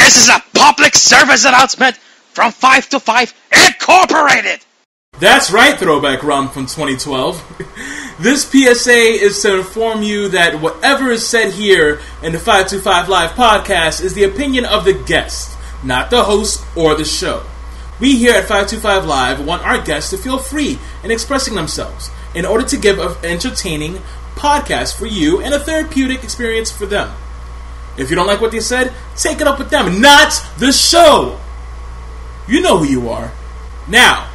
This is a public service announcement from 5 to 5 Incorporated! That's right, Throwback Rum from 2012. This PSA is to inform you that whatever is said here in the 525 Live podcast is the opinion of the guest, not the host or the show. We here at 525 Live want our guests to feel free in expressing themselves in order to give an entertaining podcast for you and a therapeutic experience for them. If you don't like what they said, take it up with them, not the show. You know who you are. Now,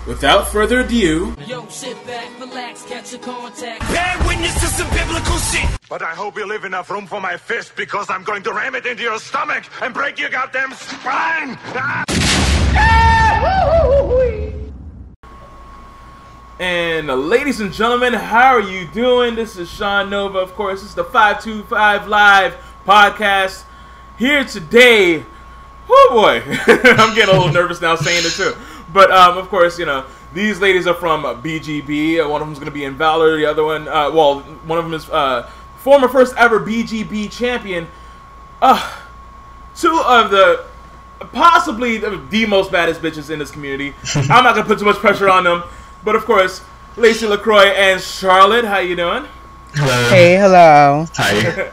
without further ado... Yo, sit back, relax, catch a contact. Bear witness to some biblical shit. But I hope you leave enough room for my fist, because I'm going to ram it into your stomach and break your goddamn spine. And ladies and gentlemen, how are you doing? This is Sean Nova, of course. This is the 525 Live podcast. Here today... Oh boy, I'm getting a little nervous now saying it too. But of course, you know, these ladies are from BGB. One of them's going to be in Valor. The other one, one of them is former first ever BGB champion. Two of the possibly the most baddest bitches in this community. I'm not going to put too much pressure on them. But of course, Lacie Lacroix and Charlotte, how you doing? Hello. Hey, hello. Hi.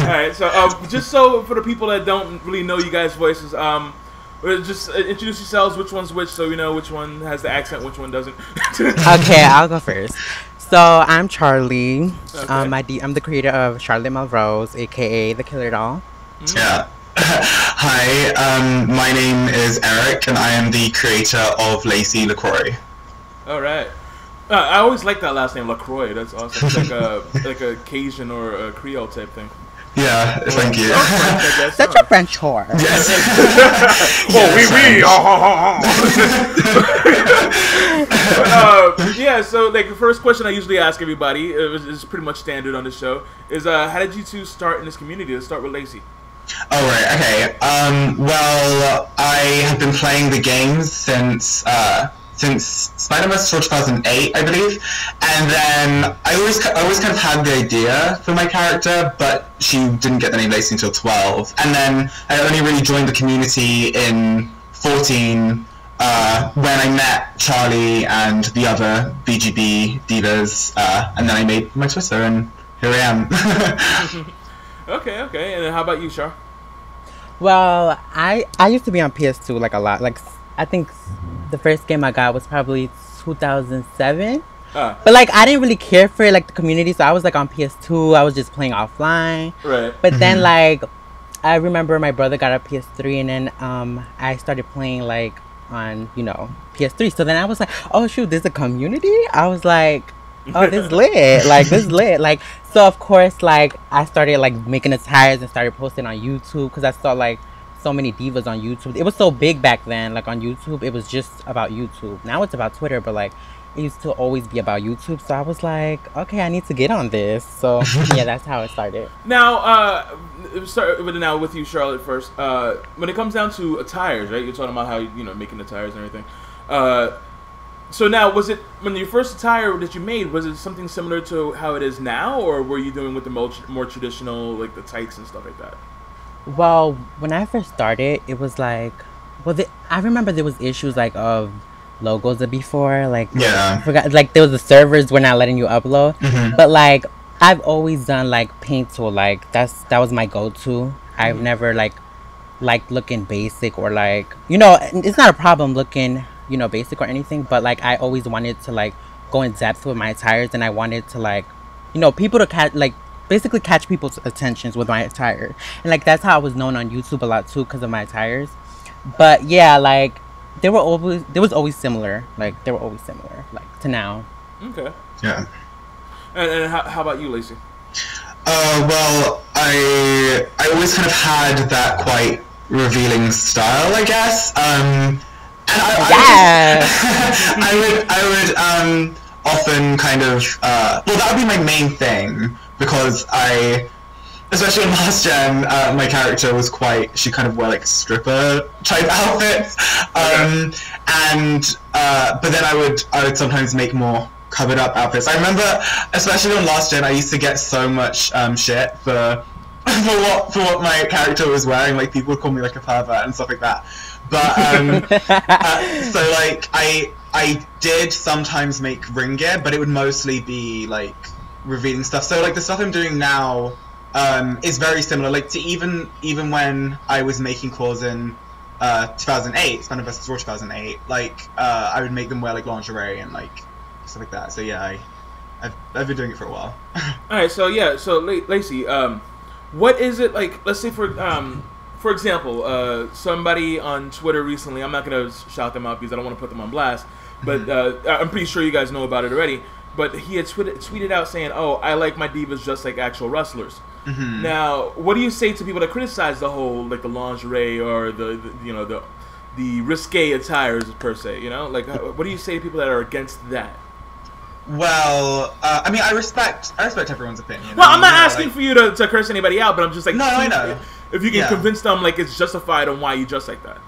Alright, so just so for the people that don't really know you guys' voices, just introduce yourselves, which one's which, so we know which one has the accent, which one doesn't. Okay, I'll go first. So, I'm Charlie. Okay. I'm the creator of Charlotte Melrose, a.k.a. The Killer Doll. Yeah. Hi, my name is Eric, and I am the creator of Lacie Lacroix. Alright. I always like that last name, Lacroix. That's awesome. It's like a Cajun or a Creole type thing. Yeah, thank you. Such a French whore. Yes. Yeah, so like the first question I usually ask everybody, is pretty much standard on the show, is how did you two start in this community? Let's start with Lacie. Oh, right, okay. Well, I have been playing the games since Spider-Man 2008, I believe, and then I always kind of had the idea for my character, but she didn't get the name Lacie until 12, and then I only really joined the community in 14 when I met Charlie and the other BGB divas, and then I made my Twitter, and here I am. Okay, and then how about you, Char? Well, I used to be on PS2 like a lot. Like, I think the first game I got was probably 2007. But like I didn't really care for like the community, so I was like on PS2. I was just playing offline. Right. But then like I remember my brother got a PS3, and then I started playing like on PS3. So then I was like, oh shoot, there's a community. I was like, oh, this is lit. Like this is lit. Like so of course like I started like making attires and started posting on YouTube because I saw like so many divas on YouTube. It was so big back then, like on YouTube, it was just about YouTube. Now it's about Twitter, but like it used to always be about YouTube. So I was like, okay, I need to get on this. So yeah, that's how it started. Now, now with you, Charlotte, first. When it comes down to attires, right? You're talking about how making attires and everything. So now, was it when your first attire that you made? Was it something similar to how it is now, or were you doing with the more traditional, like the tights and stuff like that? Well, when I first started, it was like, I remember there was issues like of logos before, like I forgot, like there was the servers were not letting you upload, but like I've always done like paint tool, like that was my go-to. I've never like looking basic or like it's not a problem looking basic or anything, but like I always wanted to like go in depth with my attires, and I wanted to like people to catch basically catch people's attentions with my attire, and like that's how I was known on YouTube a lot too, because of my attires. But yeah, like they was always similar, like to now. Okay. Yeah. And how about you, Lacie? Well, I always kind of had that quite revealing style, I guess. And I would often kind of that would be my main thing, because especially in Last Gen, my character was she kind of wore like stripper type outfits, but then I would sometimes make more covered up outfits. I remember, especially on Last Gen, I used to get so much shit for for what my character was wearing. Like, people would call me like a pervert and stuff like that. But so like I did sometimes make ring gear, but it would mostly be like revealing stuff. So like the stuff I'm doing now is very similar. Like to even when I was making claws in 2008, Spanish vs. Raw 2008, like I would make them wear like lingerie and like stuff like that. So yeah, I've been doing it for a while. All right, so yeah, so Lacie, what is it like? Let's say for example, somebody on Twitter recently. I'm not gonna shout them out because I don't want to put them on blast, but I'm pretty sure you guys know about it already. But he had tweeted out saying, "Oh, I like my divas just like actual wrestlers." Mm-hmm. Now, what do you say to people that criticize the whole like the lingerie or the risque attires per se? You know, like what do you say to people that are against that? Well, I mean, I respect everyone's opinion. Well, I'm not asking for you to curse anybody out, but I'm just like, no, I know. If you can convince them like it's justified on why you dress like that.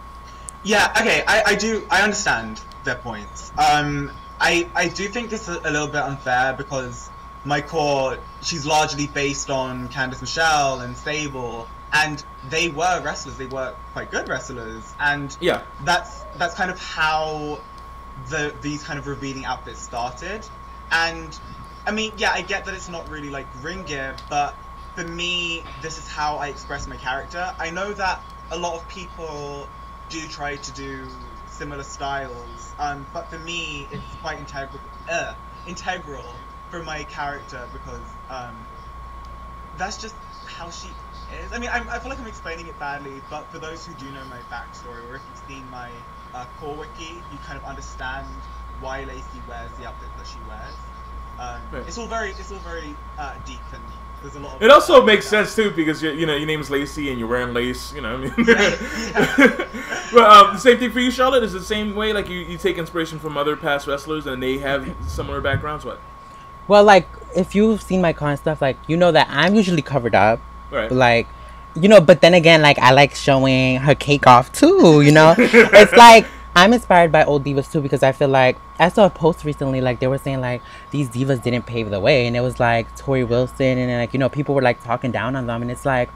Yeah, okay, I understand their points. I do think it's a little bit unfair because my core, she's largely based on Candice Michelle and Sable, and they were wrestlers. They were quite good wrestlers, and yeah, that's kind of how these kind of revealing outfits started. And I mean, yeah, I get that it's not really like ring gear, but for me, this is how I express my character. I know that a lot of people do try to do similar styles, but for me, it's quite integral for my character because that's just how she is. I mean, I feel like I'm explaining it badly, but for those who do know my backstory, or if you've seen my core wiki, you kind of understand why Lacie wears the outfit that she wears. Right. It's all very deep, and there's a lot of. It also makes sense too because your name is Lacie and you're wearing lace. You know, what I mean. But the same thing for you, Charlotte. Is it the same way? Like you take inspiration from other past wrestlers and they have similar backgrounds. What? Well, like if you've seen my con stuff, like you know that I'm usually covered up. Right. Like. But then again, like, I like showing her cake off, too, you know? It's like, I'm inspired by old divas, too, because I feel like, I saw a post recently, like, they were saying, like, these divas didn't pave the way, and it was, like, Tori Wilson, and, like, people were, like, talking down on them, and it's like,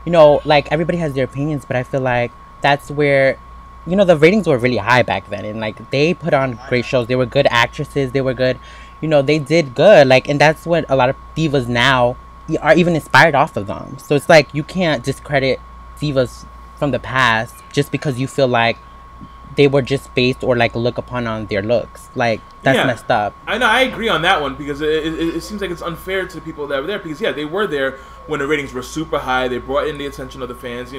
like, everybody has their opinions, but I feel like that's where, the ratings were really high back then, and, like, they put on great shows, they were good actresses, they were good, they did good, like, and that's what a lot of divas now are even inspired off of them. So it's like you can't discredit divas from the past just because you feel like they were just based or like look upon on their looks. Like that's messed up. I know, I agree on that one because it seems like it's unfair to the people that were there because they were there when the ratings were super high. They brought in the attention of the fans.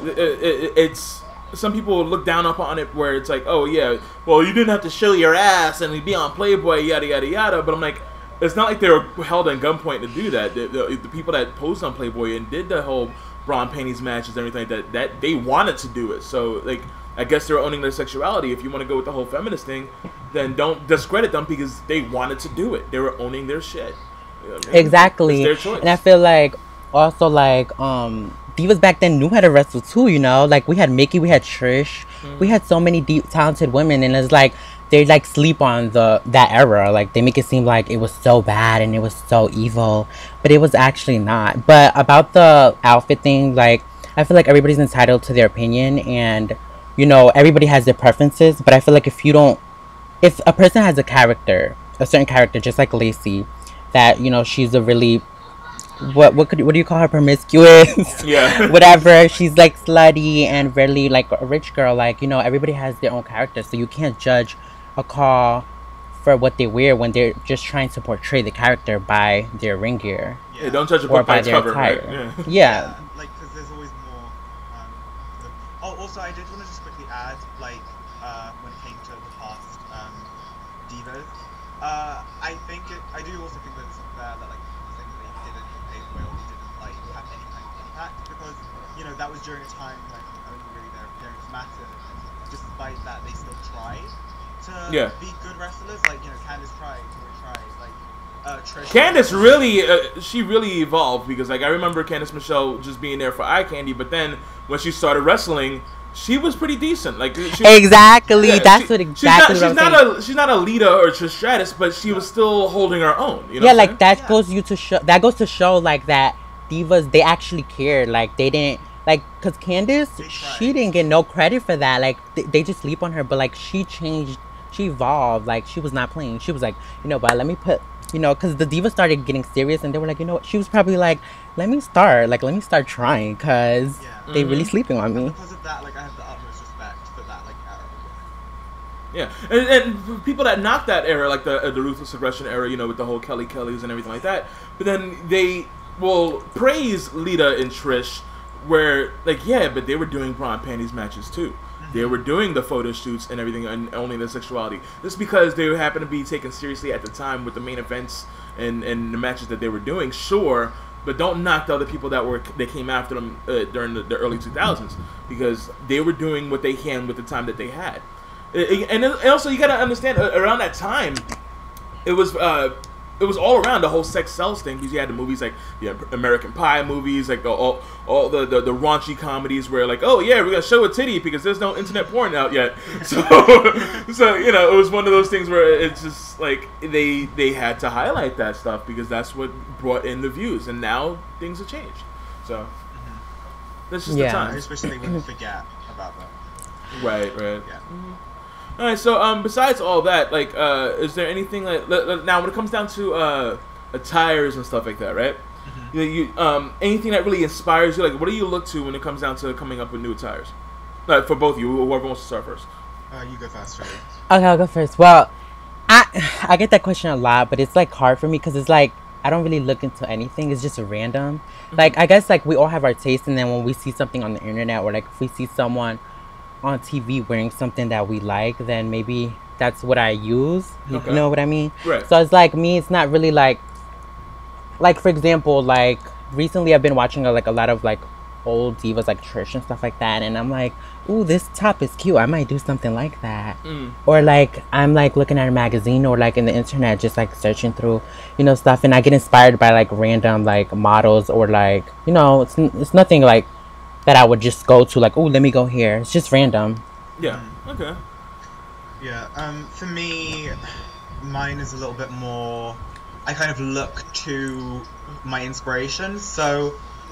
It's some people look down upon it where it's like, oh yeah, well you didn't have to show your ass and be on Playboy, yada yada yada. But I'm like, it's not like they were held at gunpoint to do that. The people that posed on Playboy and did the whole bra and panties matches and everything like that they wanted to do it. So, like, I guess they're owning their sexuality. If you want to go with the whole feminist thing, then don't discredit them because they wanted to do it. They were owning their shit. You know what I mean? Exactly. It's their choice. And I feel like, also, like, divas back then knew how to wrestle, too, Like, we had Mickey, we had Trish. Mm-hmm. We had so many talented women, and it's like, they like sleep on that era. Like they make it seem like it was so bad and it was so evil, but it was actually not. But about the outfit thing, like I feel like everybody's entitled to their opinion, and everybody has their preferences. But I feel like if a person has a certain character, just like Lacie, that she's a really what do you call her, promiscuous, whatever, she's like slutty and really like a rich girl, like everybody has their own character, so you can't judge a call for what they wear when they're just trying to portray the character by their ring gear. Yeah, don't judge a book by its cover, right? Yeah. Like, because there's always more. Also, I did want to just quickly add, like, when it came to the past divas, I do also think that it's unfair that, like, they didn't pave the way or they didn't, like, have any kind of impact because, that was during a time when only really their appearance mattered, and despite that, they still tried to be good wrestlers. Like, Candice tried, Tori tried, like, Trish. Candice really, she really evolved because, like, I remember Candice Michelle just being there for eye candy, but then when she started wrestling, she was pretty decent. Like exactly, that's what exactly. She's not a Lita or Trish Stratus, but she was still holding her own. That goes to show like that divas, they actually cared. Like, they didn't, like, because Candace, she didn't get no credit for that. Like, they just sleep on her, but, like, she changed, she evolved. Like, she was not playing. She was like, you know, but let me put, you know, because the divas started getting serious, and they were like, you know what, she was probably like, let me start trying, because they really sleeping on me. And because of that, like, I have the utmost respect for that, like, era. Yeah, and people that knock that era, like the Ruthless Aggression era, you know, with the whole Kellys and everything like that, but then they will praise Lita and Trish, where, like, yeah, but they were doing bra and panties matches too. They were doing the photo shoots and everything, and only the sexuality. Just because they happened to be taken seriously at the time with the main events and the matches that they were doing, sure, but don't knock the other people that came after them during the early 2000s, because they were doing what they can with the time that they had. And also, you gotta understand, around that time, it was all around the whole sex sells thing, because you had the movies like the American Pie movies, like all the raunchy comedies where, like, oh yeah, we're gonna show a titty because there's no internet porn out yet. So you know, it was one of those things where it's just like they had to highlight that stuff because that's what brought in the views, and now things have changed. So that's just the time. Especially they wouldn't forget about that. Right. Yeah. Mm-hmm. All right, so besides all that, like, is there anything like now when it comes down to attires and stuff like that, right? Anything that really inspires you? Like, what do you look to when it comes down to coming up with new attires? Like, for both of you, whoever wants to start first. You go first, Charlie. Okay, I'll go first. Well, I get that question a lot, but it's like hard for me because it's like I don't really look into anything. It's just random. Like, I guess like we all have our taste, and then when we see something on the internet, or like if we see someone on TV wearing something that we like, then maybe that's what I use. You know what I mean? Right. So it's like me, it's not really like for example, like recently I've been watching a lot of like old divas like Trish and stuff like that, and I'm like, ooh, this top is cute, I might do something like that. Or like I'm like looking at a magazine or like in the internet, just like searching through, you know, stuff, and I get inspired by like random like models, or like, you know, it's nothing like that I would just go to, like, oh, let me go here. It's just random. Yeah. Okay. Yeah. For me, mine is a little bit more. I kind of look to my inspirations. So,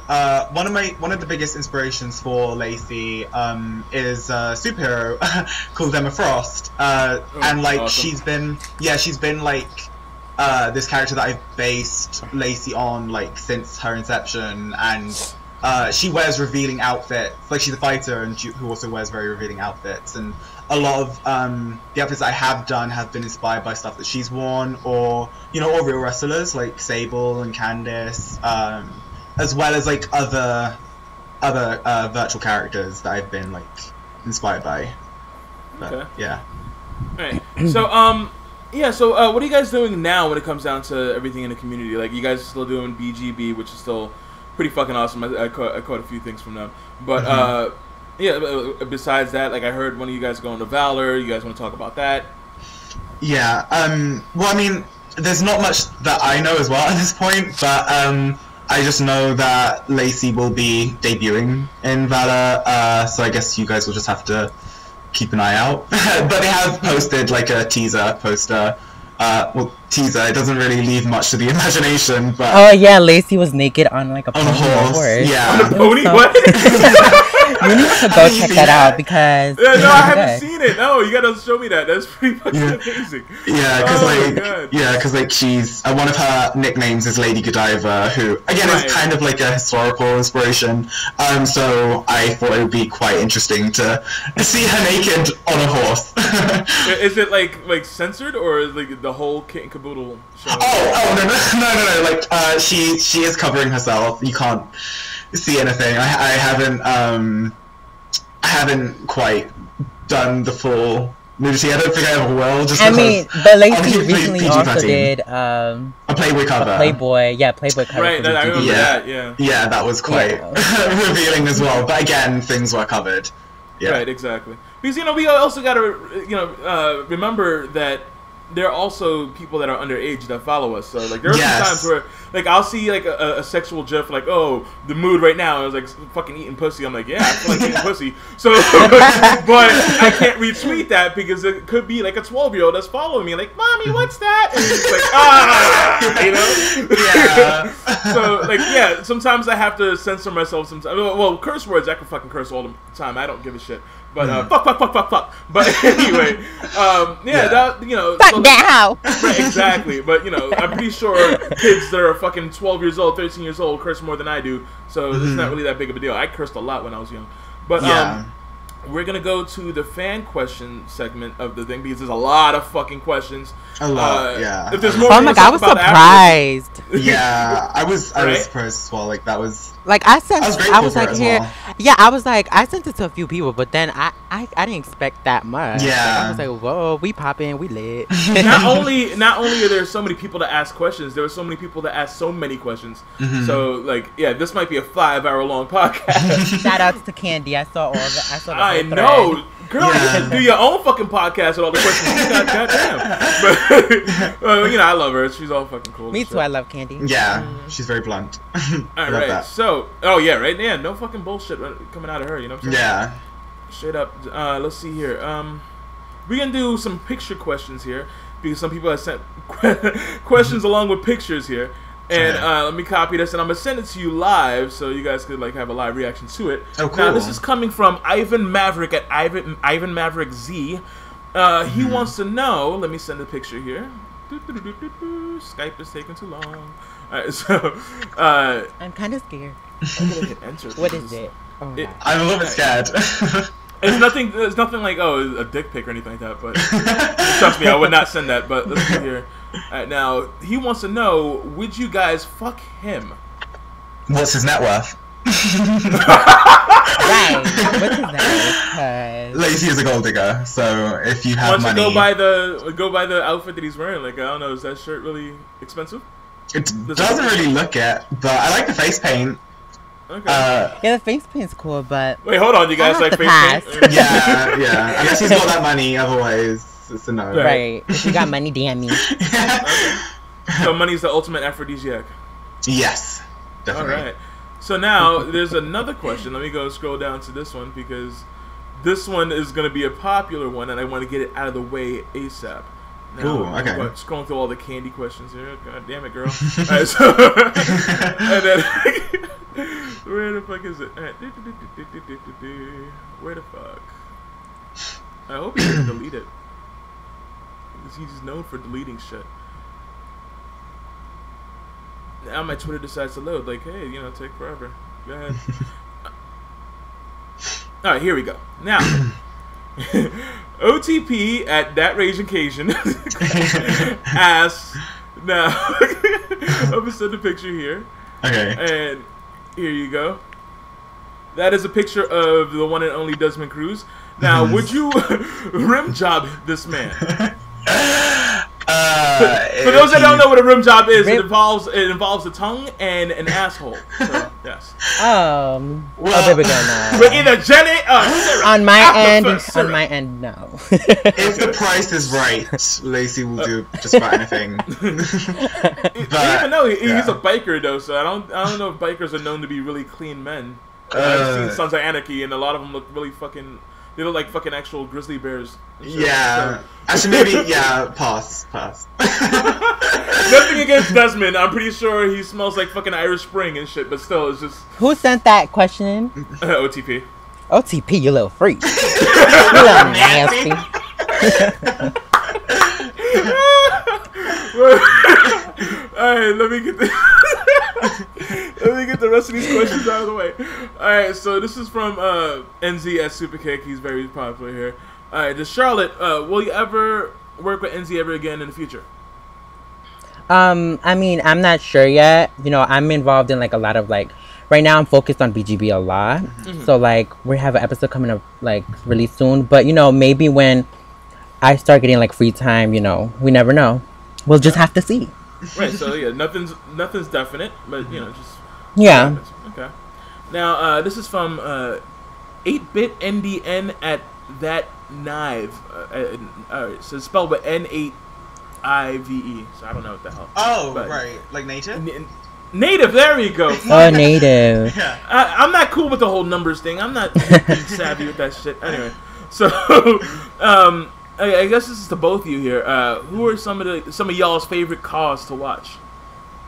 one of the biggest inspirations for Lacie is a superhero called Emma Frost, and like awesome. she's been like this character that I've based Lacie on like since her inception, and she wears revealing outfits. Like, she's a fighter and who also wears very revealing outfits. And a lot of the outfits I have done have been inspired by stuff that she's worn, or, you know, or real wrestlers like Sable and Candice, as well as like other virtual characters that I've been like inspired by. But, okay. Yeah. All right. So So what are you guys doing now when it comes down to everything in the community? Like, you guys are still doing BGB, which is still pretty fucking awesome. I caught a few things from them, but besides that, like, I heard one of you guys going to Valor. You guys want to talk about that? Yeah. Well, I mean, there's not much that I know as well at this point, but I just know that Lacie will be debuting in Valor, so I guess you guys will just have to keep an eye out. But they have posted like a teaser poster. Teaser, it doesn't really leave much to the imagination, but... Oh yeah, Lacie was naked on like a pony horse. Yeah. On a pony? So... What? You need to go check that out, because... No, I haven't seen it. No, you gotta show me that. That's pretty fucking amazing. Yeah, because like she's... one of her nicknames is Lady Godiva, who, again, is kind of like a historical inspiration. So I thought it would be quite interesting to see her naked on a horse. Is it like censored, or is like the whole kit and caboodle show? No. Like, she is covering herself. You can't see anything. I haven't quite done the full nudity. I don't think I ever will. Just I mean, but Lacie recently also did a Playboy cover. Playboy cover. Right, I remember that. Yeah. Yeah, that was quite revealing as well. But again, things were covered. Yeah. Right, exactly. Because, you know, we also got to, remember that there are also people that are underage that follow us. So like there are some times where like I'll see like a sexual gif like, oh, the mood right now is like fucking eating pussy. I'm like, yeah, I feel like eating pussy. So but I can't retweet that because it could be like a 12-year-old that's following me like, mommy, what's that? And it's like, you know? So like sometimes I have to censor myself sometimes. Well, curse words I can fucking curse all the time. I don't give a shit. But fuck. But anyway, that, you know, fuck now. Right, exactly. But you know, I'm pretty sure kids that are fucking 12 years old, 13 years old curse more than I do. So it's not really that big of a deal. I cursed a lot when I was young. But we're gonna go to the fan question segment of the thing because there's a lot of fucking questions. A lot, If there's more, oh my god, I was surprised. I was surprised as well. Like that was. Like I was like here, well. I was like I sent it to a few people, but then I didn't expect that much. Yeah, like, I was like, whoa, we popping, we lit. not only are there so many people to ask questions, there were so many people to ask so many questions. So like, this might be a 5-hour-long podcast. Shout outs to Candy. I saw all the. I know. Girl, you can do your own fucking podcast with all the questions you got. Goddamn. But, you know, I love her. She's all fucking cool. Me too. I love Candy. Yeah, she's very blunt. All right. So, right? Yeah, no fucking bullshit coming out of her. You know what I'm saying? Yeah. Straight up. Let's see here. We're gonna do some picture questions here because some people have sent questions along with pictures here. And let me copy this, and I'm gonna send it to you live, so you guys could like have a live reaction to it. Oh, cool. Now this is coming from Ivan Maverick at Ivan Maverick Z. He wants to know. Let me send a picture here. Skype is taking too long. All right, so I'm kind of scared. I'm gonna hit enter. What is it? Oh, I'm a little bit scared. It's nothing like a dick pic or anything like that. But trust me, I would not send that. But let's see here. Alright, now he wants to know: would you guys fuck him? What's his net worth? Right. What's his net worth? Lacie is a gold digger, so if you have money, go by the outfit that he's wearing. Like I don't know, is that shirt really expensive? It doesn't really look it, but I like the face paint. Okay. Yeah, the face paint's cool, but wait, hold on, you guys like face paint? Yeah. Unless he's got that money, otherwise. It's a no. Right. If you got money, damn me. Okay. So money's the ultimate aphrodisiac. Yes, definitely. All right. So now there's another question. Let me go scroll down to this one because this one is going to be a popular one, and I want to get it out of the way ASAP. Now, ooh, okay. Scrolling through all the Candy questions here. God damn it, girl. All right, so and then where the fuck is it? Where the fuck? I hope he didn't delete it. He's known for deleting shit. Now my Twitter decides to load. Like, hey, you know, take forever. Go ahead. All right, here we go. Now, OTP at that Raging Cajun asks. Now, I'm gonna send a picture here. Okay. And here you go. That is a picture of the one and only Desmond Cruz. Now, would you rim job this man? For those that don't know what a rim job is, it involves a tongue and an asshole. So, yes. Well, baby girl, no. But either jelly or syrup. On my end, no. If the price is right, Lacie will do just about anything. Even though he's a biker though, so I don't know if bikers are known to be really clean men. I've seen Sons of Anarchy, and a lot of them look really fucking. They look like fucking actual grizzly bears. Yeah. So. Actually, maybe, pass. Nothing against Desmond. I'm pretty sure he smells like fucking Irish Spring and shit, but still, it's just... Who sent that question in? OTP. OTP, you little freak. You little nasty. Alright, let me get the rest of these questions out of the way. Alright, so this is from NZ at Superkick. He's very popular here. Alright, does Charlotte, will you ever work with NZ ever again in the future? I mean, I'm not sure yet. You know, I'm involved in like a lot of like right now I'm focused on BGB a lot. Mm-hmm. So like we have an episode coming up like really soon. But you know, maybe when I start getting like free time, you know, we never know. We'll just have to see. Right, so yeah, nothing's definite, but you know, just yeah. Okay. Now this is from 8-bit NDN at that Knive. So it's spelled with N8 IVE, so I don't know what the hell. Oh, but, right. Like native? Native, there we go. Oh, native. Yeah. I'm not cool with the whole numbers thing. I'm not savvy with that shit. Anyway, so I guess this is to both of you here. Who are some of y'all's favorite cars to watch?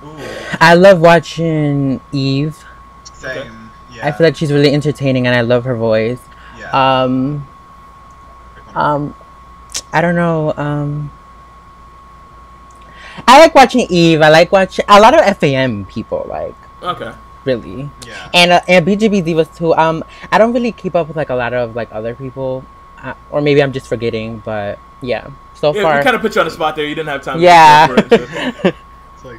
Ooh. I love watching Eve. Same. Okay. Yeah. I feel like she's really entertaining, and I love her voice. Yeah. I don't know. I like watching Eve. I like watching a lot of FAM people. Like, Okay. really. Yeah. And BGB Divas too. I don't really keep up with like a lot of like other people, or maybe I'm just forgetting. But yeah, so Yeah, far. we kind of put you on the spot there. You didn't have time. Yeah. To prepare for it. It's like,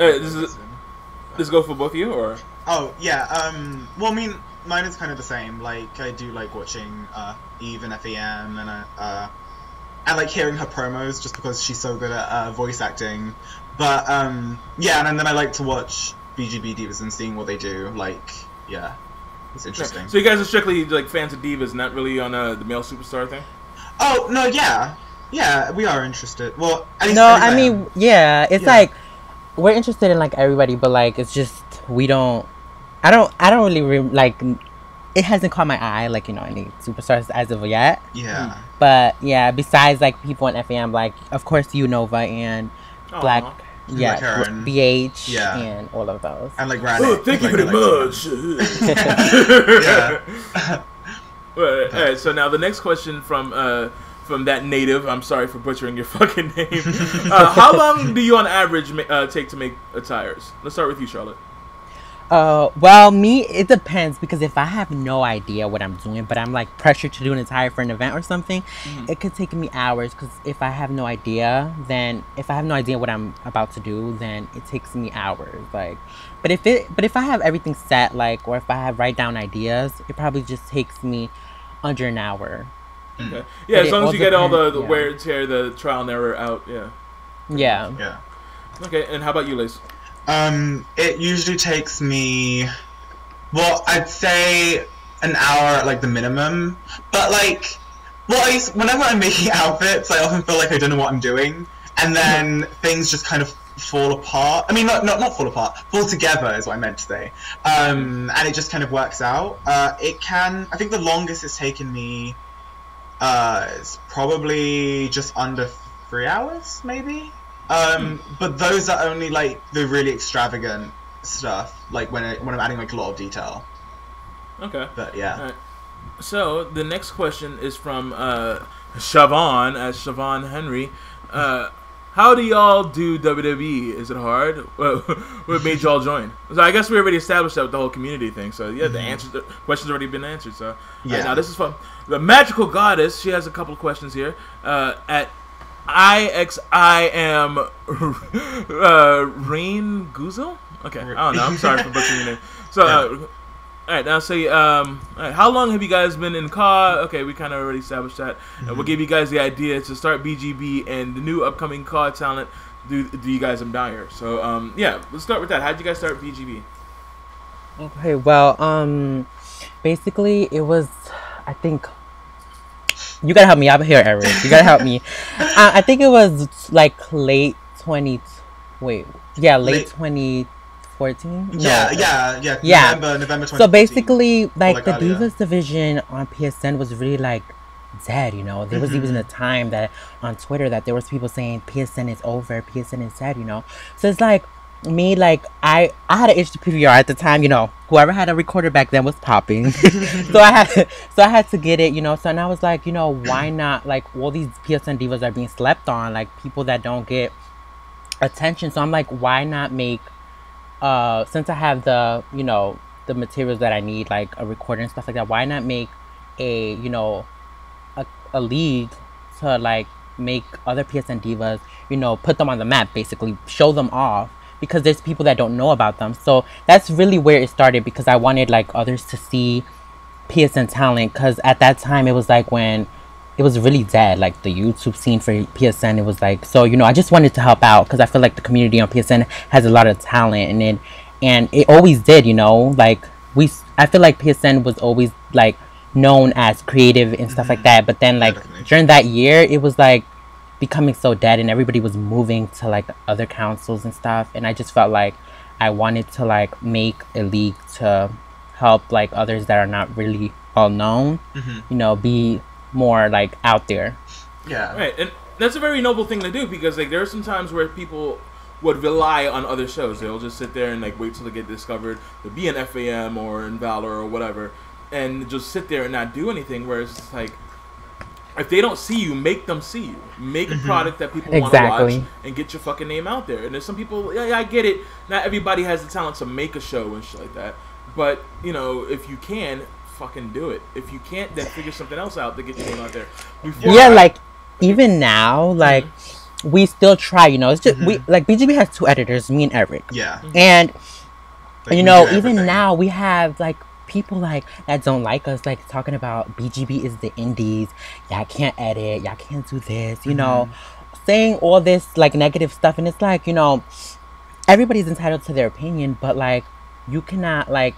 This go for both of you, or? Oh, yeah. Well, I mean, mine is kind of the same. Like, I do like watching Eve and FEM, and I like hearing her promos just because she's so good at voice acting. But yeah, and then I like to watch BGB Divas and seeing what they do. Like, yeah, it's interesting. So you guys are strictly like fans of divas, not really on the male superstar thing? Oh no, yeah, we are interested. Well, at least, No, at least I mean, yeah, it's like we're interested in like everybody, but like it's just we don't. I don't really like. It hasn't caught my eye, like, you know, any superstars as of yet. Yeah. But yeah, besides like people in FAM, like of course Nova and Black, Black Heron. BH, Yeah. and all of those. And like Randy. Oh, thank you very much. Yeah. All right, so now the next question from that native. I'm sorry for butchering your fucking name. How long do you on average take to make attires? Let's start with you, Charlotte. Well, me, it depends, because if I have no idea what I'm doing, but I'm like pressured to do an attire for an event or something, it could take me hours. Because if I have no idea what I'm about to do, then it takes me hours. Like, but if I have everything set, like, or if I have write down ideas, it probably just takes me under an hour. Okay. Yeah, But as long as you get all the yeah. wear and tear, the trial and error out. Yeah. Yeah. Yeah. Okay, and how about you, Lace? It usually takes me, well, I'd say an hour at like the minimum. But like, well, whenever I'm making outfits, I often feel like I don't know what I'm doing, and then things just kind of fall apart. I mean, not fall apart, fall together is what I meant to say. And it just kind of works out. I think the longest it's taken me is probably just under 3 hours, maybe. But those are only like the really extravagant stuff, like when I'm adding like a lot of detail. Okay. But yeah. All right. So the next question is from Siobhan, as Siobhan Henry. How do y'all do WWE? Is it hard? What made y'all join? So I guess we already established that with the whole community thing. So yeah, the question's already been answered. So yeah. Now this is fun. The Magical Goddess. She has a couple of questions here. At IXIM Rain Guzo? Okay, I don't know. I'm sorry for butchering your name. So, all right, now say, all right, how long have you guys been in CAW? Okay, we kind of already established that. And we'll give you guys the idea to start BGB and the new upcoming CAW talent. Do you guys Attire? So, yeah, let's start with that. How'd you guys start BGB? Okay, well, basically it was, I think. You gotta help me. I'm here, Eric. You gotta help me. I think it was like late 2014. Yeah. November 2014. So basically, like the earlier. Divas division on PSN was really like dead. You know, there was even a time that on Twitter that there was people saying PSN is over, PSN is dead. You know, so it's like me, like I had an HD PVR at the time. You know, whoever had a recorder back then was popping, so I had to get it. You know, so and I was like, you know, why not? Like all these PSN divas are being slept on, like people that don't get attention. So I'm like, why not make since I have the, you know, the materials that I need, like a recorder and stuff like that, why not make a, you know, a league to like make other PSN divas, you know, put them on the map, basically show them off, because there's people that don't know about them. So that's really where it started, because I wanted like others to see PSN talent, because at that time it was like when it was really dead, like the YouTube scene for PSN. It was like, so, you know, I just wanted to help out, because I feel like the community on PSN has a lot of talent, and it always did, you know, like I feel like PSN was always like known as creative and stuff like that, but then like during that year it was like becoming so dead, and everybody was moving to like other councils and stuff, and I just felt like I wanted to like make a league to help like others that are not really well known, you know, be more like out there. Yeah, right. And that's a very noble thing to do, because like there are some times where people would rely on other shows. They'll just sit there and like wait till they get discovered to be in FAM or in Valor or whatever, and just sit there and not do anything. Whereas it's like, if they don't see you, make them see you. Make a product that people want to watch, and get your fucking name out there. And there's some people, yeah, I get it. Not everybody has the talent to make a show and shit like that. But, you know, if you can, fucking do it. If you can't, then figure something else out to get your name out there. Like, even now, like, we still try, you know. It's just, we, like, BGB has 2 editors, me and Eric. Yeah. And, like, you know, even now, we have, like, people like that don't like us, like talking about BGB is the indies, y'all can't edit, y'all can't do this, you know, saying all this like negative stuff. And it's like, you know, everybody's entitled to their opinion, but like you cannot like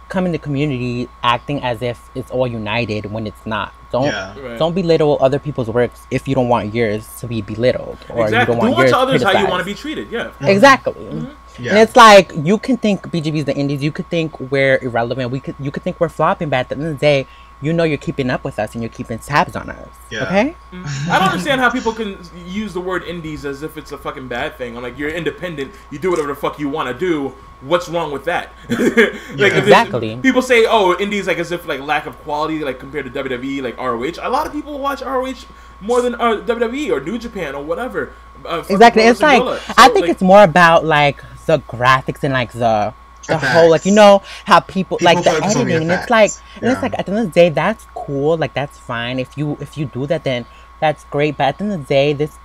come in the community acting as if it's all united when it's not. Don't belittle other people's works if you don't want yours to be belittled, or you don't want yours to others criticized. how you want to be treated. Exactly. Yeah. And it's like, you can think BGB is the indies, you could think we're irrelevant, you could think we're flopping, but at the end of the day, you know you're keeping up with us and you're keeping tabs on us. Okay? I don't understand how people can use the word indies as if it's a fucking bad thing. I'm like, you're independent, you do whatever the fuck you want to do. What's wrong with that? Like, exactly. People say, oh, indies, like as if like lack of quality, like compared to WWE, like ROH. A lot of people watch ROH more than WWE or New Japan or whatever. Exactly. It's like, I think it's more about like the graphics and like the whole, like, you know how people like the editing, and it's like at the end of the day, that's cool, like that's fine if you do that, then that's great. But at the end of the day, this,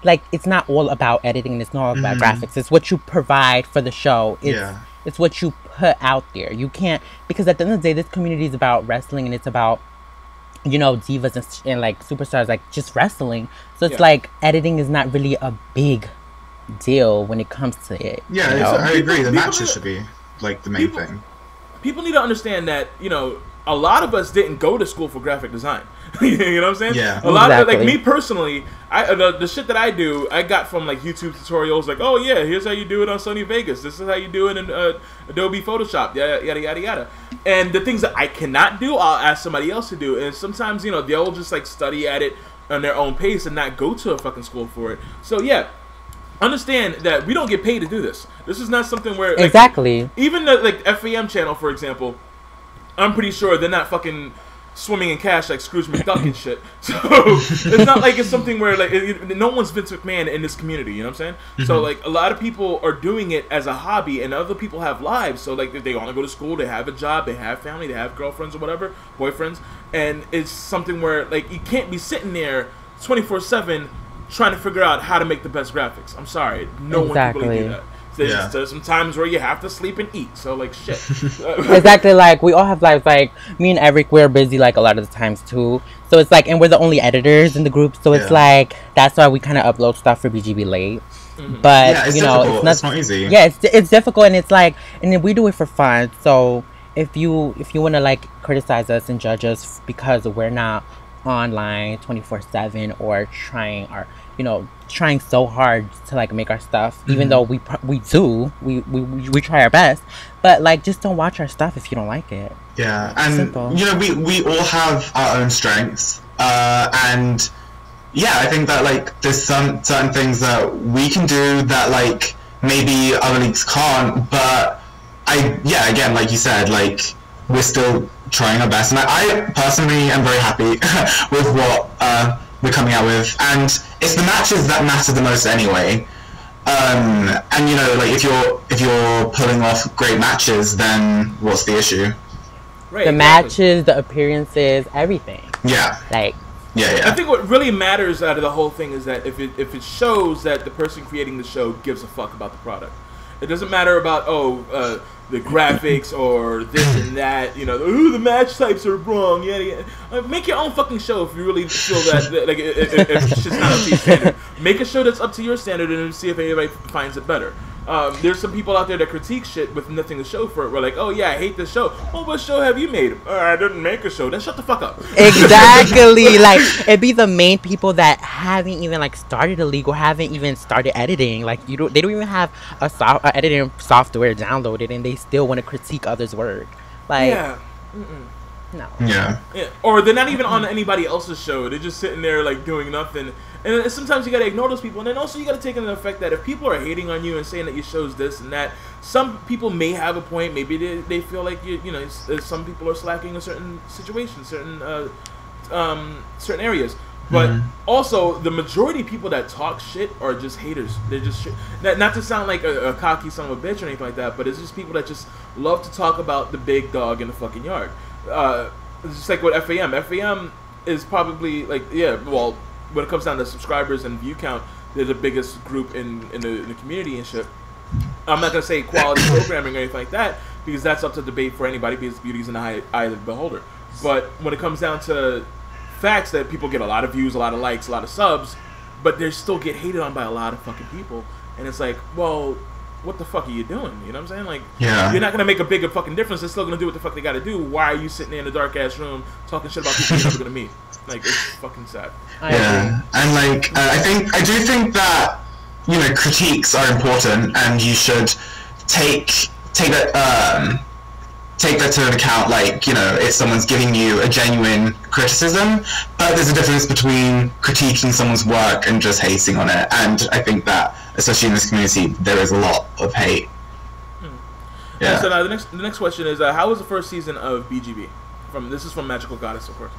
like, it's not all about editing, it's not all about graphics, it's what you provide for the show, it's what you put out there. You can't, because at the end of the day, this community is about wrestling, and it's about, you know, divas and like superstars, like just wrestling. So it's like editing is not really a big deal when it comes to it. Yeah, you know? I agree. The matches should be like the main thing. People need to understand that, you know, a lot of us didn't go to school for graphic design. You know what I'm saying? Yeah. A lot of, like, me personally, the shit that I do, I got from like YouTube tutorials. Like, oh yeah, here's how you do it on Sony Vegas. This is how you do it in Adobe Photoshop. Yada yada yada yada. And the things that I cannot do, I'll ask somebody else to do. And sometimes, you know, they'll just like study at it on their own pace and not go to a fucking school for it. So yeah. Understand that we don't get paid to do this. This is not something where, like, even the like FAM channel, for example, I'm pretty sure they're not fucking swimming in cash like Scrooge McDuck and shit. So it's not like it's something where like no one's Vince McMahon in this community. You know what I'm saying? So like a lot of people are doing it as a hobby, and other people have lives. So like they want to go to school, they have a job, they have family, they have girlfriends or whatever, boyfriends, and it's something where like you can't be sitting there 24/7. Trying to figure out how to make the best graphics. I'm sorry, no one can really do that. There's some times where you have to sleep and eat, so like shit. Exactly, like we all have lives. Like me and Eric, we're busy like a lot of the times too. So it's like, and we're the only editors in the group, so it's like that's why we kind of upload stuff for BGB late. But you know, it's not easy. Yeah, it's difficult, and it's like, and then we do it for fun. So if you want to like criticize us and judge us because we're not online 24/7 or trying so hard to like make our stuff, even though we try our best, but like just don't watch our stuff if you don't like it. Yeah, and simple. You know, we all have our own strengths, and yeah, I think that like there's some certain things that we can do that like maybe other leagues can't, but again, like you said, like we're still trying our best, and I personally am very happy with what we're coming out with, and it's the matches that matter the most anyway. And you know, like if you're pulling off great matches, then what's the issue? Right, the matches, the appearances, everything. Yeah. Like. Yeah. I think what really matters out of the whole thing is that if it shows that the person creating the show gives a fuck about the product. It doesn't matter about the graphics or this and that. You know, the match types are wrong. Yeah. Make your own fucking show if you really feel that like if shit's not up to your standard. Make a show that's up to your standard and see if anybody finds it better. There's some people out there that critique shit with nothing to show for it. We're like, oh yeah, I hate this show. Oh, what show have you made? I didn't make a show. Then shut the fuck up. Exactly. Like, it'd be the main people that haven't even like started a league or haven't even started editing. Like, they don't even have a editing software downloaded, and they still want to critique others' work. Like, yeah. No. Yeah. Or they're not even on anybody else's show. They're just sitting there like doing nothing. And sometimes you gotta ignore those people. And then also you gotta take into effect that if people are hating on you and saying that your show's this and that, some people may have a point. Maybe they feel like you know some people are slacking in certain situations, certain areas. But also the majority of people that talk shit are just haters. They're just shit. Not to sound like a cocky son of a bitch or anything like that, but it's just people that just love to talk about the big dog in the fucking yard. It's just like with FAM. FAM is probably like, well, when it comes down to subscribers and view count, they're the biggest group in the community and shit. I'm not gonna say quality programming or anything like that, because that's up to debate for anybody, because beauty's in the eye of the beholder. But when it comes down to facts, that people get a lot of views, a lot of likes, a lot of subs, but they still get hated on by a lot of fucking people, and it's like, well, what the fuck are you doing? You know what I'm saying? Like, you're not gonna make a bigger fucking difference. They're still gonna do what the fuck they gotta do. Why are you sitting there in a dark ass room talking shit about people you're never gonna meet? Like, it's fucking sad. Yeah, and like, I do think that, you know, critiques are important, and you should take that to account. Like, you know, if someone's giving you a genuine criticism, but there's a difference between critiquing someone's work and just hating on it. And I think that, especially in this community, there is a lot of hate. Yeah. And so now the next question is, how was the first season of BGB? This is from Magical Goddess, of course.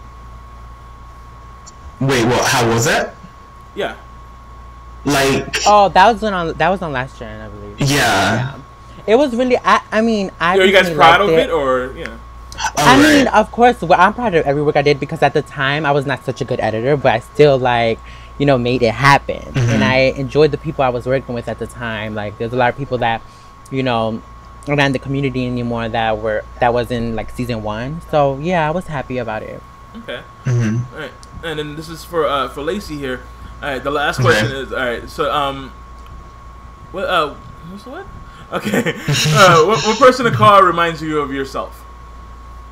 Wait, what? How was it? Yeah. Like. Oh, that was on last gen, I believe. Yeah. It was really. I mean, Are you guys proud of it, or I mean, of course, I'm proud of every work I did, because at the time I was not such a good editor, but I still made it happen, and I enjoyed the people I was working with at the time. Like, there's a lot of people that, around the community anymore that was in like season 1. So yeah, I was happy about it. Okay. All right, and then this is for Lacie here. All right, the last question is, all right, so what? Okay. What person in the car reminds you of yourself?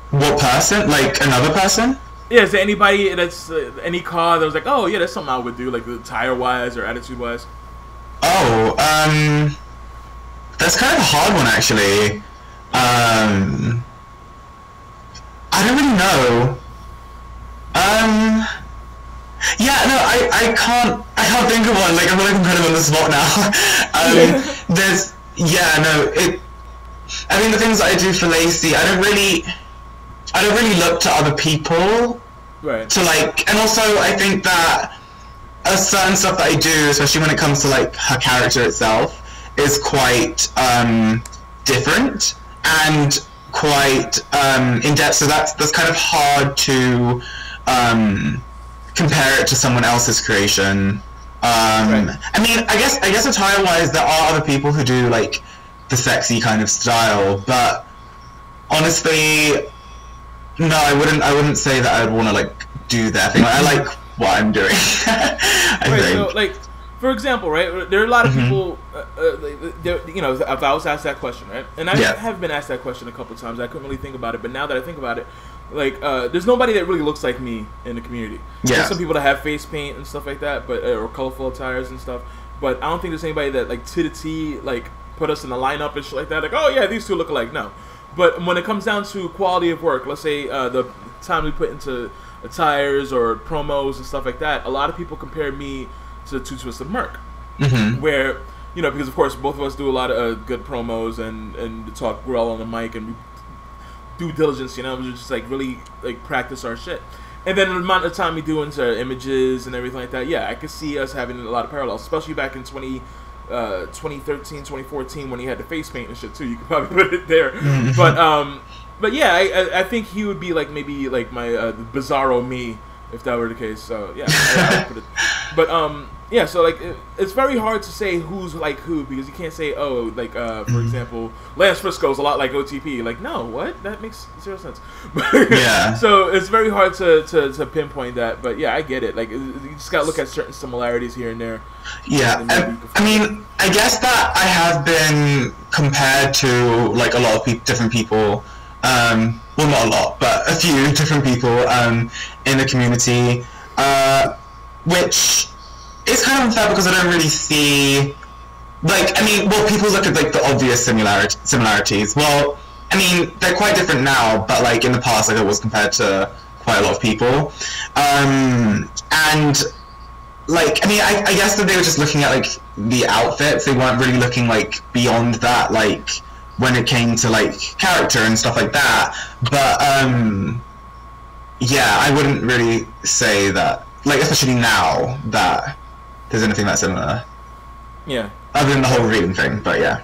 What person? Like another person? Yeah, is there anybody that's any car that was like, oh yeah, that's something I would do, like attire wise or attitude wise? Oh, that's kind of a hard one, actually. I don't really know. Yeah, no, I can't think of one. Like, I feel like I'm kind of on the spot now. I mean, the things that I do for Lacie, I don't really look to other people. Right. To like, and also I think that a certain stuff that I do, especially when it comes to like her character itself, is quite different and quite in depth. So that's kind of hard to compare it to someone else's creation. Right. I mean, I guess attire-wise, there are other people who do like the sexy kind of style, but honestly, no, I wouldn't say that I'd want to like do that thing. Like, I like what I'm doing. I think. So like, for example, right, there are a lot of people. If I was asked that question, right, and I have been asked that question a couple of times. I couldn't really think about it, but now that I think about it, like, there's nobody that really looks like me in the community. Yeah. There's some people that have face paint and stuff like that, but or colorful attires and stuff. But I don't think there's anybody that like to the T like put us in a lineup and shit like that. Like, oh yeah, these two look alike. No. But when it comes down to quality of work, let's say the time we put into attires or promos and stuff like that, a lot of people compare me to Two Twisted Merc, where, because of course both of us do a lot of good promos and talk well on the mic and due diligence, we just like really like practice our shit. And then the amount of time we do into images and everything like that, I could see us having a lot of parallels, especially back in 2013, 2014 when he had the face paint and shit too. You could probably put it there. But yeah, I think he would be like maybe like my Bizarro me if that were the case. So yeah, I would put it. But yeah, so like it's very hard to say who's like who, because you can't say, oh, like for example, Lance Frisco's a lot like OTP. Like, no, what? That makes zero sense. Yeah. So it's very hard to pinpoint that. But yeah, I get it. Like, you just gotta look at certain similarities here and there. Yeah, I mean, I guess that I have been compared to like a lot of different people. Well, not a lot, but a few different people in the community, which is kind of unfair because I don't really see, like, I mean, well, people look at like the obvious similarities. Well, I mean, they're quite different now, but like in the past, like I was compared to quite a lot of people, and like, I mean, I guess that they were just looking at like the outfits. They weren't really looking like beyond that, like when it came to like character and stuff like that. But yeah, I wouldn't really say that, like, especially now, that there's anything that's similar. Yeah. Other than the whole reading thing, but yeah.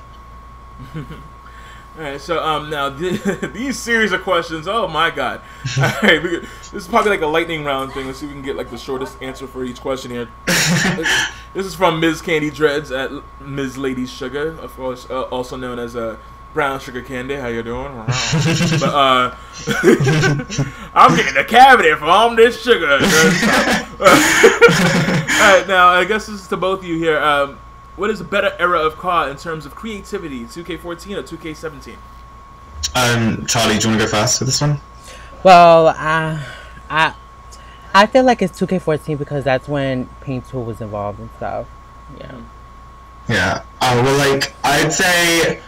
Alright, so now these series of questions, oh my god. Alright, this is probably like a lightning round thing. Let's see if we can get like the shortest answer for each question here. This is from Ms. Candy Dreads at Ms. Lady Sugar, of course, also known as Brown Sugar Candy. How you doing? But I'm getting a cavity from all this sugar. Alright, now I guess this is to both of you here. What is a better era of COD in terms of creativity, 2K14 or 2K17? Charlie, do you want to go first for this one? Well, I feel like it's 2K14 because that's when Paint Tool was involved and stuff. Yeah. Yeah. Well, like, I'd say,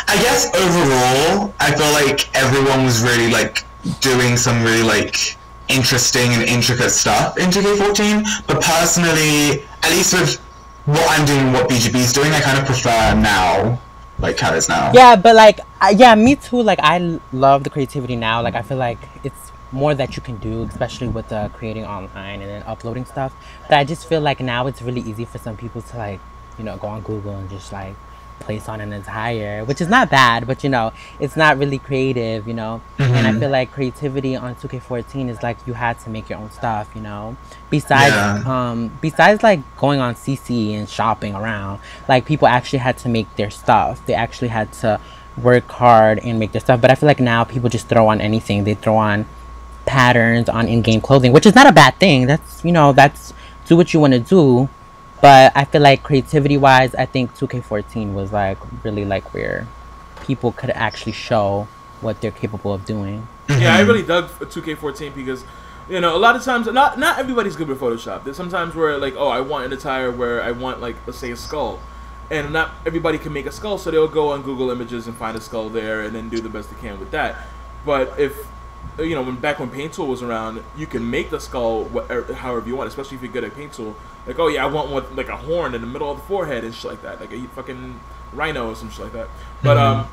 I guess overall, I feel like everyone was really, like, doing some really, like, interesting and intricate stuff in 2K14, but personally, at least with what I'm doing, what BGB's doing, I kind of prefer now, like how it is now. Yeah, but like, yeah, me too. Like, I love the creativity now. Like, I feel like it's more that you can do, especially with creating online and then uploading stuff. But I just feel like now it's really easy for some people to, like, you know, go on Google and just like place on an Attire, which is not bad, but you know, it's not really creative, you know. And I feel like creativity on 2K14 is like you had to make your own stuff, you know. Besides like going on CC and shopping around, like people actually had to make their stuff. They actually had to work hard and make their stuff. But I feel like now people just throw on anything. They throw on patterns on in-game clothing, which is not a bad thing. That's, you know, that's, do what you want to do. But I feel like creativity-wise, I think 2K14 was like really like where people could actually show what they're capable of doing. Yeah, I really dug 2K14 because, you know, a lot of times, not everybody's good with Photoshop. There's sometimes where like, oh, I want an attire where I want, like, let's say a skull. And not everybody can make a skull, so they'll go on Google Images and find a skull there and then do the best they can with that. But if, you know, back when Paint Tool was around, you can make the skull however you want, especially if you're good at Paint Tool. Like, oh yeah, I want one like a horn in the middle of the forehead and shit like that, like a fucking rhino or some shit like that. But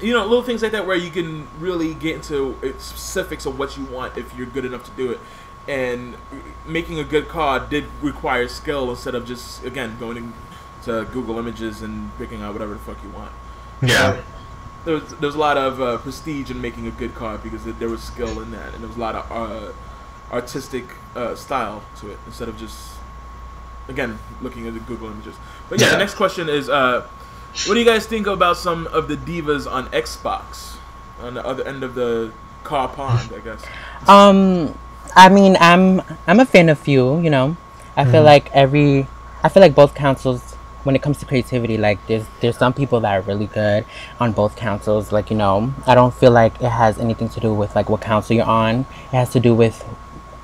you know, little things like that where you can really get into specifics of what you want if you're good enough to do it. And making a good COD did require skill instead of just, again, going to Google Images and picking out whatever the fuck you want. Yeah. There's a lot of prestige in making a good COD because there was skill in that, and there was a lot of artistic style to it instead of just, again, looking at the Google Images. But yeah, the next question is, what do you guys think about some of the divas on Xbox, on the other end of the car pond, I guess? I mean, I'm a fan of few, you know. I feel like both consoles, when it comes to creativity, like there's some people that are really good on both consoles. Like, you know, I don't feel like it has anything to do with like what console you're on. It has to do with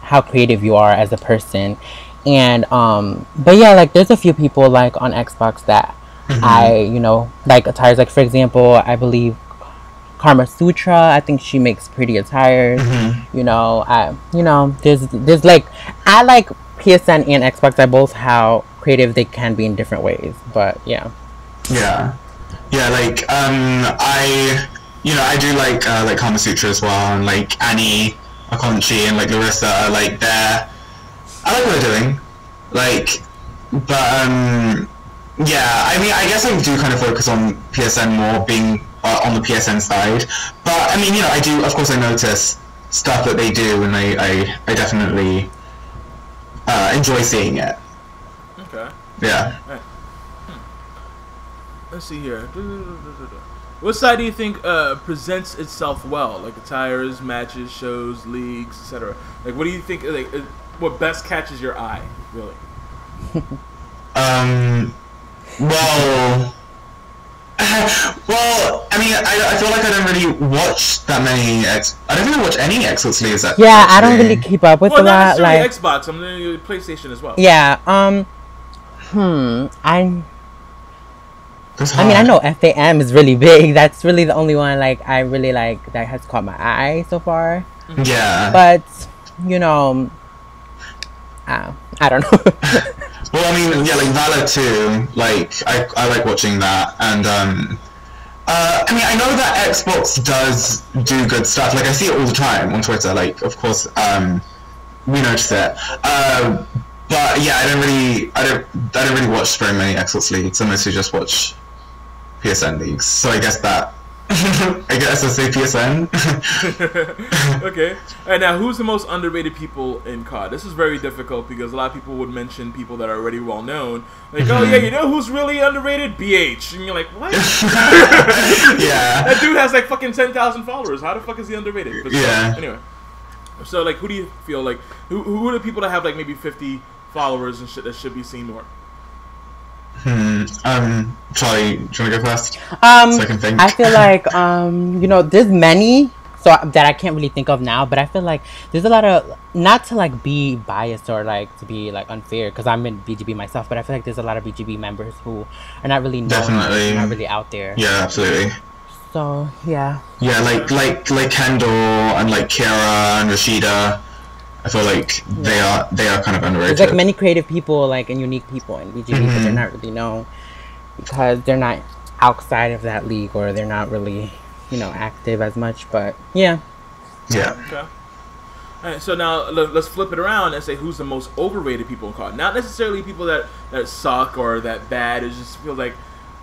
how creative you are as a person. And but yeah, like there's a few people like on Xbox that I, you know, like attires. Like, for example, I believe Karma Sutra, I think she makes pretty attires. You know, there's like, I like PSN and Xbox. I both how creative they can be in different ways. But yeah. Like I do like Kama Sutra as well, and like Annie, Akonchi, and like Larissa. Like I like what they're doing. Like, but yeah, I mean, I guess I do kind of focus on PSN more, being on the PSN side. But I mean, you know, I do, of course, I notice stuff that they do, and I definitely enjoy seeing it. Okay. Yeah. All right. Let's see here. What side do you think presents itself well? Like attires, matches, shows, leagues, etc. Like, what do you think? Like, what best catches your eye, really? Well, I mean, I feel like I don't really watch that many I don't really watch any Xbox leagues. Yeah, I don't really keep up with a lot. Like Xbox, I'm doing PlayStation as well. Yeah. I mean, I know FAM is really big. That's really the only one like I really like that has caught my eye so far. Yeah. But you know, I don't know. Well, I mean, yeah, like Valor 2, like I like watching that, and I mean, I know that Xbox does do good stuff. Like I see it all the time on Twitter. Like, of course, we notice it. But yeah, I don't really watch very many Xbox leagues. I mostly just watch PSN leagues. So I guess that I guess I say PSN. Okay. And now, who's the most underrated people in COD? This is very difficult because a lot of people would mention people that are already well known. Like, oh yeah, you know who's really underrated? BH. And you're like, what? Yeah. That dude has like fucking 10,000 followers. How the fuck is he underrated? But yeah. Anyway. So like, who do you feel like? Who are the people that have like maybe 50 followers and shit that should be seen more? Charlie, do you want to go first? So I can think. I feel like, you know, there's many that I can't really think of now, but I feel like there's a lot of, not to like be biased or like to be like unfair, because I'm in BGB myself, but I feel like there's a lot of BGB members who are not really known, Definitely. not really out there. Yeah, absolutely. So, yeah. Yeah, like Kendall and like Kiara and Rashida. I feel like they are kind of underrated. There's like many creative people like and unique people in BGB, but they're not really known because they're not outside of that league or they're not really, you know, active as much. But yeah. Yeah. Okay. All right. So now let's flip it around and say who's the most overrated people in COD. Not necessarily people that suck or that bad. It just feels like,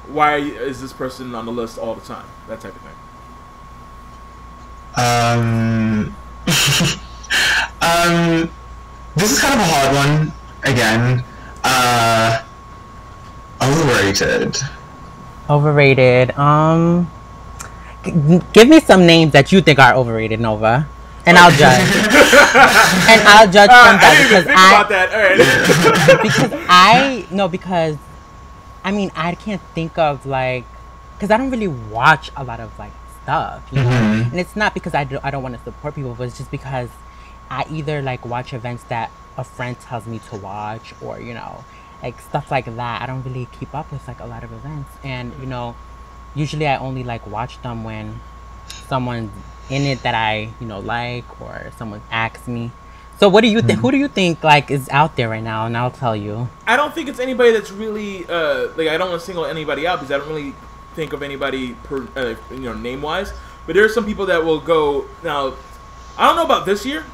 why is this person on the list all the time? That type of thing. This is kind of a hard one again. Overrated. Give me some names that you think are overrated, Nova, and I'll judge. And I'll judge from that because about that. All right. because I mean I can't think of like, because I don't really watch a lot of like stuff, you know, and it's not because I don't want to support people, but it's just because I either like watch events that a friend tells me to watch, or you know, like stuff like that. I don't really keep up with like a lot of events, and you know, usually I only like watch them when someone's in it that I, you know, like, or someone asks me. So what do you think? Who do you think like is out there right now? And I'll tell you. I don't think it's anybody that's really like, I don't want to single anybody out because I don't really think of anybody per you know, name wise. But there are some people that will go now. I don't know about this year,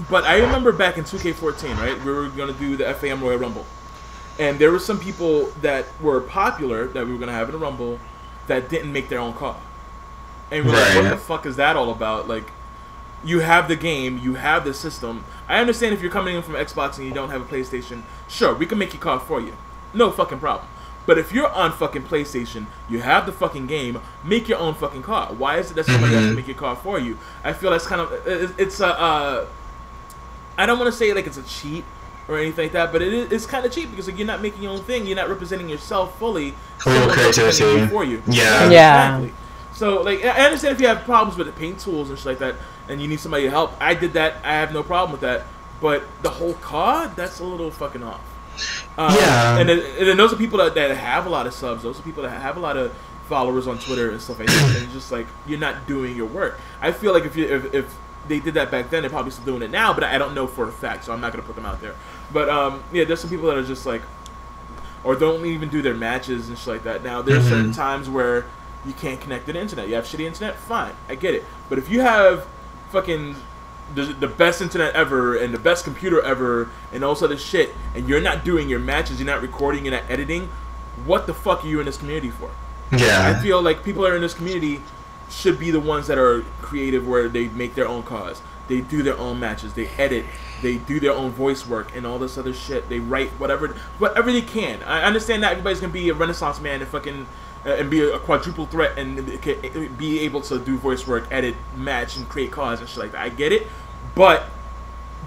but I remember back in 2K14, right? We were going to do the FAM Royal Rumble. And there were some people that were popular that we were going to have in a Rumble that didn't make their own call. And we're like, what the fuck is that all about? Like, you have the game, you have the system. I understand if you're coming in from Xbox and you don't have a PlayStation, sure, we can make your call for you. No fucking problem. But if you're on fucking PlayStation, you have the fucking game, make your own fucking call. Why is it that somebody has to make your call for you? I feel that's kind of, it's a, I don't want to say like it's a cheat or anything like that, but it's kind of cheap because like, you're not making your own thing. You're not representing yourself fully. Full creativity for you. Yeah. Exactly. So like, I understand if you have problems with the paint tools and shit like that, and you need somebody to help. I did that. I have no problem with that. But the whole COD, that's a little fucking off. Yeah. And then those are people that have a lot of subs. Those are people that have a lot of followers on Twitter and stuff like that. And it's just like, you're not doing your work. I feel like if they did that back then, they're probably still doing it now, but I don't know for a fact, so I'm not going to put them out there. But yeah, there's some people that are just like, or don't even do their matches and shit like that. Now, there's certain times where you can't connect to the internet. You have shitty internet? Fine, I get it. But if you have fucking the best internet ever and the best computer ever and all this other shit, and you're not doing your matches, you're not recording, you're not editing, what the fuck are you in this community for? Yeah. I feel like people that are in this community should be the ones that are creative where they make their own cause. They do their own matches. They edit. They do their own voice work and all this other shit. They write whatever they can. I understand that everybody's gonna be a Renaissance man and fucking and be a quadruple threat and be able to do voice work, edit, match, and create cards and shit like that. I get it, but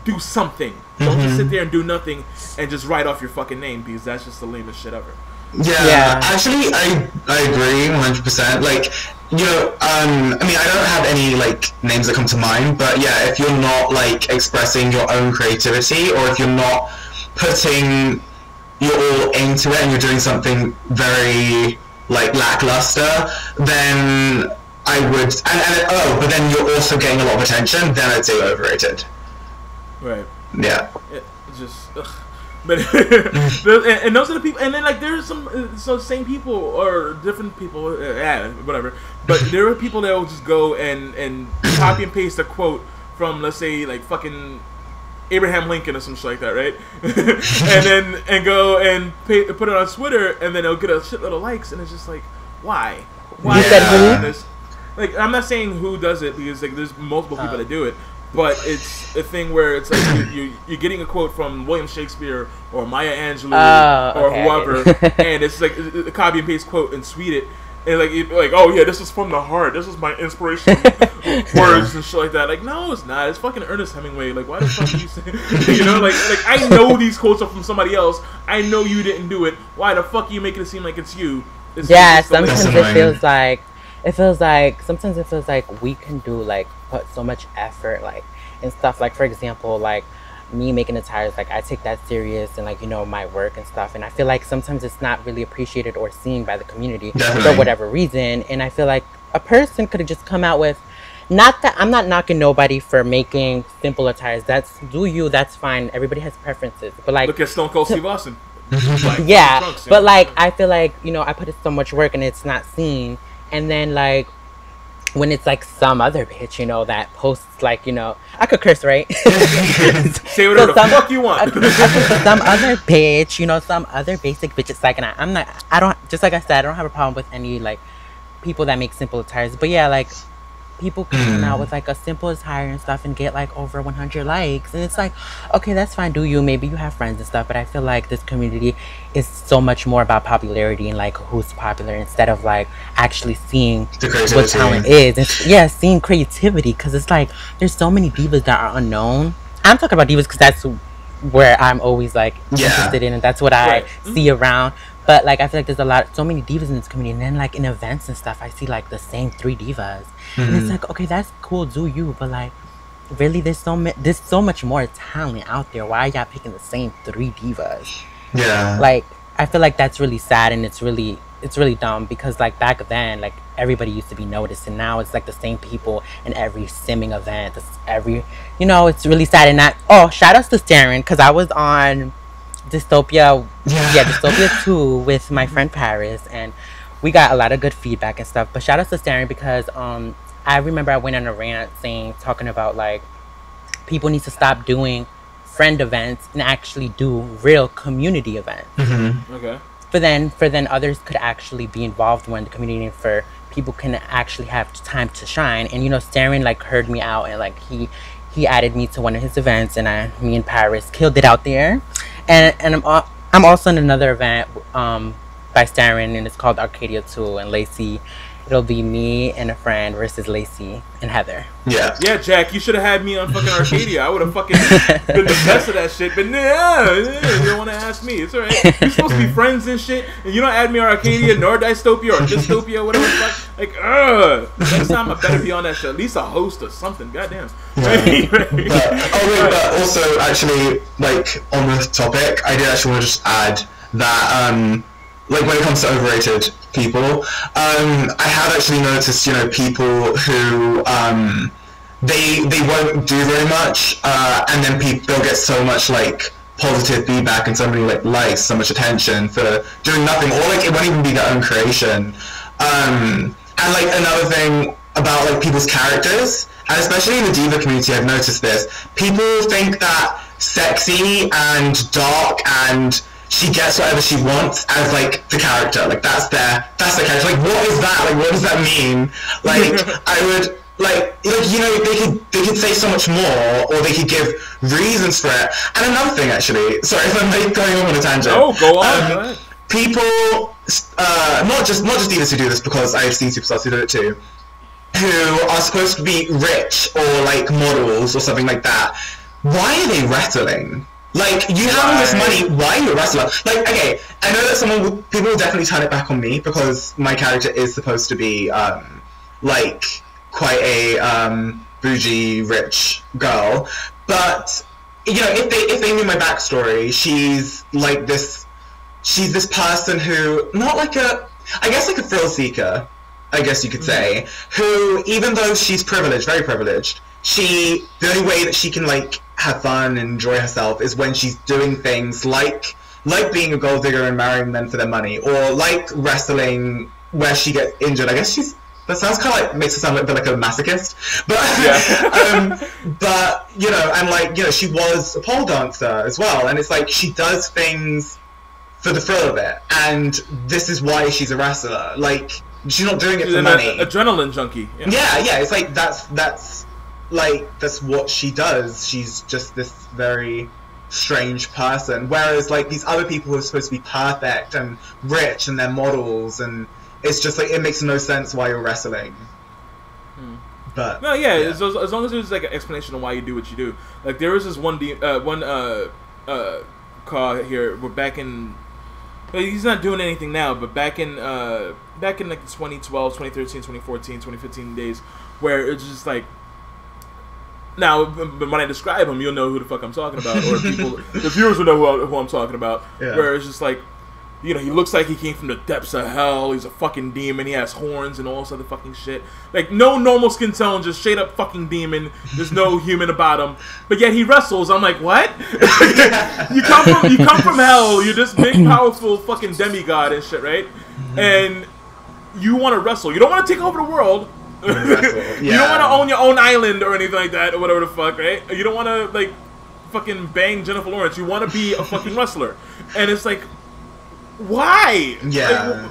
do something. Don't just sit there and do nothing and just write off your fucking name, because that's just the lamest shit ever. Yeah. Actually, I agree 100%. Like, you know, I mean, I don't have any, like, names that come to mind, but yeah, if you're not, like, expressing your own creativity, or if you're not putting your all into it and you're doing something very, like, lackluster, then I would, but then you're also getting a lot of attention, then I'd say overrated. Right. Yeah. It's just, ugh. But and those are the people, and then like there's some same people or different people, whatever. But there are people that will just go and copy and paste a quote from, let's say, like fucking Abraham Lincoln or some shit like that, right? and go and put it on Twitter, and then it'll get a shitload of likes, and it's just like, why? Why? Like, I'm not saying who does it, because like there's multiple people that do it. But it's a thing where it's like you're getting a quote from William Shakespeare or Maya Angelou or whoever, and it's like a copy and paste quote and tweet it, and like oh yeah, this is from the heart, this is my inspirational words and shit like that. Like, no, it's not. It's fucking Ernest Hemingway. Like, why the fuck are you saying? You know, like I know these quotes are from somebody else. I know you didn't do it. Why the fuck are you making it seem like it's you? Sometimes it feels like sometimes it feels like we can do like put so much effort like and stuff, like for example like me making attires, like I take that serious and like, you know, my work and stuff, and I feel like sometimes it's not really appreciated or seen by the community for whatever reason. And I feel like a person could have just come out with, not that I'm not knocking nobody for making simple attires, that's fine, everybody has preferences, but like look at Stone Cold Steve Austin. But like I feel like, you know, I put in so much work and it's not seen. And then, like, when it's, like, some other bitch, you know, that posts, like, you know... I could curse, right? Say whatever the fuck you want. Some other bitch, you know, some other basic bitch. It's like, and I don't... Just like I said, I don't have a problem with any, like, people that make simple attires. But, yeah, like, people come out with, like, a simple attire and stuff and get, like, over 100 likes. And it's like, okay, that's fine. Do you? Maybe you have friends and stuff. But I feel like this community is so much more about popularity and, like, who's popular instead of, like, actually seeing what talent is. And, seeing creativity. Because it's like, there's so many divas that are unknown. I'm talking about divas because that's where I'm always, like, interested in. And that's what I see around. But, like, I feel like there's so many divas in this community. And then, like, in events and stuff, I see, like, the same 3 divas. And it's like, okay, that's cool, do you. But, like, really, there's so much more talent out there. Why are y'all picking the same 3 divas? Yeah. Like, I feel like that's really sad, and it's really dumb. Because, like, back then, like, everybody used to be noticed. And now it's, like, the same people in every simming event. You know, it's really sad. And shout outs to Darren, because I was on... Dystopia 2 with my friend Paris, and we got a lot of good feedback and stuff. But shout out to Darren, because I remember I went on a rant talking about like people need to stop doing friend events and actually do real community events. Okay. For then others could actually be involved more in the community, and for people can actually have time to shine. And you know, Darren like heard me out, and like he added me to one of his events, and me and Paris killed it out there. And I'm also in another event by Darren, and it's called Arcadia 2 and Lacie. It'll be me and a friend versus Lacie and Heather. Yeah, Jack, you should have had me on fucking Arcadia. I would have fucking been the best of that shit. But you don't want to ask me. It's alright. You're supposed to be friends and shit, and you don't add me on Arcadia nor Dystopia or Dystopia, whatever the fuck. Like, next time I better be on that shit. At least a host or something. Goddamn. But also, actually, like on this topic, I did actually want to just add that. Like when it comes to overrated people, I have actually noticed, you know, people who they won't do very much, and then they'll get so much like positive feedback and so many like likes, so much attention for doing nothing, or like it won't even be their own creation. And like another thing about like people's characters, and especially in the diva community, I've noticed this. People think that sexy and dark and she gets whatever she wants as like the character, like that's their character. Like, what is that? Like, what does that mean? Like, like you know, they could say so much more, or they could give reasons for it. And another thing, actually, sorry if I'm like going off on a tangent. Oh, go on. Go ahead. People, not just divas who do this, because I've seen superstars who do it too, who are supposed to be rich or like models or something like that. Why are they wrestling? Like, you have all this money, why are you a wrestler? Like, okay, I know that people will definitely turn it back on me because my character is supposed to be, like, quite a, bougie, rich girl. But, you know, if they knew my backstory, she's this person who, not like I guess like a thrill seeker, I guess you could say, who, even though she's privileged, very privileged, the only way that she can, like, have fun and enjoy herself is when she's doing things like being a gold digger and marrying men for their money, or like wrestling where she gets injured. I guess that sounds kind of like, makes her sound like a masochist, but but you know, and like, you know, she was a pole dancer as well, and it's like she does things for the thrill of it, and this is why she's a wrestler. Like, she's not doing it for money. Adrenaline junkie. Yeah, it's like that's what she does. She's just this very strange person, whereas like these other people who are supposed to be perfect and rich and they're models, and it's just like, it makes no sense why you're wrestling. But no, yeah. As long as there's like an explanation of why you do what you do. Like, there was this one call here, we're back in, he's not doing anything now, but back in like the 2012, 2013, 2014, 2015 days, where it's just like, now, when I describe him, you'll know who the fuck I'm talking about, or the viewers will know who I'm talking about. Yeah. Where it's just like, you know, he looks like he came from the depths of hell. He's a fucking demon. He has horns and all this other fucking shit. Like, no normal skin tone, just straight up fucking demon. There's no human about him. But yet he wrestles. I'm like, what? you come from hell. You're this big, powerful fucking demigod and shit, right? And you want to wrestle. You don't want to take over the world. You don't want to own your own island or anything like that, or whatever the fuck, right? You don't want to, like, fucking bang Jennifer Lawrence. You want to be a fucking wrestler. And it's like, why? Yeah. Like,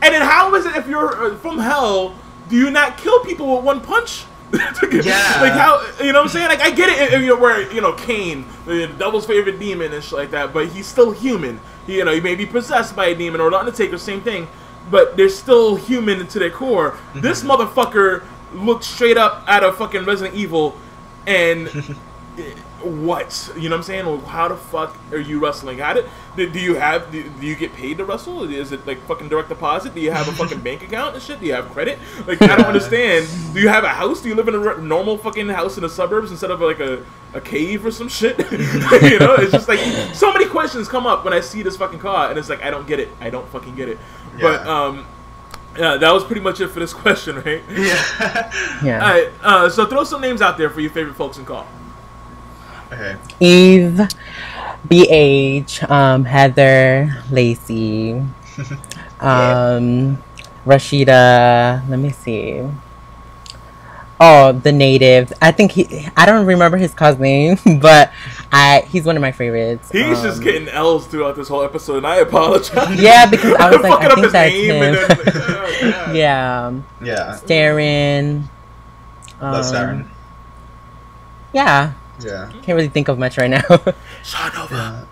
and then how is it, if you're from hell, do you not kill people with one punch? Yeah. Like, how, you know what I'm saying? Like, I get it if you're where, you know, Cain, the devil's favorite demon and shit like that, but he's still human. You know, he may be possessed by a demon, or the Undertaker, same thing. But they're still human to their core. Mm-hmm. This motherfucker looked straight up out of fucking Resident Evil, and what? You know what I'm saying? Well, how the fuck are you wrestling? Do you get paid to wrestle? Is it like fucking direct deposit? Do you have a fucking bank account and shit? Do you have credit? Like, I don't understand. Do you have a house? Do you live in a normal fucking house in the suburbs instead of like a cave or some shit? You know, it's just like, so many questions come up when I see this fucking car, and it's like, I don't get it. I don't fucking get it. Yeah. But yeah, that was pretty much it for this question, right? Yeah. All right. So throw some names out there for your favorite folks in call. Okay. Eve, BH, Heather, Lacey, Rashida. Let me see. Oh, the native. I think I don't remember his cause name, but he's one of my favorites. He's just getting L's throughout this whole episode, and I apologize. Yeah, because I was like, I think that's him. Then, yeah. Starren. Love Starren. Yeah. Yeah. Can't really think of much right now. Sean Nova.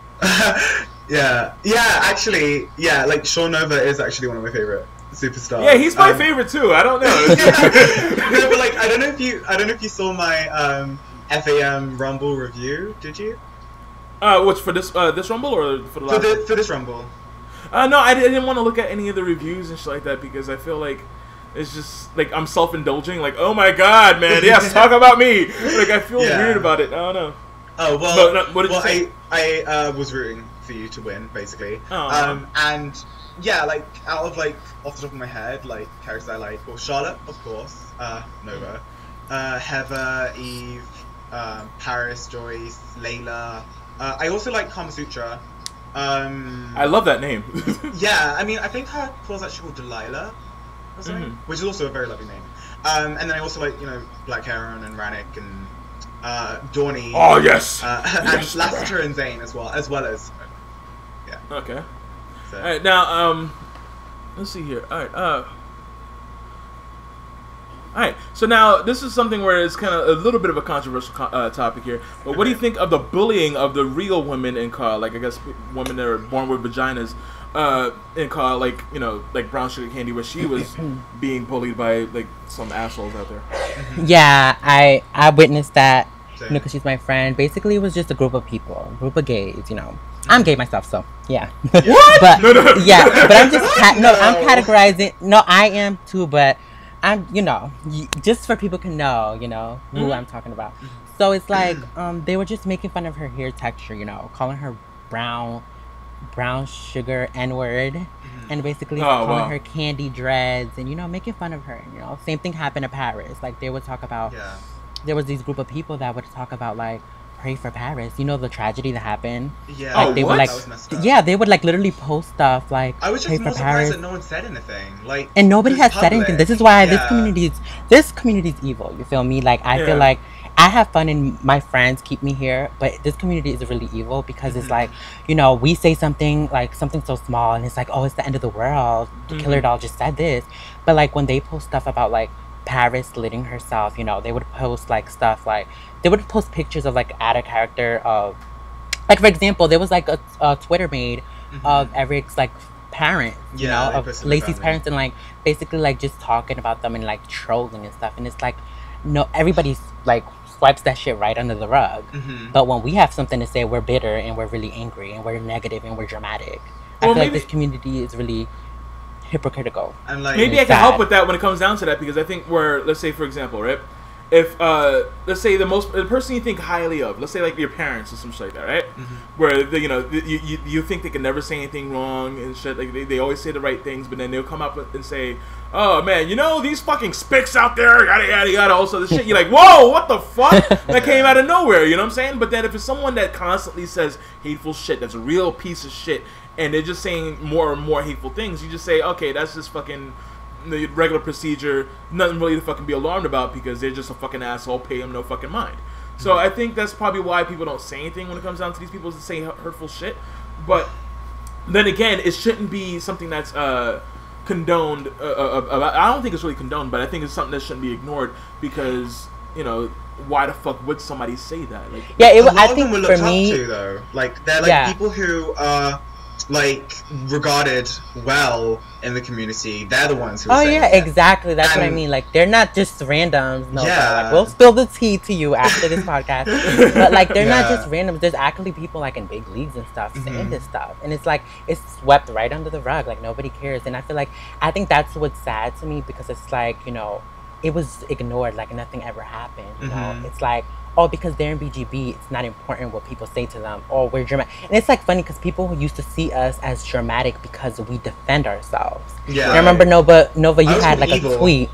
Yeah. Actually, yeah. Like, Sean Nova is actually one of my favorite superstars. Yeah, he's my favorite too. I don't know. No, but like, I don't know if you saw my FAM Rumble review. Did you? Which, for this Rumble or for the last? For this Rumble. No, I didn't want to look at any of the reviews and shit like that, because I feel like it's just like I'm self-indulging. Like, oh my god, man, yes, talk about me. Like, I feel weird about it. I don't know. Oh well. What did you say? I was rooting for you to win, basically. And yeah, like, out of like off the top of my head, like, characters I like, well, Charlotte, of course, Nova, Heather, Eve, Paris, Joyce, Layla. I also like Kama Sutra. I love that name. Yeah, I mean, I think her was actually called Delilah or something, which is also a very lovely name. And then I also like, you know, Black Heron and Rannick and Dawny. Oh yes. And Lassiter and Zane as well as. Yeah. Okay. So. All right, now let's see here. All right. Alright, so now this is something where it's kind of a little bit of a controversial topic here, but what do you think of the bullying of the real women in COD? Like, I guess women that are born with vaginas in COD, like, you know, like Brown Sugar Candy, where she was being bullied by, like, some assholes out there. Yeah, I witnessed that, you know, because she's my friend. Basically, it was just a group of people, a group of gays, you know. I'm gay myself, so, yeah. What? But, yeah, but I'm just, I'm categorizing, no, I am too, but I'm, you know, just for people can know, you know, who I'm talking about. So it's like, they were just making fun of her hair texture, you know, calling her brown sugar N-word, and basically calling her candy dreads, and, you know, making fun of her, you know. Same thing happened in Paris. Like, they would talk about, there was these group of people that would talk about, like, pray for Paris. You know, the tragedy that happened? Yeah. Like, they would, like, they would, like, literally post stuff, like, I was pray just more for Paris. surprised that no one said anything. Like, and nobody has said anything. This is why this community's evil. You feel me? Like, I feel like I have fun and my friends keep me here, but this community is really evil because it's like, you know, we say something, like, something so small, and it's like, oh, it's the end of the world. The killer doll just said this. But, like, when they post stuff about, like, Paris slitting herself, you know, they would post, like, stuff, like, they would post pictures of, like, add a character of, like, for example, there was, like, a Twitter made of Eric's, like, parents, you know, of Lacey's parents, and, like, basically, like, just talking about them and, like, trolling and stuff. And it's like, no, everybody's, like, swipes that shit right under the rug. But when we have something to say, we're bitter and we're really angry and we're negative and we're dramatic. I feel like this community is really hypocritical. And, like, maybe I can help with that when it comes down to that, because I think we're, let's say, for example, right? If let's say the person you think highly of, let's say like your parents or some shit like that, right? Where you know you think they can never say anything wrong and shit, like they always say the right things, but then they'll come up and say, oh man, you know these fucking spics out there, yada yada yada, also the shit. You're like, whoa, what the fuck? That came out of nowhere, you know what I'm saying? But then if it's someone that constantly says hateful shit, that's a real piece of shit, and they're just saying more and more hateful things, you just say, okay, that's just fucking the regular procedure, nothing really to fucking be alarmed about, because they're just a fucking asshole, pay them no fucking mind. So I think that's probably why people don't say anything when it comes down to these people that say hurtful shit. But then again, it shouldn't be something that's condoned. I don't think it's really condoned, but I think it's something that shouldn't be ignored, because, you know, why the fuck would somebody say that? Like, yeah, I think for me, up to, though, like, they're like people who are like regarded well in the community. They're the ones who are saying that. Exactly, that's what I mean. Like, they're not just randoms. No, like, we'll spill the tea to you after this podcast. But like, they're not just randoms. There's actually people like in big leagues and stuff saying this stuff, and it's like it's swept right under the rug. Like, nobody cares. And I feel like, I think that's what's sad to me, because it's like, you know, it was ignored, like nothing ever happened. You know, it's like, oh, because they're in BGB, it's not important what people say to them. Oh, we're dramatic. And it's like funny, because people who used to see us as dramatic because we defend ourselves. Yeah. And I remember Nova, you had like a tweet.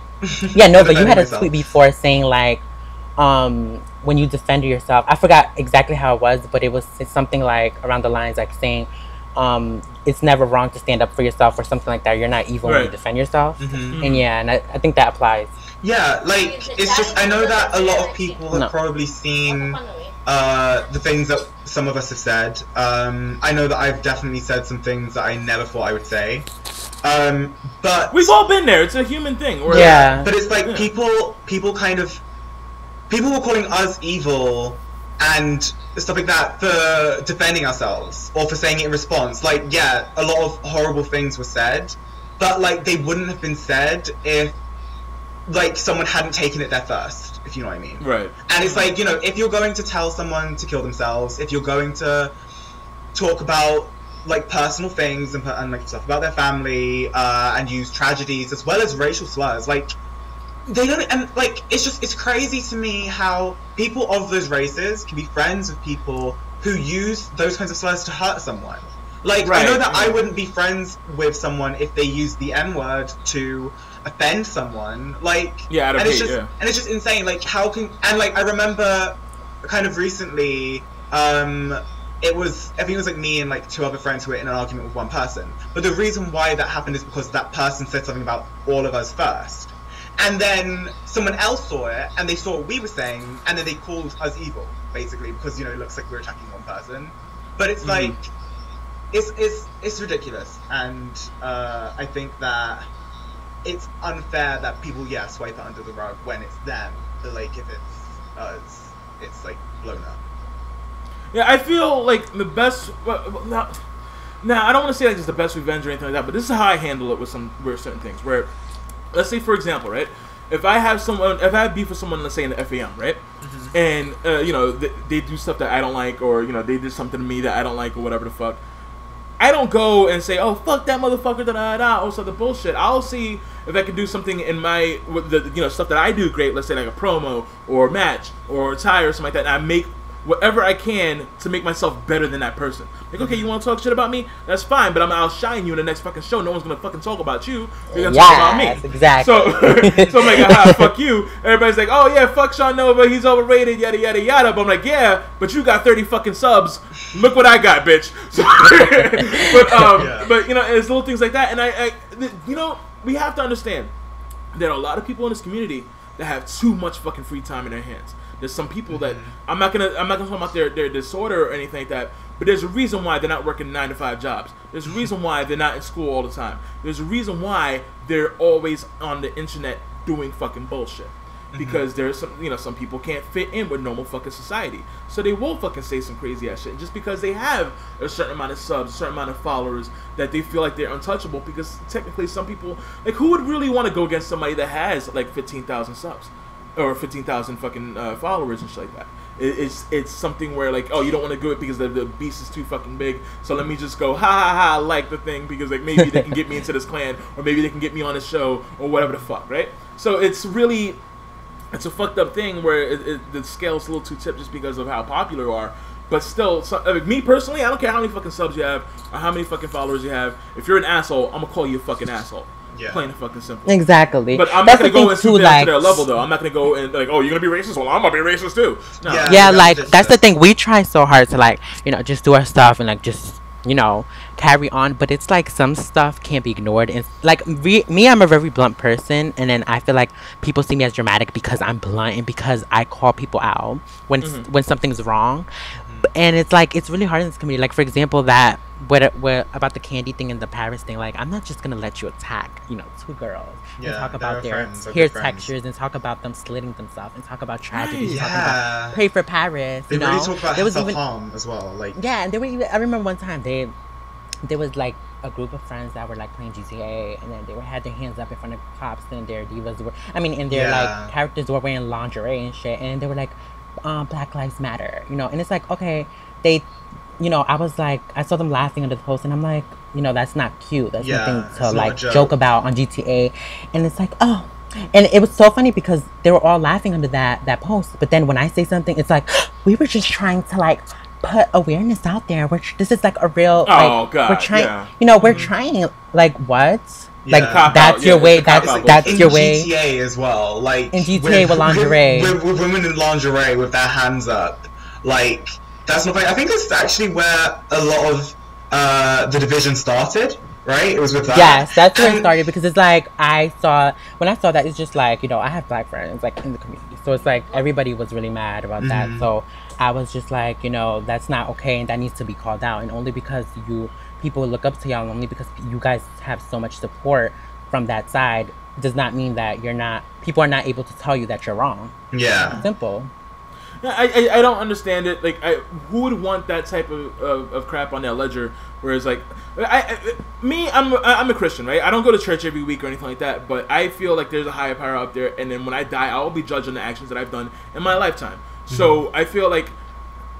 Yeah, Nova, you had a tweet before saying like, when you defend yourself, I forgot exactly how it was, but it's something like around the lines like saying, it's never wrong to stand up for yourself or something like that. You're not evil when you defend yourself. And yeah, and I think that applies. Yeah, like, it's just, I know that a lot of people have probably seen the things that some of us have said. I know that I've definitely said some things that I never thought I would say. But we've all been there. It's a human thing. But it's like people were calling us evil and stuff like that for defending ourselves or for saying it in response. Like, yeah, a lot of horrible things were said, but like, they wouldn't have been said if like someone hadn't taken it there first, if you know what I mean. Right. And it's like, you know, if you're going to tell someone to kill themselves, if you're going to talk about like personal things and like stuff about their family, and use tragedies as well as racial slurs, like, they don't, and like, it's crazy to me how people of those races can be friends with people who use those kinds of slurs to hurt someone. Like, I know that I wouldn't be friends with someone if they used the N-word to offend someone. Like, and it's just insane. Like, how can, and like, I remember kind of recently, I think it was like me and like two other friends who were in an argument with one person. But the reason why that happened is because that person said something about all of us first. And then someone else saw it, and they saw what we were saying, and then they called us evil, basically, because, you know, it looks like we're attacking one person. But it's like, it's ridiculous, and I think that it's unfair that people swipe it under the rug when it's them. But like if it's us, it's like blown up. Yeah, I feel like the best. Now, I don't want to say like it's the best revenge or anything like that, but this is how I handle it with certain things. Where, let's say for example, right? If I have beef with someone, let's say in the FAM, right? Mm-hmm. And you know they do stuff that I don't like, or you know they did something to me that I don't like, or whatever the fuck. I don't go and say, "Oh fuck that motherfucker," or some other bullshit. I'll see if I can do something in my with the stuff that I do great. Let's say like a promo or a match or attire or something like that. And I make whatever I can to make myself better than that person. Like, okay, you want to talk shit about me? That's fine, but I'll shine you in the next fucking show. No one's gonna fucking talk about you. They're gonna talk about me. Exactly. So I'm like, fuck you. Everybody's like, oh yeah, fuck Sean Nova, he's overrated, yada yada yada. But I'm like, yeah, but you got 30 fucking subs. Look what I got, bitch. So, but you know, it's little things like that, and I you know, we have to understand there are a lot of people in this community that have too much fucking free time in their hands. There's some people that I'm not gonna talk about their disorder or anything like that, but there's a reason why they're not working 9-to-5 jobs. There's a reason why they're not in school all the time. There's a reason why they're always on the internet doing fucking bullshit. Because there's some people can't fit in with normal fucking society, so they will fucking say some crazy ass shit just because they have a certain amount of subs, a certain amount of followers that they feel like they're untouchable. Because technically, some people, like, who would really want to go against somebody that has like 15,000 subs or 15,000 fucking followers and shit like that? It's something where like, oh, you don't want to do it because the beast is too fucking big, so let me just go ha I like the thing because like maybe they can get me into this clan, or maybe they can get me on a show or whatever the fuck, right? So it's a fucked up thing where the scale's a little too tipped just because of how popular you are. But still, me personally, I don't care how many fucking subs you have or how many fucking followers you have. If you're an asshole, I'm gonna call you a fucking asshole. Yeah. Plain and fucking simple. Exactly. But I'm not gonna go and stoop down to their level though. I'm not gonna go and like, oh, you're gonna be racist? Well, I'm gonna be racist too. No. Yeah, like that's the thing. We try so hard to like, just do our stuff and like just carry on, but it's like some stuff can't be ignored. And like me, I'm a very blunt person, and then I feel like people see me as dramatic because I'm blunt and because I call people out when something's wrong. And it's like it's really hard in this community. Like for example, that what about the candy thing and the Paris thing. Like I'm not just gonna let you attack two girls and talk about their hair textures and talk about them slitting themselves and talk about tragedy. Talk about pray for Paris. They really talk about self-harm as well. Like and they were even, I remember one time there was like a group of friends that were like playing GTA, and then they had their hands up in front of cops, and their divas were, and their like characters were wearing lingerie and shit, and they were like, Black Lives Matter, and it's like, okay, they, I was like, I saw them laughing under the post, and I'm like, that's not cute. That's nothing to like joke about on GTA, and it's like, oh. And it was so funny because they were all laughing under that post, but then when I say something, it's like, we were just trying to like put awareness out there. This is like a real like, we're trying we're trying, like, what, like that's your way, that's your way. In GTA as well, like in GTA with lingerie, with women in lingerie with their hands up, like that's not. I think that's actually where a lot of the division started. Right, it was with that. Yes, that's where it started, because it's like when I saw that, it's just like, I have Black friends like in the community, so it's like everybody was really mad about that. So I was just like, that's not okay, and that needs to be called out. And only because people look up to y'all, and only because you guys have so much support from that side, does not mean that people are not able to tell you that you're wrong. Yeah, simple. Yeah, I don't understand it. Like, who would want that type of crap on their ledger? Whereas, like, I'm a Christian, right? I don't go to church every week or anything like that, but I feel like there's a higher power out there, and then when I die, I will be judged on the actions that I've done in my lifetime. So I feel like,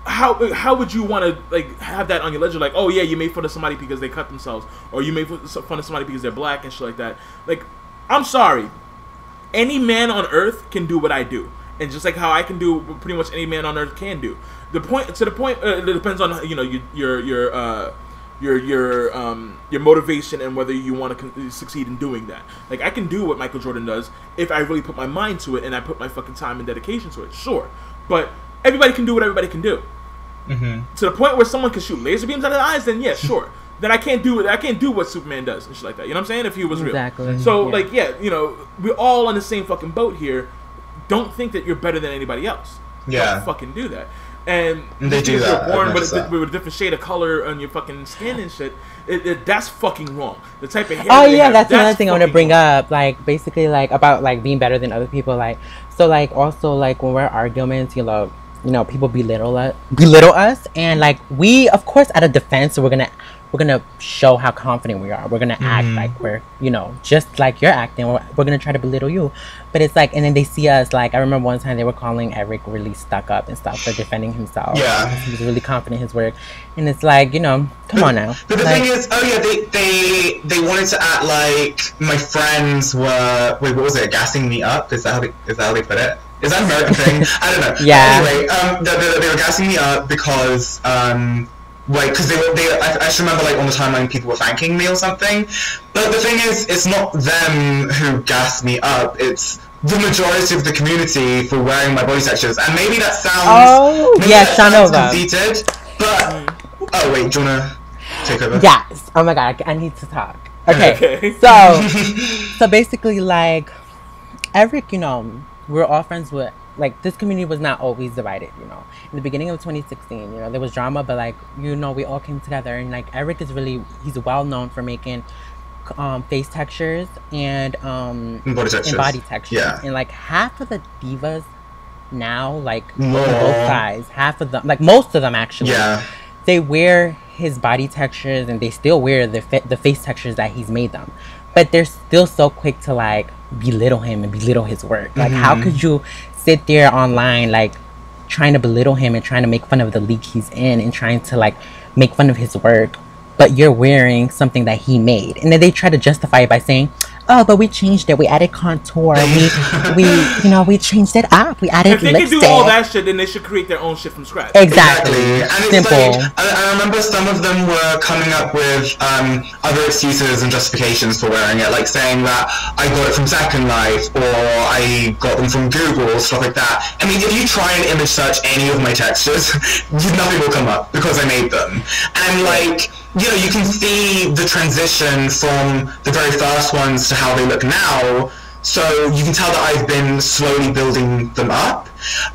how would you want to like have that on your ledger? Like, oh yeah, you made fun of somebody because they cut themselves, or you made fun of somebody because they're black and shit like that. Like, I'm sorry, any man on earth can do what I do. And just like how I can do, pretty much any man on earth can do. It depends on your motivation and whether you want to succeed in doing that. Like, I can do what Michael Jordan does if I really put my mind to it and I put my fucking time and dedication to it. Sure, but everybody can do what everybody can do. To the point where someone can shoot laser beams out of the eyes, then yeah, sure. Then I can't do what Superman does and shit like that. You know what I'm saying? If he was real. So like, we're all on the same fucking boat here. Don't think that you're better than anybody else. Don't fucking do that. and they do that. You're born with a different shade of color on your fucking skin and shit. That's fucking wrong. The type of hair. Oh yeah, that's another thing I want to bring up. Like basically, like about like being better than other people. Like so, like also like when we're arguments, you know, people belittle us, and like we, of course, out of defense, we're gonna show how confident we are. We're gonna act like we're, just like you're acting. We're gonna try to belittle you, but it's like, and then they see us like, I remember one time they were calling Eric really stuck up and stuff for defending himself. Yeah, he was really confident in his work, and it's like, come on now. But the thing is, they wanted to act like my friends were, wait, what was it? Gassing me up? Is that how they put it? Is that an American thing? I don't know. Yeah. Anyway, they were gassing me up because, because I just remember, like, on the timeline, people were thanking me or something. But the thing is, it's not them who gassed me up. It's the majority of the community for wearing my body textures. And maybe that sounds... conceited. But... Oh, wait, do you want to take over? Yes. Oh, my God. I need to talk. Okay. So basically, like, Eric, we're all friends with, like, this community was not always divided, In the beginning of 2016, there was drama, but, like, we all came together. And, like, Eric is he's well known for making face textures and body textures. Yeah. And, like, half of the divas now, like, on both sides, half of them, like, most of them, actually, they wear his body textures and they still wear the face textures that he's made them. But they're still so quick to, like, belittle him and belittle his work. Like, how could you sit there online, like, trying to belittle him and trying to make fun of the league he's in and trying to, like, make fun of his work, but you're wearing something that he made? And then they try to justify it by saying, oh, but we changed it. We added contour. We changed it up. We added lipstick. If they can do all that shit, then they should create their own shit from scratch. Exactly. And it's simple. Like, I remember some of them were coming up with other excuses and justifications for wearing it, like saying that I got it from Second Life or I got them from Google or stuff like that. I mean, if you try and image search any of my textures, nothing will come up because I made them. And like, you can see the transition from the very first ones to how they look now, so you can tell that I've been slowly building them up.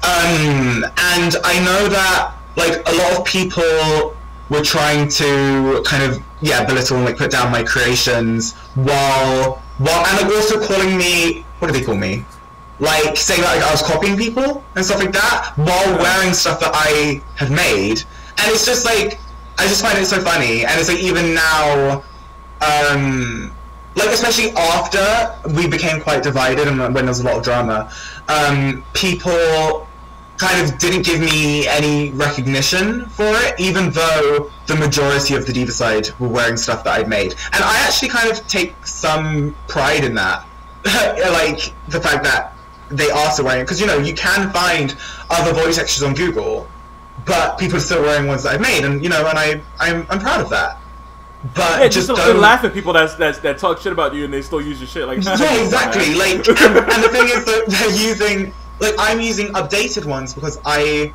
And I know that, like, a lot of people were trying to kind of, belittle and, like, put down my creations while and, like, also calling me, what do they call me? Like, saying that, like, I was copying people and stuff like that while wearing stuff that I had made. And it's just, like, I just find it so funny, and it's like even now, like especially after we became quite divided and when there was a lot of drama, people kind of didn't give me any recognition for it, even though the majority of the diva side were wearing stuff that I'd made. And I actually kind of take some pride in that, like the fact that they are still wearing it, because you can find other body textures on Google, but people are still wearing ones that I've made, and I'm proud of that. But just don't laugh at people that talk shit about you and they still use your shit. Like, exactly. Like, and the thing is that they're using, like, I'm using updated ones because I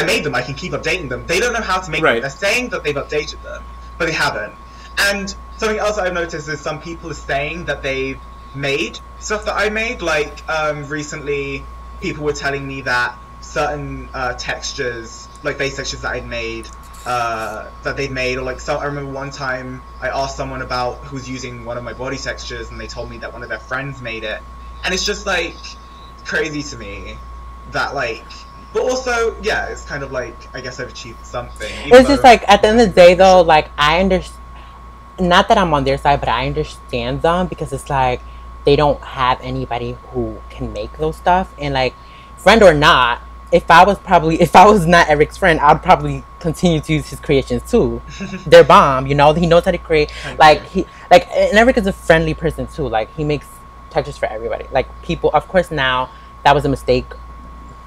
made them. I can keep updating them. They don't know how to make them. They're saying that they've updated them, but they haven't. And something else I've noticed is some people are saying that they've made stuff that I made. Like, recently, people were telling me that certain textures, like face textures that I'd made, that they'd made, or like, so I remember one time I asked someone about who was using one of my body textures, and they told me that one of their friends made it, and it's just like crazy to me that, like, but also, it's kind of like, I guess I've achieved something. It's just like, at the end of the day though, like, I understand, not that I'm on their side, but I understand them, because it's like they don't have anybody who can make those stuff, and like, friend or not, if I was not Eric's friend, I'd probably continue to use his creations too. They're bomb, he knows how to create. And Eric is a friendly person too. Like, he makes textures for everybody. Like, people, of course, now that was a mistake,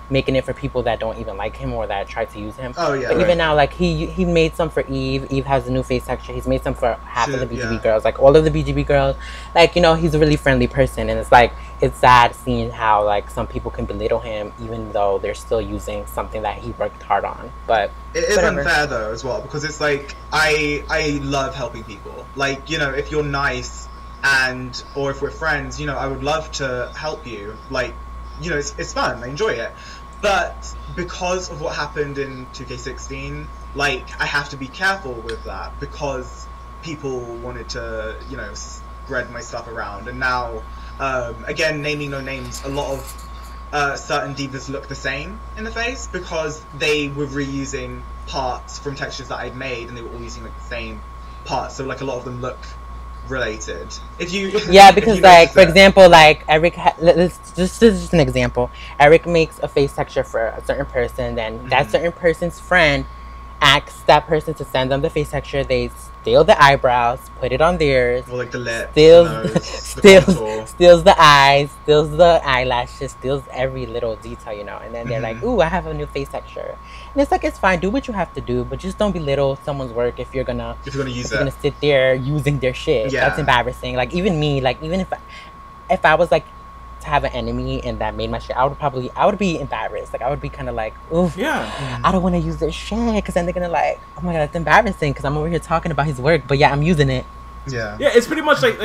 making it for people that don't even like him or that try to use him. Oh yeah. But even now, like, he made some for Eve. Eve has a new face texture. He's made some for half of the BGB girls, like all of the BGB girls. Like, he's a really friendly person, and it's like, it's sad seeing how, like, some people can belittle him even though they're still using something that he worked hard on. But it is unfair though as well, because it's like, I love helping people. Like, if you're nice or if we're friends, I would love to help you. Like, it's fun. I enjoy it. But because of what happened in 2K16, like, I have to be careful with that because people wanted to, you know, spread my stuff around. And now, again, naming no names, a lot of certain divas look the same in the face because they were reusing parts from textures that I'd made, and they were all using like the same parts. So like a lot of them look related. If you because like for example, like Eric, this is just an example. Eric makes a face texture for a certain person, then that certain person's friend asks that person to send them the face texture. They steal the eyebrows, put it on theirs, or like the lips, steals the eyes, steals the eyelashes, steals every little detail, you know. And then they're like, "Ooh, I have a new face texture." And it's like, it's fine, do what you have to do, but just don't belittle someone's work if you're gonna sit there using their shit. Yeah. That's embarrassing. Like even me, like even if I was like to have an enemy and that made my shit, I would be embarrassed. Like I would be kind of like, oof, I don't want to use this shit because then they're gonna like, oh my god, that's embarrassing because I'm over here talking about his work, but yeah, I'm using it. Yeah, it's pretty much like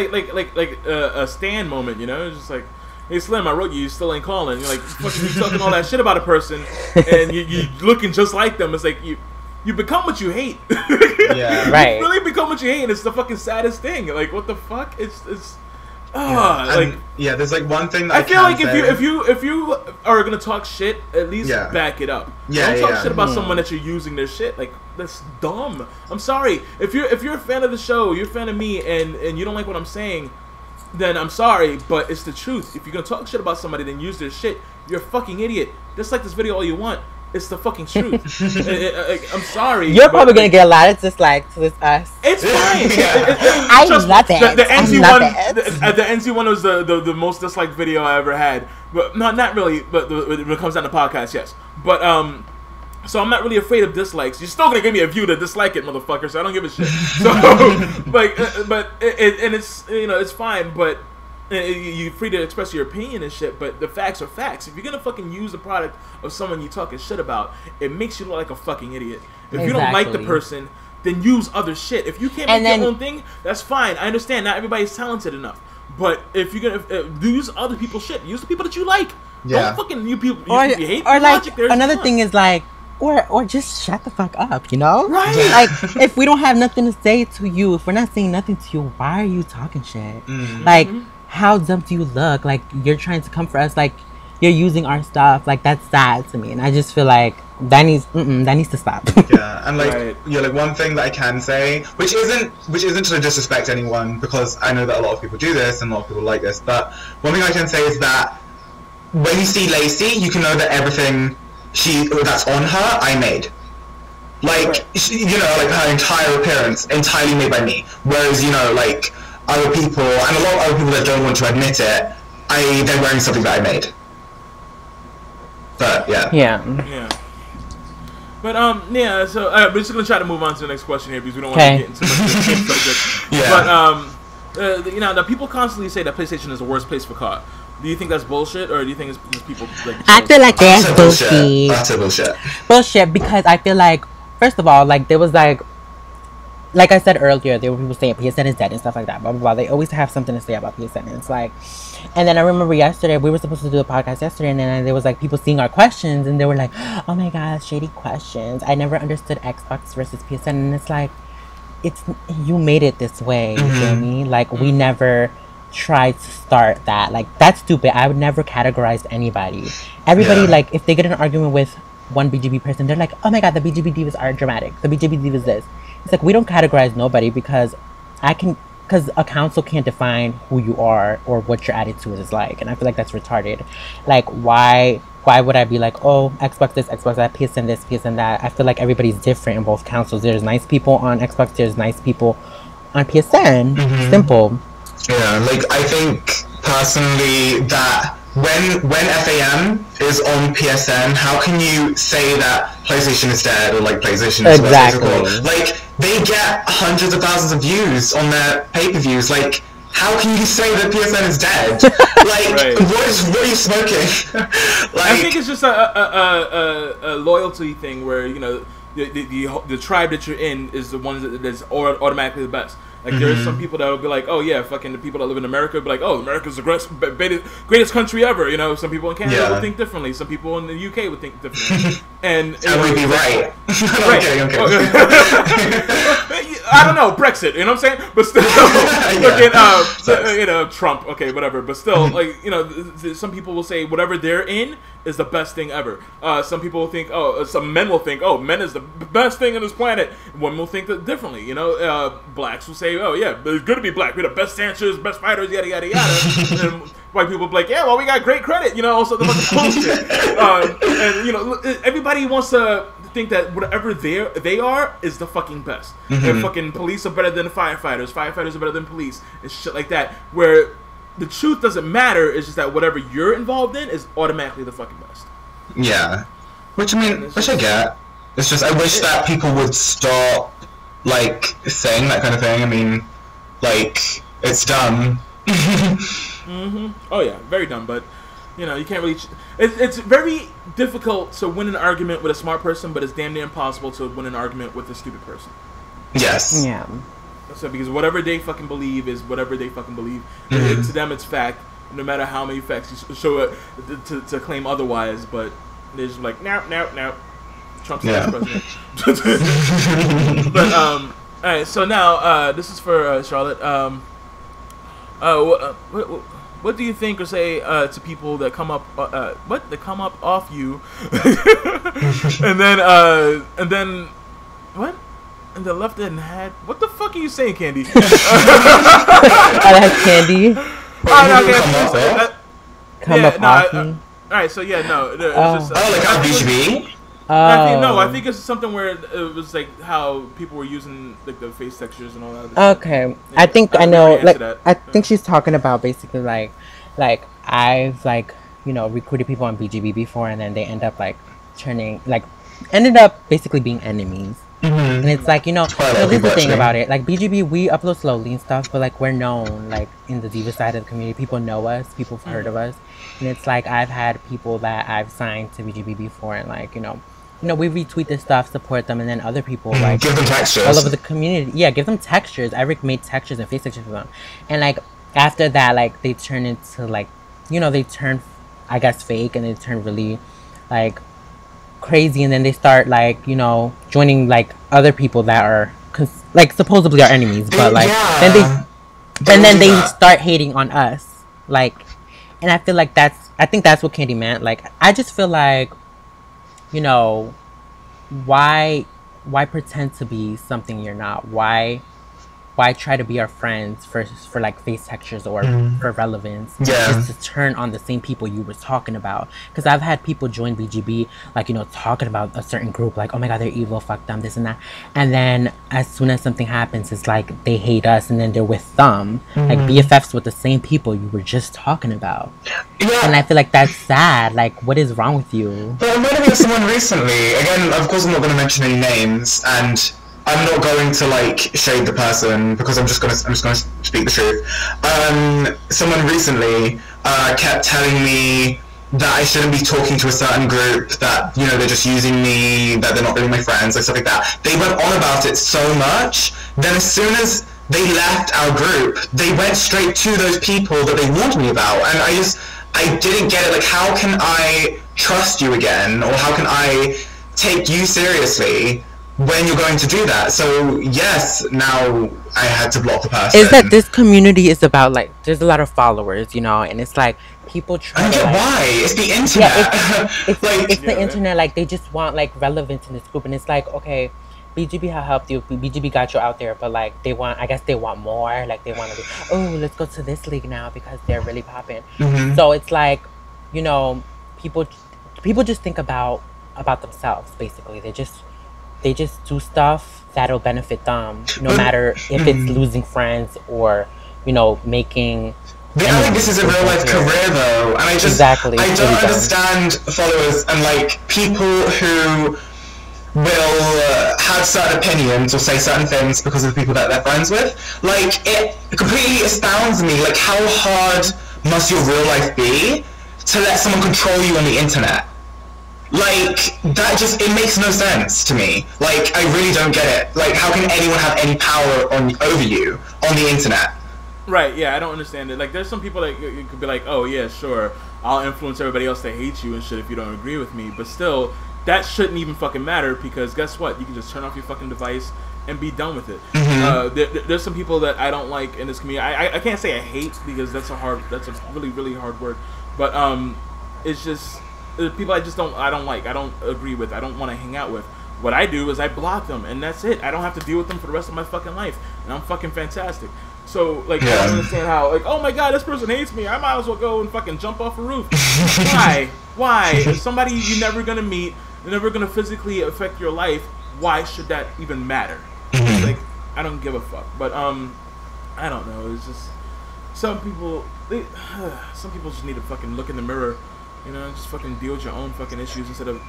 a Stan moment, you know. It's just like, hey Slim, I wrote you still ain't calling. You're like, fucking, you talking all that shit about a person, and you looking just like them. It's like you become what you hate. Yeah, right. You really become what you hate, and it's the fucking saddest thing. Like, what the fuck? It's there's like one thing that I feel like if you are gonna talk shit, at least back it up. Don't talk shit about someone that you're using their shit. Like, that's dumb. I'm sorry. If you're a fan of the show, you're a fan of me, and you don't like what I'm saying, then I'm sorry, but it's the truth. If you're gonna talk shit about somebody, then use their shit. You're a fucking idiot. Just like this video all you want. It's the fucking truth. I'm sorry. You're probably gonna get a lot of dislikes with us. It's fine. I love it. The NC one was the most disliked video I ever had. But not really. But when it comes down to podcasts, yes. But so I'm not really afraid of dislikes. You're still gonna give me a view to dislike it, motherfucker. So I don't give a shit. So it's, you know, it's fine. But you're free to express your opinion and shit, but the facts are facts. If you're gonna fucking use the product of someone you talking shit about, it makes you look like a fucking idiot. If you don't like the person, then use other shit. If you can't make your own thing, that's fine. I understand. Not everybody's talented enough. But if you're gonna use other people's shit, use the people that you like. Don't fucking you people you hate. Or like another thing is like, or just shut the fuck up, you know? Right. Like, if we don't have nothing to say to you, if we're not saying nothing to you, why are you talking shit? Like, how dumb do you look? Like, you're trying to come for us, like, you're using our stuff. Like, that's sad to me. And I just feel like that needs to stop. Yeah, and like, like one thing that I can say, which isn't to disrespect anyone, because I know that a lot of people do this and a lot of people like this, but one thing I can say is that when you see Lacie, you can know that everything that's on her, I made. Like, you know, like her entire appearance, entirely made by me. Whereas, you know, like, other people, and a lot of other people that don't want to admit it, they're wearing something that I made. But, yeah. But, so we're just going to try to move on to the next question here, because we don't want to get into much of the subject. But, you know, the people constantly say that PlayStation is the worst place for COD. Do you think that's bullshit, or do you think it's just people like? I feel like that's bullshit. That's bullshit. Bullshit, because I feel like, first of all, like there was like I said earlier, there were people saying PSN is dead and stuff like that. Blah blah blah. They always have something to say about PSN. And it's like, and then I remember yesterday we were supposed to do a podcast yesterday, and then there was like people seeing our questions, and they were like, "Oh my god, shady questions. I never understood Xbox versus PSN." And it's like, you made it this way. You feel me? Like we never tried to start that. Like, that's stupid. I would never categorize anybody. Everybody, like, if they get in an argument with one BGB person, they're like, oh my god, the BGB divas are dramatic. The BGB divas this. It's like, we don't categorize nobody because a council can't define who you are or what your attitude is like. And I feel like that's retarded. Like, why would I be like, oh, Xbox this, Xbox that, PSN this, PSN that? I feel like everybody's different in both councils. There's nice people on Xbox, there's nice people on PSN. Simple. Yeah, like, I think, personally, that when FAM is on PSN, how can you say that PlayStation is dead, or, like, PlayStation is exactly. Like, they get hundreds of thousands of views on their pay-per-views, like, how can you say that PSN is dead? Like, what are you smoking? Like, I think it's just a loyalty thing where, you know, the tribe that you're in is the one that's automatically the best. Like there's some people that will be like, oh yeah, fucking the people that live in America will be like, oh, America's the greatest country ever. You know, some people in Canada would think differently. Some people in the UK would think differently. And we'd be right. Right. I'm kidding. I don't know, Brexit. You know what I'm saying? But still, Trump. Okay, whatever. But still, like, you know, some people will say whatever they're in is the best thing ever. Some people will think, some men will think, men is the best thing on this planet. Women will think that differently. You know, blacks will say, oh yeah, it's good to be black. We're the best dancers, best fighters, yada yada yada. And white people will be like, yeah, well, we got great credit. You know, also the fucking bullshit. And you know, everybody wants to think that whatever they are is the fucking best. And fucking police are better than firefighters. Firefighters are better than police and shit like that. Where the truth doesn't matter. It's just that whatever you're involved in is automatically the fucking best. Yeah, which I mean, which I get. It's just I wish that people would stop like saying that kind of thing. I mean, like it's dumb. Oh yeah, very dumb. But you know, you can't really. It's very difficult to win an argument with a smart person, but it's damn near impossible to win an argument with a stupid person. Yes. Yeah. So because whatever they fucking believe is whatever they fucking believe. To them, it's fact. No matter how many facts you show it to claim otherwise, but they're just like, nope. Trump's the next president. But all right. So now this is for Charlotte. What do you think or say to people that come up off you, and then what? And the left and had what the fuck are you saying, Candy? I like Candy. Come up off me. All right, so yeah, no. Just, like on BGB. I think it's something where it was like how people were using like the face textures and all that. Okay, yeah, I think I know. Like, I think she's talking about basically like I've like, you know, recruited people on BGB before, and then they ended up basically being enemies. And it's like, you know, this is the thing about it. Like BGB, we upload slowly and stuff, but like we're known like in the diva side of the community. People know us. People have heard of us, and it's like I've had people that I've signed to BGB before, and like you know, we retweet this stuff, support them, and then other people like give them textures all over the community. Yeah, give them textures. I made textures and face textures for them, and like after that, like they turn into like, you know, they turn, I guess, fake, and they turn really like crazy, and then they start like, you know, joining like other people that are like supposedly our enemies, but like then they start hating on us, like, and I feel like I think that's what Candy meant. Like I just feel like, you know, why pretend to be something you're not? Why try to be our friends for like face textures or for relevance, just to turn on the same people you were talking about? Because I've had people join BGB like, you know, talking about a certain group, like, oh my god, they're evil, fuck them, this and that, and then as soon as something happens, it's like they hate us, and then they're with them, like BFFs with the same people you were just talking about. And I feel like that's sad. Like, what is wrong with you? But I'm wondering if someone recently, again, of course I'm not going to mention any names, and I'm not going to like shade the person because I'm just gonna speak the truth. Someone recently kept telling me that I shouldn't be talking to a certain group, that, you know, they're just using me, that they're not really my friends, like stuff like that. They went on about it so much, then as soon as they left our group, they went straight to those people that they warned me about, and I didn't get it. Like, how can I trust you again, or how can I take you seriously when you're going to do that? So yes, now I had to block the person. Is that this community is about like, there's a lot of followers, you know, and it's like people try to like, why? It's the internet. Yeah, it's the internet. Like they just want like relevance in this group, and it's like, okay, BGB have helped you, BGB got you out there, but like I guess they want more. Like they want to be, oh, let's go to this league now because they're really popping. So it's like, you know, people just think about themselves basically. They just do stuff that'll benefit them, no matter if it's losing friends or, you know, making. But I think this is a real life career though, and I don't understand followers and like people who will have certain opinions or say certain things because of the people that they're friends with. Like, it completely astounds me, like, how hard must your real life be to let someone control you on the internet? Like, that just, it makes no sense to me. Like, I really don't get it. Like, how can anyone have any power over you on the internet? Right, yeah, I don't understand it. Like, there's some people that you could be like, oh, yeah, sure, I'll influence everybody else to hate you and shit if you don't agree with me. But still, that shouldn't even fucking matter, because guess what? You can just turn off your fucking device and be done with it. There's some people that I don't like in this community. I can't say I hate, because that's a really, really hard word. But it's just... people I don't like, I don't agree with, I don't want to hang out with. What I do is I block them, and that's it. I don't have to deal with them for the rest of my fucking life, and I'm fucking fantastic. So, like, I don't understand how, like, oh my god, this person hates me, I might as well go and fucking jump off a roof. Why? If somebody you're never gonna meet, they're never gonna physically affect your life, why should that even matter? Like, I don't give a fuck. But, I don't know, it's just, some people just need to fucking look in the mirror. You know, just fucking deal with your own fucking issues instead of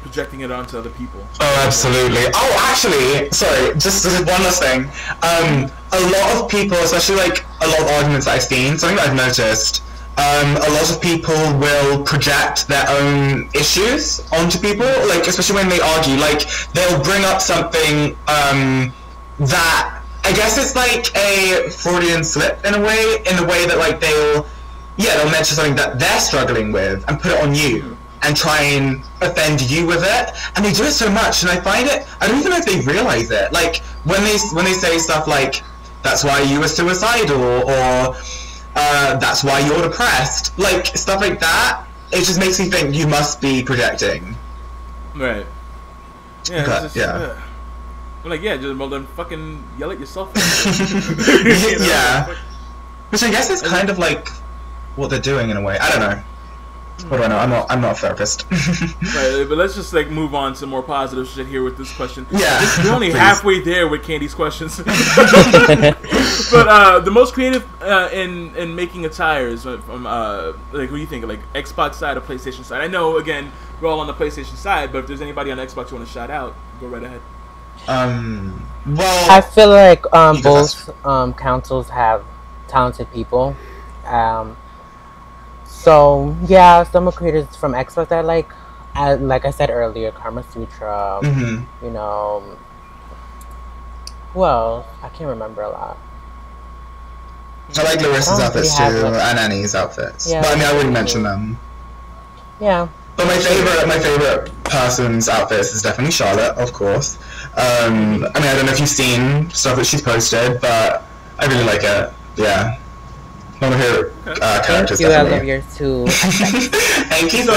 projecting it onto other people. Oh, absolutely. Oh, actually, sorry, just one last thing. A lot of people, especially like a lot of arguments that I've seen, something that I've noticed, a lot of people will project their own issues onto people, like, especially when they argue. Like, they'll bring up something that, I guess it's like a Freudian slip in a way, in the way that, like, they'll mention something that they're struggling with and put it on you and try and offend you with it. And they do it so much, and I find it, I don't even know if they realize it. Like, when they say stuff like, that's why you were suicidal, or that's why you're depressed, like, stuff like that, it just makes me think you must be projecting. Right. Yeah, but, just, yeah. I'm like, yeah, just, well, then fucking yell at yourself. Yeah. Which I guess is kind of like what they're doing in a way. I don't know. What do I know? I'm not a therapist. Right, but let's just like move on to more positive shit here with this question. Yeah. We're only halfway there with Candy's questions. But the most creative in making attires from like, what do you think? Like Xbox side or PlayStation side? I know, again, we're all on the PlayStation side, but if there's anybody on Xbox you want to shout out, go right ahead. Well, I feel like both councils have talented people. So yeah, some creators from Xbox I like I said earlier, Karma Sutra. You know, who else? I can't remember a lot. I like Larissa's outfits too, and Annie's outfits. Yeah, but I mean, I wouldn't mention them. Yeah. But my favorite person's outfits is definitely Charlotte, of course. I mean, I don't know if you've seen stuff that she's posted, but I really like it. Yeah. One of her characters. Thank you, I love yours too. Thank you. So,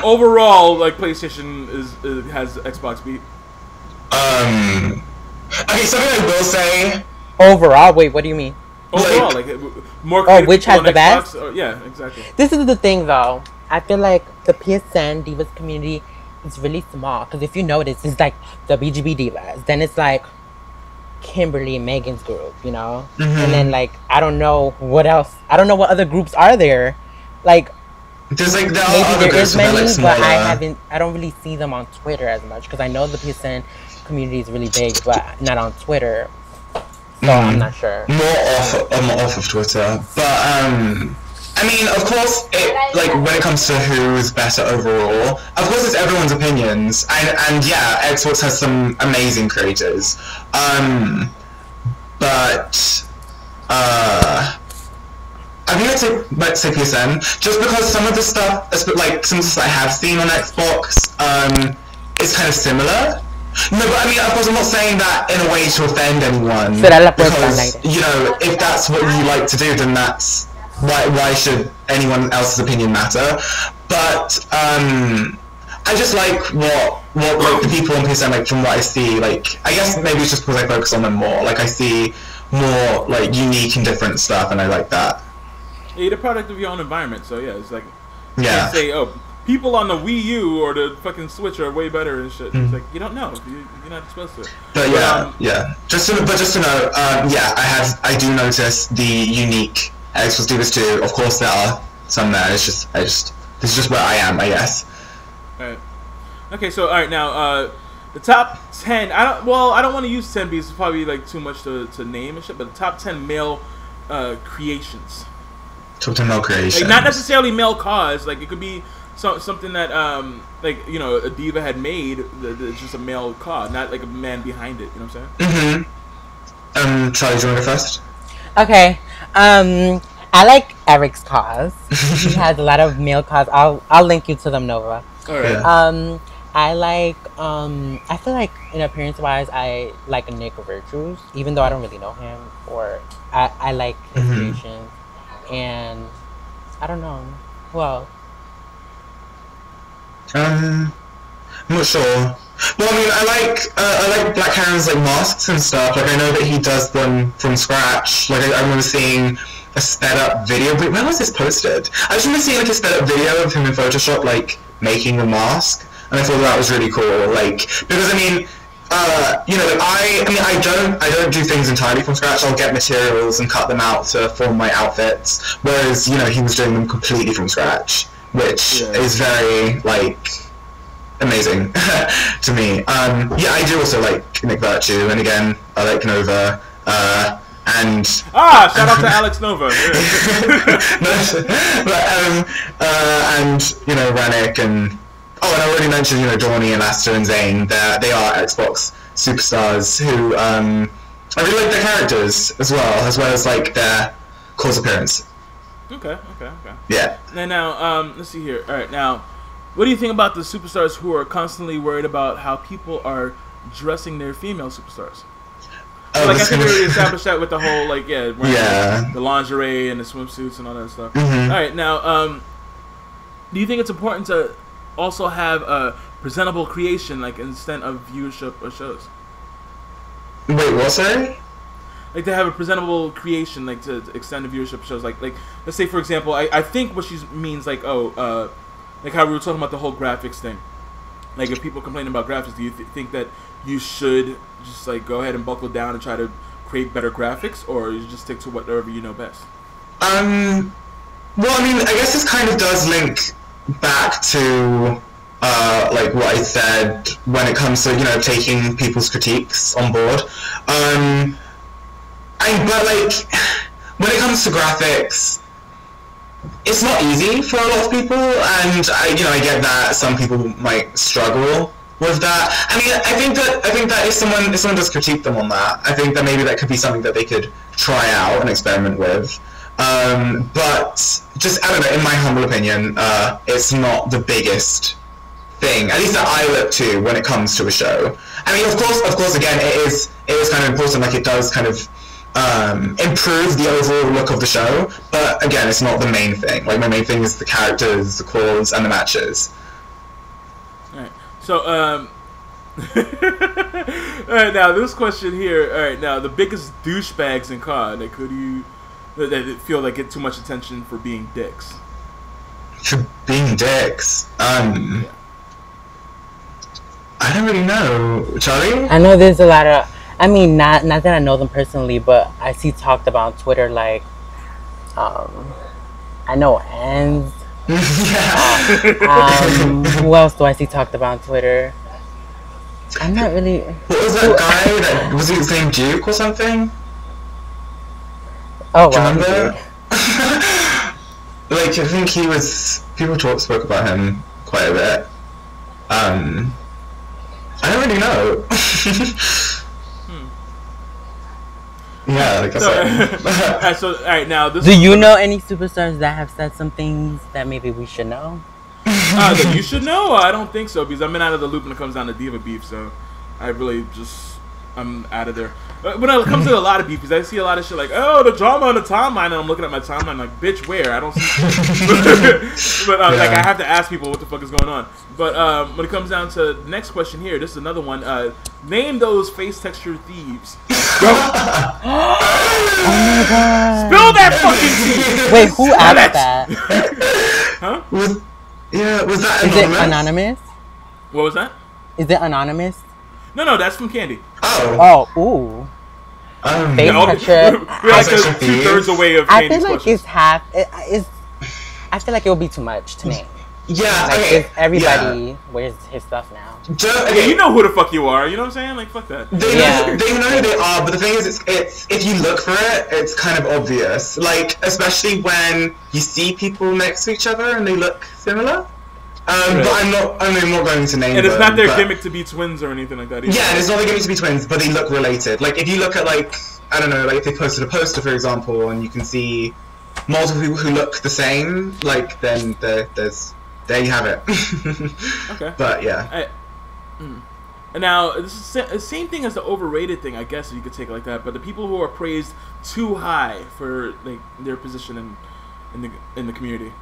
overall, like PlayStation has Xbox beat. Okay, something I will say. Overall, wait, what do you mean? Overall, like more. Oh, which has the best? Yeah, exactly. This is the thing, though. I feel like the PSN Divas community is really small. Because if you notice, it's like the BGB Divas. Then it's like Kimberly and Megan's group, you know? And then, like, I don't know what else. I don't know what other groups are there. Like, there's like maybe there is many, but I don't really see them on Twitter as much. Because I know the PSN community is really big, but not on Twitter. So I'm not sure. More off of Twitter. But, I mean, of course, like, when it comes to who's better overall, of course it's everyone's opinions, and yeah, Xbox has some amazing creators, but, I think let's say PSN, just because some of the stuff, like, some of the stuff I have seen on Xbox, is kind of similar. No, but I mean, of course, I'm not saying that in a way to offend anyone, because, you know, if that's what you like to do, then that's... Why should anyone else's opinion matter? But I just like what like the people on PSN, like, from what I see, like, I guess maybe it's just because I focus on them more. Like, I see more like unique and different stuff, and I like that. Yeah, you're the product of your own environment, so yeah, it's like you yeah. can't say, oh, people on the Wii U or the fucking Switch are way better and shit. It's like, you don't know. You're not exposed to it. But yeah. Just to know, yeah, I do notice the unique Xbox Divas too. Of course, there are some there. It's just this is just where I am, I guess. Alright. Okay, so alright, now the top 10. I don't want to use 10 because it's probably like too much to name and shit. But the top 10 male creations. Top 10 male creations. Like, not necessarily male cause. Like, it could be something that like a diva had made that's just a male cause, not like a man behind it. You know what I'm saying? Mm-hmm. Charlie, do you want to go first? Okay. I like Eric's cause. He has a lot of male cause. I'll link you to them, Nova. All right. I like I feel like in appearance wise I like Nick Virtues, even though I don't really know him, or I like his creations, and I don't know who else. I'm not sure. Well, I mean, I like Black Heron's like masks and stuff. Like, I know that he does them from scratch. Like, I remember seeing a sped up video. Wait, where was this posted? I just remember seeing like a sped up video of him in Photoshop, like making the mask, and I thought that was really cool. Like, because I mean, like I don't do things entirely from scratch. I'll get materials and cut them out to form my outfits. Whereas he was doing them completely from scratch, which is very like amazing to me. I do also like Nick Virtue, and again I like Nova, and shout out to Alex Nova. and Rannick, and and I already mentioned Dawny and Aster and Zane. They are Xbox superstars who I really like their characters as well as like their cause appearance. Okay. Yeah. And now, let's see here. All right, now, what do you think about the superstars who are constantly worried about how people are dressing their female superstars? I think we already established that with the whole, wearing the lingerie and the swimsuits and all that stuff. Mm-hmm. All right, now, do you think it's important to also have a presentable creation, like, instead of viewership or shows? Wait, what, sorry? Like, to have a presentable creation, like, to extend the viewership of shows. Like, let's say, for example, I think what she means, like how we were talking about the whole graphics thing. Like, if people complain about graphics, do you think that you should just, like, go ahead and buckle down and try to create better graphics, or you just stick to whatever you know best? Well, I mean, I guess this kind of does link back to like what I said when it comes to taking people's critiques on board. But like when it comes to graphics, it's not easy for a lot of people, and I get that some people might struggle with that. I mean, I think that if someone does critique them on that, I think that maybe that could be something that they could try out and experiment with. But just, I don't know, in my humble opinion, it's not the biggest thing, at least that I look to when it comes to a show. I mean, of course, again, it is kind of important, like it does kind of improve the overall look of the show, but again, it's not the main thing. Like, my main thing is the characters, the cause, and the matches. Alright, so, alright, now, this question here, alright, now, the biggest douchebags in COD, like, who do you... that feel like get too much attention for being dicks? For being dicks? I don't really know. Charlie? I know there's a lot of... I mean, not that I know them personally, but I see talked about on Twitter, like... I know Ends. Who else do I see talked about on Twitter? I'm not really... What was that guy that... Was his name Duke or something? Oh, do you wow. remember? Like, I think he was... People spoke about him quite a bit. I don't really know. Yeah, like I said. Alright, now this... Do you know any superstars that have said some things that maybe we should know? That you should know? I don't think so, because I've been out of the loop when it comes down to diva beef, so I really just... I'm out of there. When it comes to a lot of beef, because I see a lot of shit like, oh, the drama on the timeline, and I'm looking at my timeline like, bitch, where? I don't see... But like, I have to ask people what the fuck is going on. But when it comes down to the next question here, this is another one. Name those face texture thieves. Go! Oh my god. Spill that fucking tea! Wait, who asked that? Huh? Was that anonymous? Is it anonymous? What was that? Is it anonymous? No, that's from Candy. Oh, ooh. Face texture. We're like 2/3 away of Candy's I feel like questions. it's half. I feel like it would be too much to name. Yeah, like okay. Everybody wears his stuff now. Okay, you know who the fuck you are. You know what I'm saying? Like, fuck that. They know who they are, but the thing is, it's if you look for it, it's kind of obvious. Like, especially when you see people next to each other and they look similar. But I'm not going to name them. And it's not their gimmick to be twins or anything like that either. Yeah, and it's not their gimmick to be twins, but they look related. Like, if you look at, like, I don't know, like, if they posted a poster, for example, and you can see multiple people who look the same, like, then there you have it. Okay. But, yeah. And now, this is the same thing as the overrated thing, I guess, if you could take it like that, but the people who are praised too high for, like, their position in the community.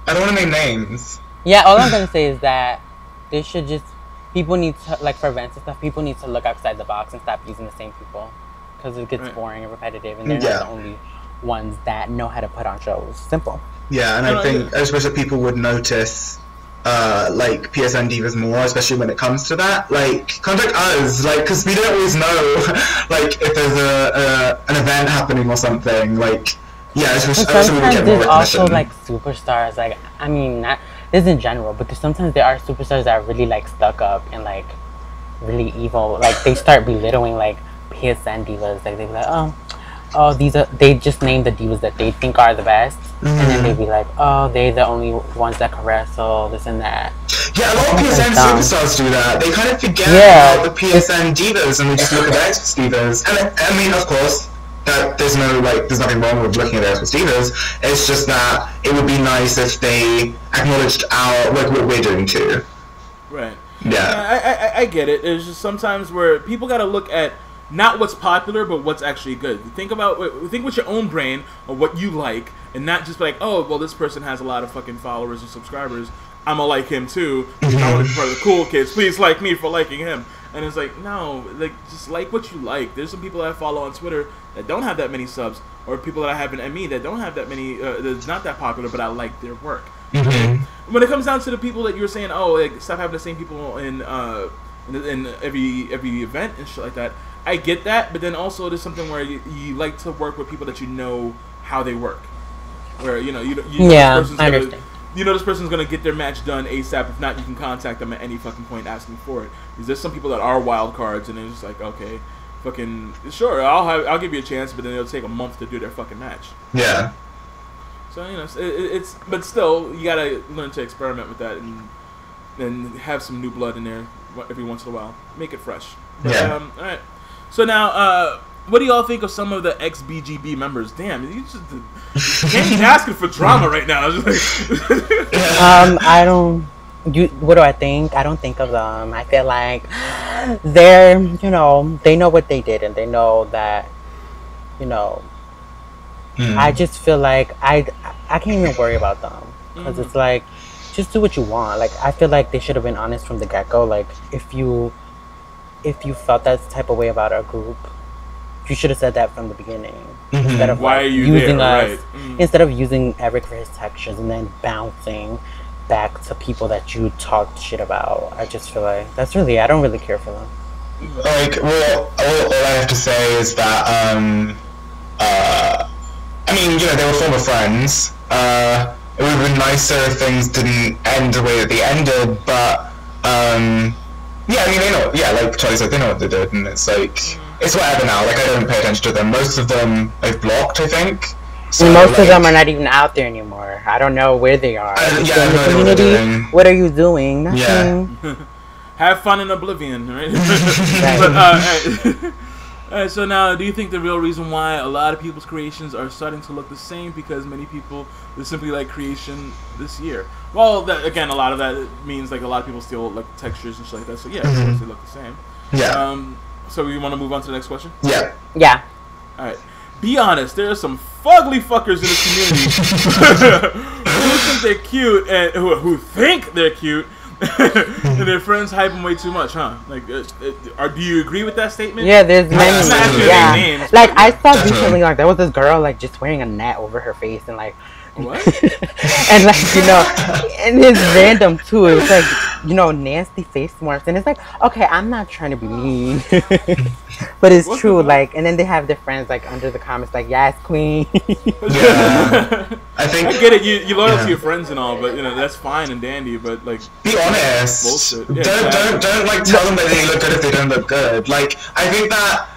I don't want to name names. Yeah, all I'm going to say is that they should just... People need to, like, for events and stuff, people need to look outside the box and stop using the same people. Because it gets boring and repetitive, and they're not the only ones that know how to put on shows. Simple. Yeah, and I think, especially people would notice, like, PSN divas more, especially when it comes to that. Like, contact us, like, because we don't always know, like, if there's an event happening or something, like... Yeah, sometimes there's also like superstars. Like, I mean, not this in general, but sometimes there are superstars that are really like stuck up and like really evil. Like they start belittling like PSN divas. Like they be like, oh, they just name the divas that they think are the best, and then they be like, oh, they're the only ones that can wrestle, this and that. Yeah, a lot of PSN superstars do that. They kind of forget about the PSN divas, and they just look at the Xbox divas. And I mean, of course. That there's nothing wrong with looking at their Divas. It's just that it would be nice if they acknowledged what we're doing too. Right. Yeah. I get it. There's just sometimes where people got to look at not what's popular, but what's actually good. Think with your own brain of what you like, and not just like, oh, well, this person has a lot of fucking followers and subscribers. I'm gonna like him too. I want to be part of the cool kids. Please like me for liking him. And it's like, no, like, just like what you like. There's some people that I follow on Twitter that don't have that many subs, or people that I have in ME that don't have that many, that's not that popular, but I like their work. Mm-hmm. When it comes down to the people that you're saying, oh, like, stop having the same people in every event and shit like that, I get that, but then also there's something where you like to work with people that you know how they work. Where, you know, I understand. You know this person's going to get their match done ASAP. If not, you can contact them at any fucking point asking for it. Because there's some people that are wild cards, and they're just like, okay, fucking, sure, I'll give you a chance, but then it'll take a month to do their fucking match. Yeah. So, you know, it's but still, you got to learn to experiment with that and have some new blood in there every once in a while. Make it fresh. But, yeah. All right. So now, what do y'all think of some of the ex-BGB members? Damn, you just can't be asking for drama right now. I don't. What do I think? I don't think of them. I feel like they're, they know what they did, and they know that, I just feel like I can't even worry about them, because it's like, just do what you want. Like, I feel like they should have been honest from the get-go. Like, if you felt that type of way about our group, you should have said that from the beginning. Instead of why are you using there? us, instead of using Eric for his textures and then bouncing back to people that you talked shit about. I just feel like I don't really care for them. Like, well, all I have to say is that I mean, they were former friends. It would have been nicer if things didn't end the way that they ended, but yeah, I mean, they know. Yeah, like Charlie said, they know what they did, and it's like, it's whatever now. Like, I don't pay attention to them. Most of them I've blocked, I think. So, most of them are not even out there anymore. I don't know where they are. Yeah, in the community, what are you doing? Nothing. Yeah. Have fun in oblivion, right? Alright, so now, do you think the real reason why a lot of people's creations are starting to look the same because many people just simply like creation this year? Well, again, a lot of that means like a lot of people still like textures and shit like that. So yeah, of course they look the same. Yeah. So we want to move on to the next question? Yeah. Yeah. All right. Be honest. There are some fugly fuckers in the community who think they're cute and who think they're cute. And their friends hype them way too much, huh? Like, do you agree with that statement? Yeah, there's many. Yeah. Names, like, I saw recently, like, there was this girl, like, just wearing a net over her face and, like, what? And, like, and it's random, too. It was, like, nasty face marks. And it's like, okay, I'm not trying to be mean. But it's true, like, and then they have their friends, like, under the comments, like, yes, queen. Yeah. I get it. You loyal to your friends and all, but, that's fine and dandy, but, like, be honest. Bullshit. Yeah, don't, like, tell them that they look good if they don't look good. Like, I think that,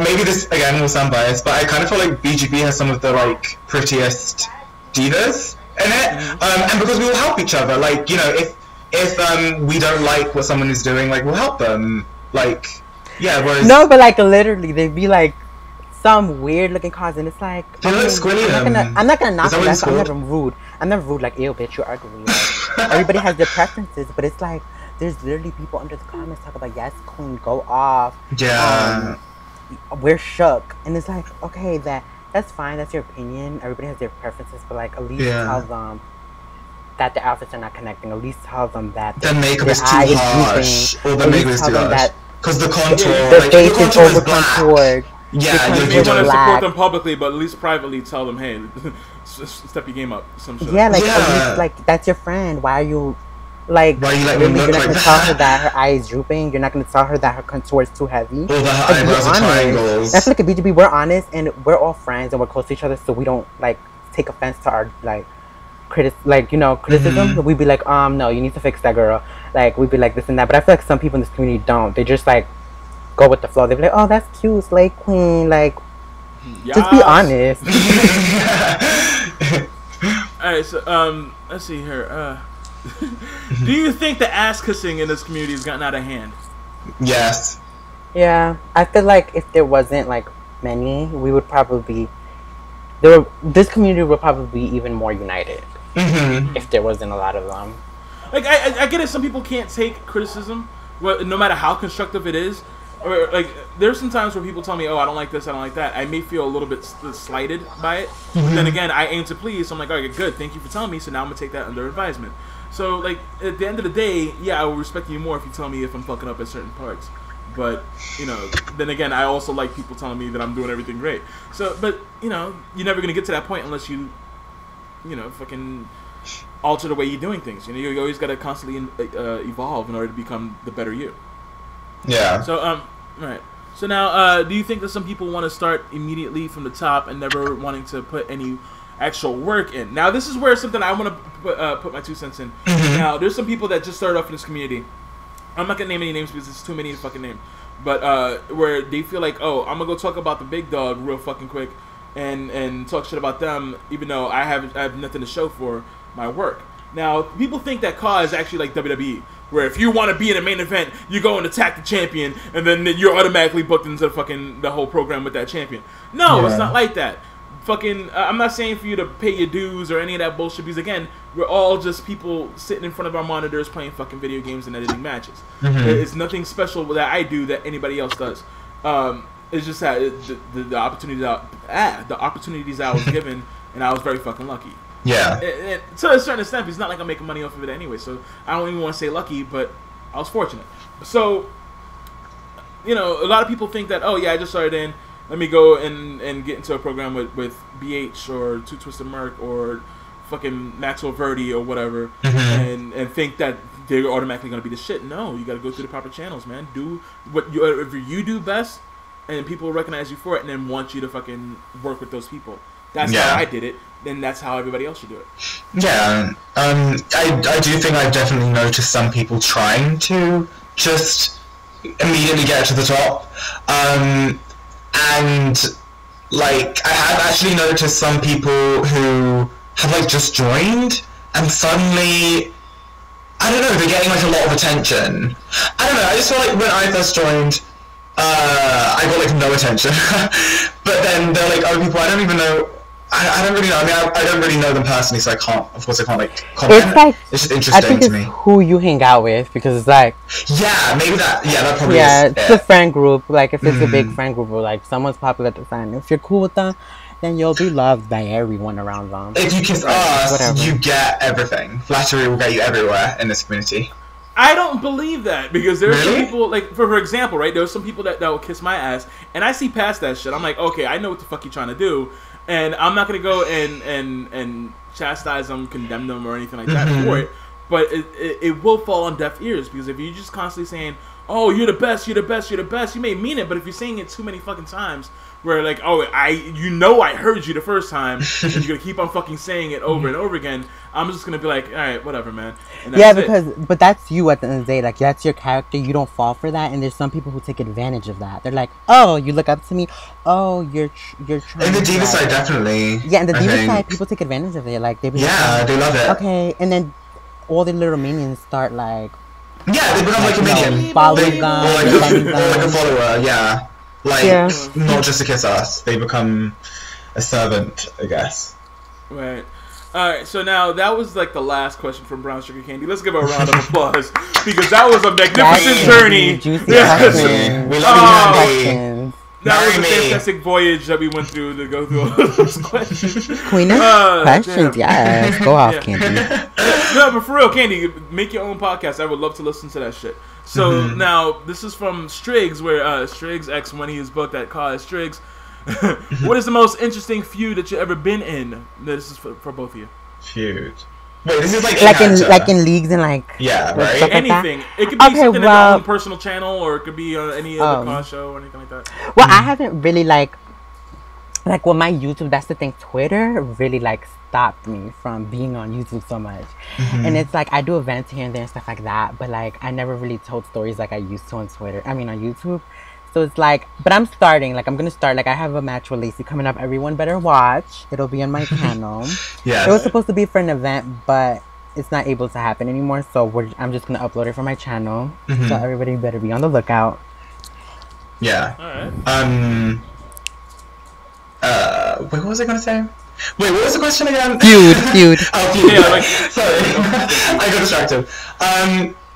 maybe this, again, will sound biased, but I kind of feel like BGB has some of the, like, prettiest divas. in it, and because we will help each other. Like, you know, if we don't like what someone is doing, like, we'll help them. Like, yeah. Whereas no, but like literally, they'd be like some weird looking cars, and it's like I'm not gonna knock them. I'm never rude. I'm never rude. Like, ew, bitch, you're ugly. Like, everybody has their preferences, but it's like there's literally people under the comments talk about, yes, queen, go off. Yeah. We're shook, and it's like, okay, that's fine. That's your opinion. Everybody has their preferences, but like at least tell them that the outfits are not connecting. At least tell them that the makeup is too harsh, or the makeup is too harsh. Because the contour, the face is over contoured. Yeah, you want to support them publicly, but at least privately tell them, hey, step your game up. Some shit. Yeah, like at least, like, that's your friend. Why are you like? Why are you letting me look like that? You're not gonna tell her that her eye is drooping. You're not gonna tell her that her contour is too heavy. Or that her eyebrows are triangles. That's like a BGB. We're honest, and we're all friends, and we're close to each other, so we don't like take offense to our like criticism. We'd be like, no, you need to fix that, girl. Like, we'd be like this and that. But I feel like some people in this community don't. They just like go with the flow. They'd be like, oh, that's cute, slay queen. Like, just be honest. Alright, so let's see here. Do you think the ass kissing in this community has gotten out of hand? Yes. Yeah, I feel like if there wasn't like many, we would probably this community would probably be even more united if there wasn't a lot of them. Like, I get it. Some people can't take criticism, no matter how constructive it is. Or like, there's some times where people tell me, "Oh, I don't like this, I don't like that." I may feel a little bit slighted by it. But then again, I aim to please, so I'm like, "Okay, good. Thank you for telling me." So now I'm gonna take that under advisement. So like, at the end of the day, yeah, I will respect you more if you tell me if I'm fucking up at certain parts. But, you know, then again, I also like people telling me that I'm doing everything great. So, but, you know, you're never gonna get to that point unless you know, fucking alter the way you're doing things. You know, you always gotta constantly evolve in order to become the better you. Yeah. So, right. So now, do you think that some people want to start immediately from the top and never wanting to put any actual work in? Now, this is where something I want to put my 2 cents in. Now, there's some people that just started off in this community. I'm not gonna name any names because it's too many to fucking name. But where they feel like, oh, I'm gonna go talk about the big dog real fucking quick, and talk shit about them, even though I have nothing to show for my work. Now, people think that CAW is actually like WWE, where if you want to be in a main event, you go and attack the champion, and then you're automatically booked into the whole program with that champion. No, It's not like that. Fucking, I'm not saying for you to pay your dues or any of that bullshit, because again, we're all just people sitting in front of our monitors playing fucking video games and editing matches. It's nothing special that I do that anybody else does. It's just that the opportunities I was given, and I was very fucking lucky. Yeah. And to a certain extent, it's not like I'm making money off of it anyway, so I don't even want to say lucky, but I was fortunate. So, you know, a lot of people think that, oh yeah, I just started in, let me go and get into a program with BH or Two Twisted Merc or fucking Maxwell Verdi or whatever, and think that they're automatically going to be the shit. No, you got to go through the proper channels, man. Do what you do best, and people will recognize you for it, and then want you to fucking work with those people. That's how I did it, and that's how everybody else should do it. Yeah, I do think I've definitely noticed some people trying to just immediately get to the top. And, like, I have actually noticed some people who have, like, just joined, and suddenly, I don't know, they're getting, like, a lot of attention. I don't know, I just feel like when I first joined, I got, like, no attention. But then there are, like, other people I don't even know. I don't really know. I mean, I don't really know them personally, so I can't, like, comment. It's like, it's just interesting to me. Who you hang out with, because it's like... Yeah, maybe that probably is it's a friend group. Like, if it's a big friend group, or, like, someone's popular at the time, if you're cool with them, then you'll be loved by everyone around them. If you kiss us, you get everything. Flattery will get you everywhere in this community. I don't believe that, because there are some people, like, for example, right, there are some people that will kiss my ass, and I see past that shit. I'm like, okay, I know what the fuck you're trying to do, and I'm not going to go and chastise them, condemn them, or anything like that for it, but it will fall on deaf ears, because if you're just constantly saying, oh, you're the best, you're the best, you're the best, you may mean it, but if you're saying it too many fucking times, where like, oh, I heard you the first time, and you're gonna keep on fucking saying it over and over again. I'm just gonna be like, all right, whatever, man. And but that's you at the end of the day. Like, that's your character. You don't fall for that. And there's some people who take advantage of that. They're like, oh, you look up to me. Oh, you're trying. In the diva side, definitely. Yeah, in the diva side, people take advantage of it. Like, they they love it. Okay, and then all the little minions start like. Yeah, they become like a minion. Following them, or like a follower. Yeah. Like, not just to kiss us. They become a servant, I guess. Right. Alright, so now that was like the last question from Brown Sugar Candy. Let's give her a round of applause. Because that was a magnificent journey. Juicy questions. We love you, Candy. That was a fantastic voyage that we went through to go through all those questions. Queen of questions, yes. Go off, Candy. No, but for real, Candy, make your own podcast. I would love to listen to that shit. So now, this is from Striggs, where Striggs X, when he is booked at college, Striggs, what is the most interesting feud that you've ever been in? This is for both of you. Feud. Wait, this is like in leagues and like right? Anything. It could be something in your own personal channel, or it could be on any other car show or anything like that. Well, I haven't really like with my YouTube. That's the thing. Twitter really like stopped me from being on YouTube so much, and it's like I do events here and there and stuff like that. But like I never really told stories like I used to on Twitter. I mean on YouTube. So it's like, but I'm starting. Like I'm gonna start. Like I have a match with Lacie coming up. Everyone better watch. It'll be on my channel. It was supposed to be for an event, but it's not able to happen anymore. So I'm just gonna upload it from my channel. So everybody better be on the lookout. Yeah. Alright. Wait, what was I gonna say? Wait, what was the question again? Feud. Oh, feud. Yeah, like, sorry. I got distracted.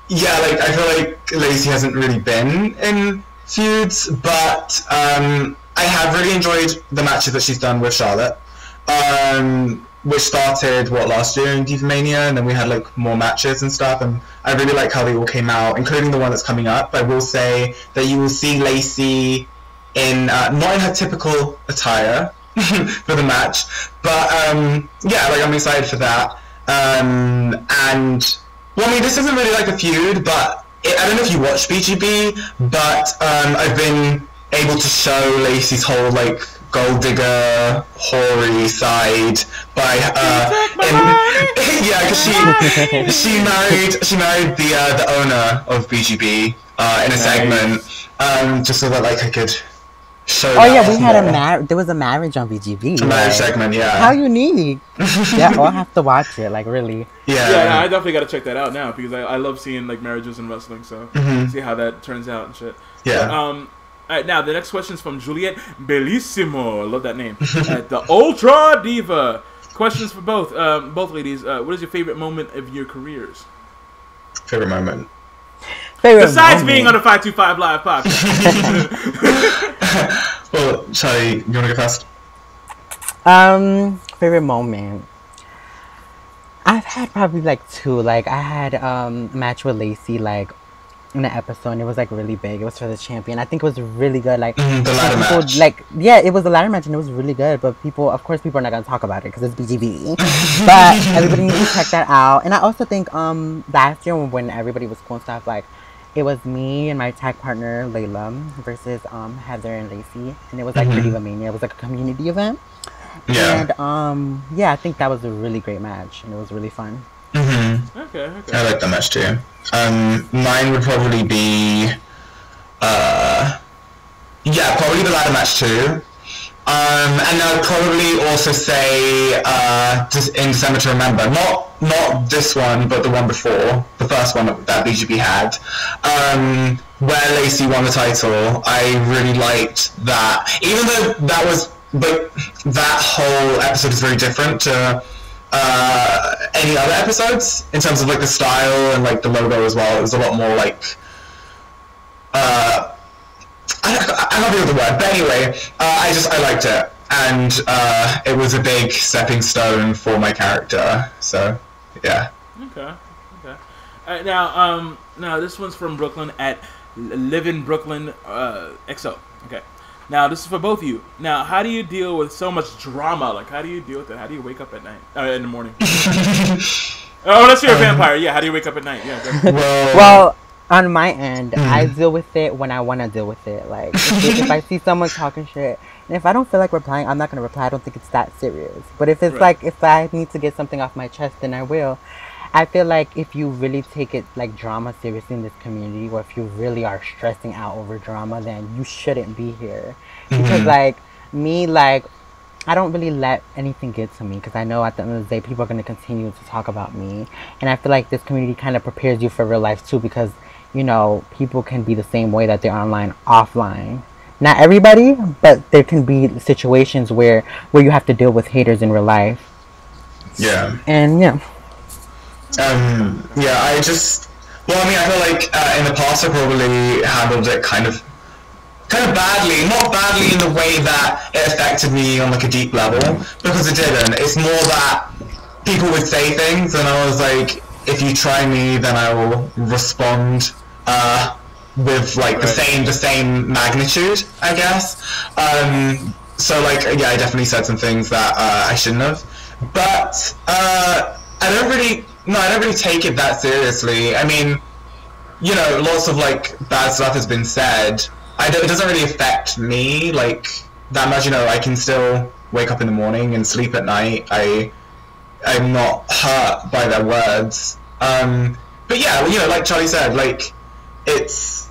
Yeah, like, I feel like Lacie hasn't really been in feuds, but I have really enjoyed the matches that she's done with Charlotte, which started last year in Diva Mania, and then we had like more matches and stuff, and I really like how they all came out, including the one that's coming up. I will say that you will see Lacie in not in her typical attire for the match, but yeah, like I'm excited for that. And well, I mean, this isn't really like a feud, but I don't know if you watch BGB, but I've been able to show Lacey's whole like gold digger hoary side by yeah, because she married the owner of BGB in a segment, just so that like I could show. Oh yeah, we had there was a marriage on BGB. A marriage segment, yeah. How unique! Yeah, I'll have to watch it. Like really. Yeah, I definitely got to check that out now because I love seeing like marriages in wrestling. So see how that turns out and shit. Yeah. But, all right, now the next question is from Juliet Bellissimo. I love that name. The Ultra Diva. Questions for both ladies. What is your favorite moment of your careers? Favorite moment. Besides being on the 525 Live podcast. Well, Charlie, you want to go first? Favorite moment. I've had probably like two. Like I had a match with Lacie like in an episode, and it was like really big. It was for the champion. I think it was really good. Like the ladder match. Like it was a ladder match, and it was really good. But of course, people are not gonna talk about it because it's BGB. But everybody needs to check that out. And I also think last year when everybody was cool and stuff, like it was me and my tag partner Layla versus Heather and Lacie, and it was like Diva Mania. It was like a community event. Yeah. And I think that was a really great match, and it was really fun. Okay. I like that match too. Mine would probably be probably the ladder match too. And I'd probably also say just in December to Remember, not this one, but the one before, the first one that BGB had, where Lacie won the title. I really liked that, even though that whole episode is very different to any other episodes in terms of like the style and like the logo as well. It was a lot more like I can't remember the word, but anyway, I liked it, and it was a big stepping stone for my character. So yeah. Okay. All right, now this one's from Brooklyn at Live in Brooklyn XO. Okay. Now, this is for both of you. Now, how do you deal with so much drama? Like, how do you deal with it? How do you wake up at night? In the morning. Oh, unless you're a vampire. Yeah, how do you wake up at night? Yeah. Well, on my end, I deal with it when I want to deal with it. Like, if I see someone talking shit, And if I don't feel like replying, I'm not going to reply. I don't think it's that serious. But if it's Right. like, if I need to get something off my chest, then I will. I feel like if you really take it like drama seriously in this community, or if you really are stressing out over drama, then you shouldn't be here. Because like me, like I don't really let anything get to me, because I know at the end of the day people are going to continue to talk about me. And I feel like this community kind of prepares you for real life too, because you know people can be the same way that they're online offline. Not everybody, but there can be situations where you have to deal with haters in real life. Yeah. And yeah. Yeah, I feel like in the past I probably handled it kind of badly. Not badly in the way that it affected me on like a deep level, because it didn't. It's more that people would say things and I was like, if you try me, then I will respond with like the same magnitude, I guess. So like, yeah, I definitely said some things that I shouldn't have, but I don't really take it that seriously. I mean, you know, lots of like bad stuff has been said. It doesn't really affect me like that much. You know, I can still wake up in the morning and sleep at night. I'm not hurt by their words. But yeah, you know, like Charlie said, like it's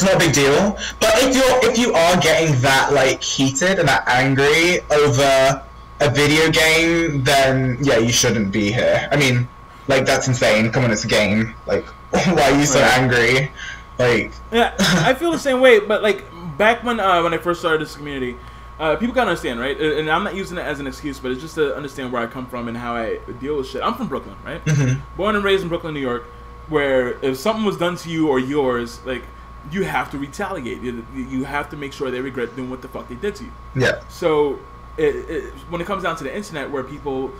not a big deal. But if you are getting that like heated and that angry over a video game, then yeah, you shouldn't be here. I mean, like, that's insane. Come on, it's a game. Like, why are you so angry? Like, yeah, I feel the same way. But like back when I first started this community, people gotta understand, right? And I'm not using it as an excuse, but it's just to understand where I come from and how I deal with shit. I'm from Brooklyn, right? Born and raised in Brooklyn, New York, where if something was done to you or yours, like, you have to retaliate. You have to make sure they regret doing what the fuck they did to you. Yeah. So when it comes down to the internet, where people,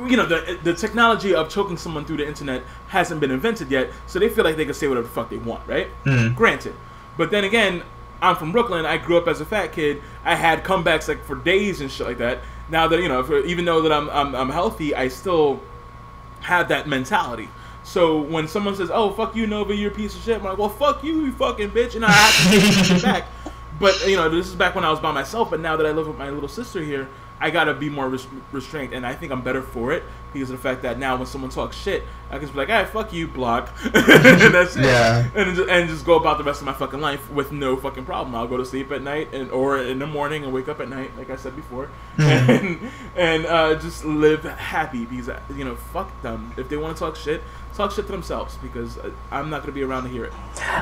you know, the technology of choking someone through the internet hasn't been invented yet, so they feel like they can say whatever the fuck they want, right? Granted. But then again, I'm from Brooklyn. I grew up as a fat kid. I had comebacks like for days and shit like that. Now that, you know, even though that I'm healthy, I still have that mentality. So when someone says, "Oh, fuck you, Nova, you're a piece of shit," I'm like, "Well, fuck you, you fucking bitch," and I have to take it back. But, you know, this is back when I was by myself, but now that I live with my little sister here, I gotta be more restrained, and I think I'm better for it because of the fact that now when someone talks shit, I can just be like, "Hey, fuck you, block," and that's it. Yeah. And just go about the rest of my fucking life with no fucking problem. I'll go to sleep at night or in the morning and wake up at night, like I said before, and just live happy because, you know, fuck them. If they want to talk shit to themselves, because I'm not gonna be around to hear it.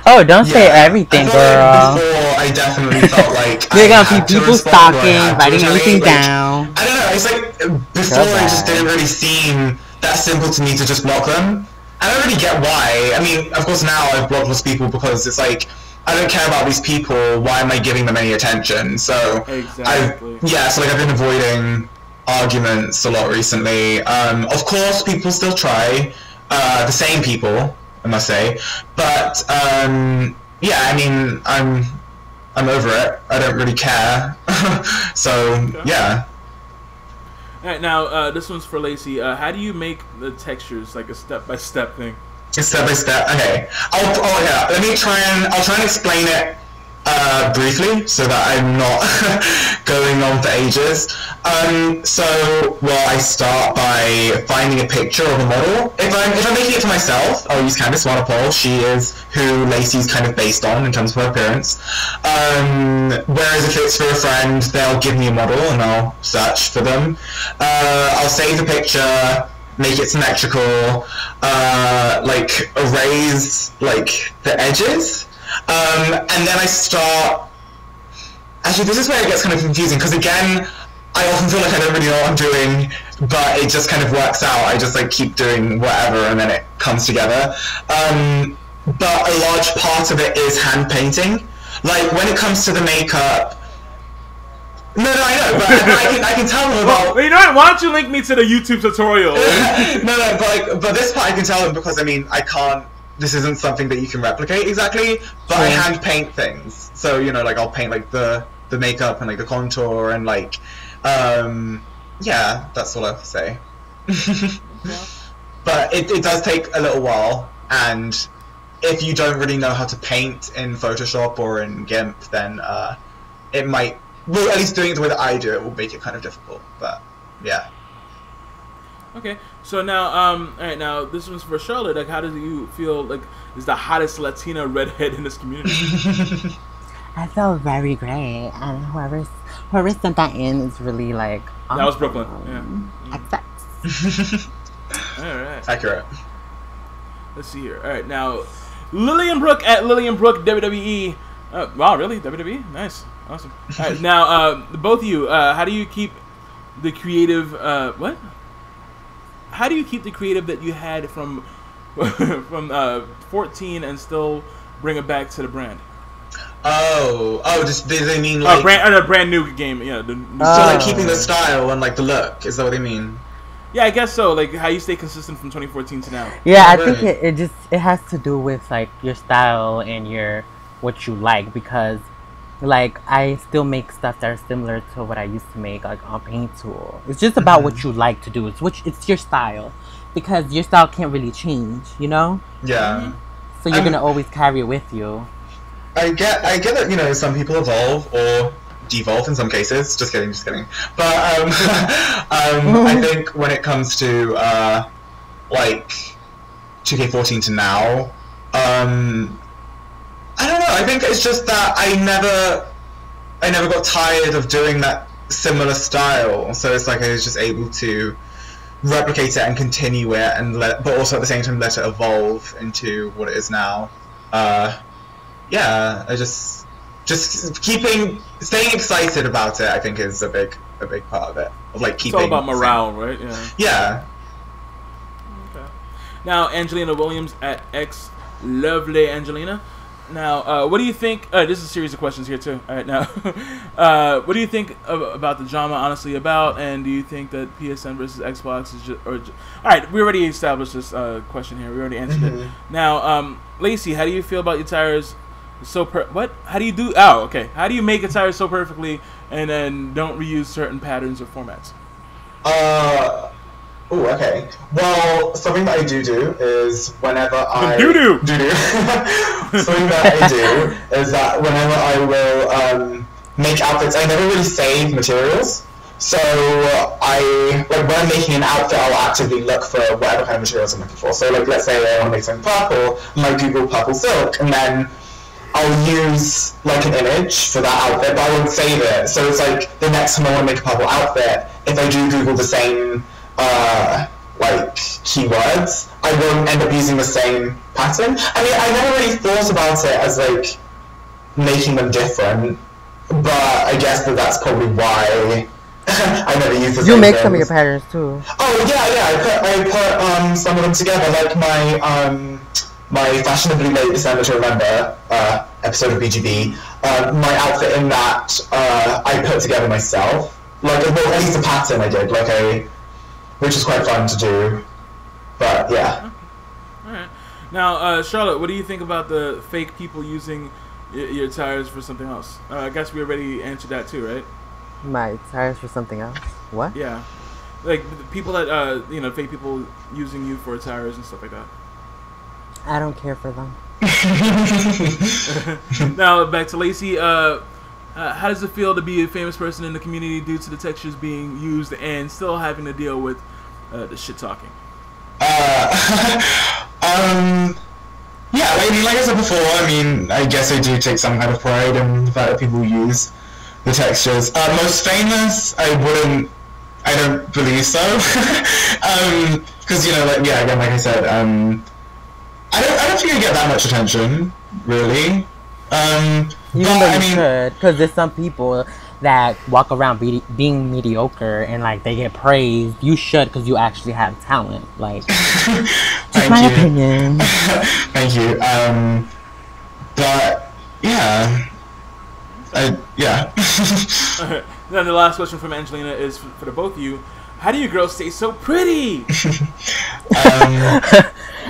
Oh, don't say everything, girl. Before, I definitely felt like you're gonna be people stalking, writing everything down. I don't know. It's like before it just didn't really seem that simple to me to just block them. I don't really get why. I mean, of course now I've blocked those people because it's like, I don't care about these people. Why am I giving them any attention? So exactly. So like I've been avoiding arguments a lot recently. Of course, people still try. The same people, I must say, but yeah, I mean, I'm over it. I don't really care. So yeah. All right, now this one's for Lacie. How do you make the textures like a step-by-step thing? Step by step. Okay. I'll try and explain it briefly so that I'm not going on for ages. I start by finding a picture of a model. If I'm making it for myself, I'll use Candice Waterpole. She is who Lacey's kind of based on in terms of her appearance. Whereas if it's for a friend, they'll give me a model and I'll search for them. I'll save the picture, make it symmetrical, like erase like the edges. And then I start... Actually, this is where it gets kind of confusing, because again, I often feel like I don't really know what I'm doing, but it just kind of works out. I just like keep doing whatever, and then it comes together. But a large part of it is hand painting. Like, when it comes to the makeup... No, I know, but I can tell them about... Well, you know what? Why don't you link me to the YouTube tutorial? but this part I can tell them because, I mean, I can't... This isn't something that you can replicate exactly, but I hand paint things. So, you know, like, I'll paint, like, the makeup and, like, the contour and, like, yeah, that's all I have to say. But it does take a little while, and if you don't really know how to paint in Photoshop or in GIMP, then it might well, at least doing it the way that I do it will make it kind of difficult. But yeah. Okay, so now, all right, now this one's for Charlotte. Like, how do you feel? Like, is the hottest Latina redhead in this community? I feel very great, and whoever sent that in is really like. Awesome. That was Brooklyn. Yeah. Accept. All right. Accurate. Let's see here. All right, now Lillian Brooke at Lillian Brooke WWE. Wow, really? WWE? Nice, awesome. All right, now both of you, how do you keep the creative? What? How do you keep the creative that you had from 14 and still bring it back to the brand? Just they mean like a brand new game, yeah. So like keeping the style and like the look, is that what they mean? Yeah, I guess so. Like how you stay consistent from 2014 to now. Yeah, I think it has to do with like your style and what you like, because like I still make stuff that are similar to what I used to make like on Paint Tool. It's just about what you like to do. It's your style, because your style can't really change, you know? Yeah. So you're gonna always carry it with you. I get that, you know, some people evolve or devolve in some cases. Just kidding. But I think when it comes to like 2K14 to now, I don't know. I think it's just that I never got tired of doing that similar style. So it's like I was just able to replicate it and continue it, but also at the same time let it evolve into what it is now. Yeah, I just staying excited about it, I think, is a big part of it. Of like keeping. It's all about morale, right? Yeah. Yeah. Okay. Now, Angelina Williams at X Lovely Angelina. Now, what do you think? This is a series of questions here too. All right, now, what do you think about the drama? Honestly, about, and do you think that PSN versus Xbox is just? All right, we already established this question here. We already answered it. Now, Lacey, how do you feel about Attire's what? How do you do? Oh, okay. How do you make Attire so perfectly and then don't reuse certain patterns or formats? Oh, okay. Well, something that I do is whenever I do something that I do is that whenever I will make outfits, I never really save materials. So I like when I'm making an outfit, I'll actively look for whatever kind of materials I'm looking for. So like, let's say I want to make something purple, I might Google purple silk, and then I'll use like an image for that outfit, but I won't save it. So it's like the next time I want to make a purple outfit, if I do Google the same like keywords, I won't end up using the same pattern. I mean, I never really thought about it as like making them different, but I guess that's probably why I never use the same. You make some of your patterns too. Oh yeah. I put some of them together, like my fashionably late December to Remember episode of BGB. My outfit in that I put together myself. Like, well, at least the pattern I did, which is quite fun to do. But yeah. All right. Now, Charlotte, what do you think about the fake people using your tires for something else? I guess we already answered that too, right? My tires for something else? What? Yeah, like people that fake people using you for tires and stuff like that. I don't care for them. Now back to Lacey. How does it feel to be a famous person in the community due to the textures being used and still having to deal with the shit talking? Yeah, I mean, like I said before, I guess I do take some kind of pride in the fact that people use the textures. Most famous, I don't believe so. Because, again, like I said, I don't think I get that much attention, really. Even though you should, because there's some people that walk around being mediocre and they get praised. You should, because you actually have talent. Just my opinion. Thank you. But yeah, yeah. Then the last question from Angelina is for the both of you. How do you girls stay so pretty?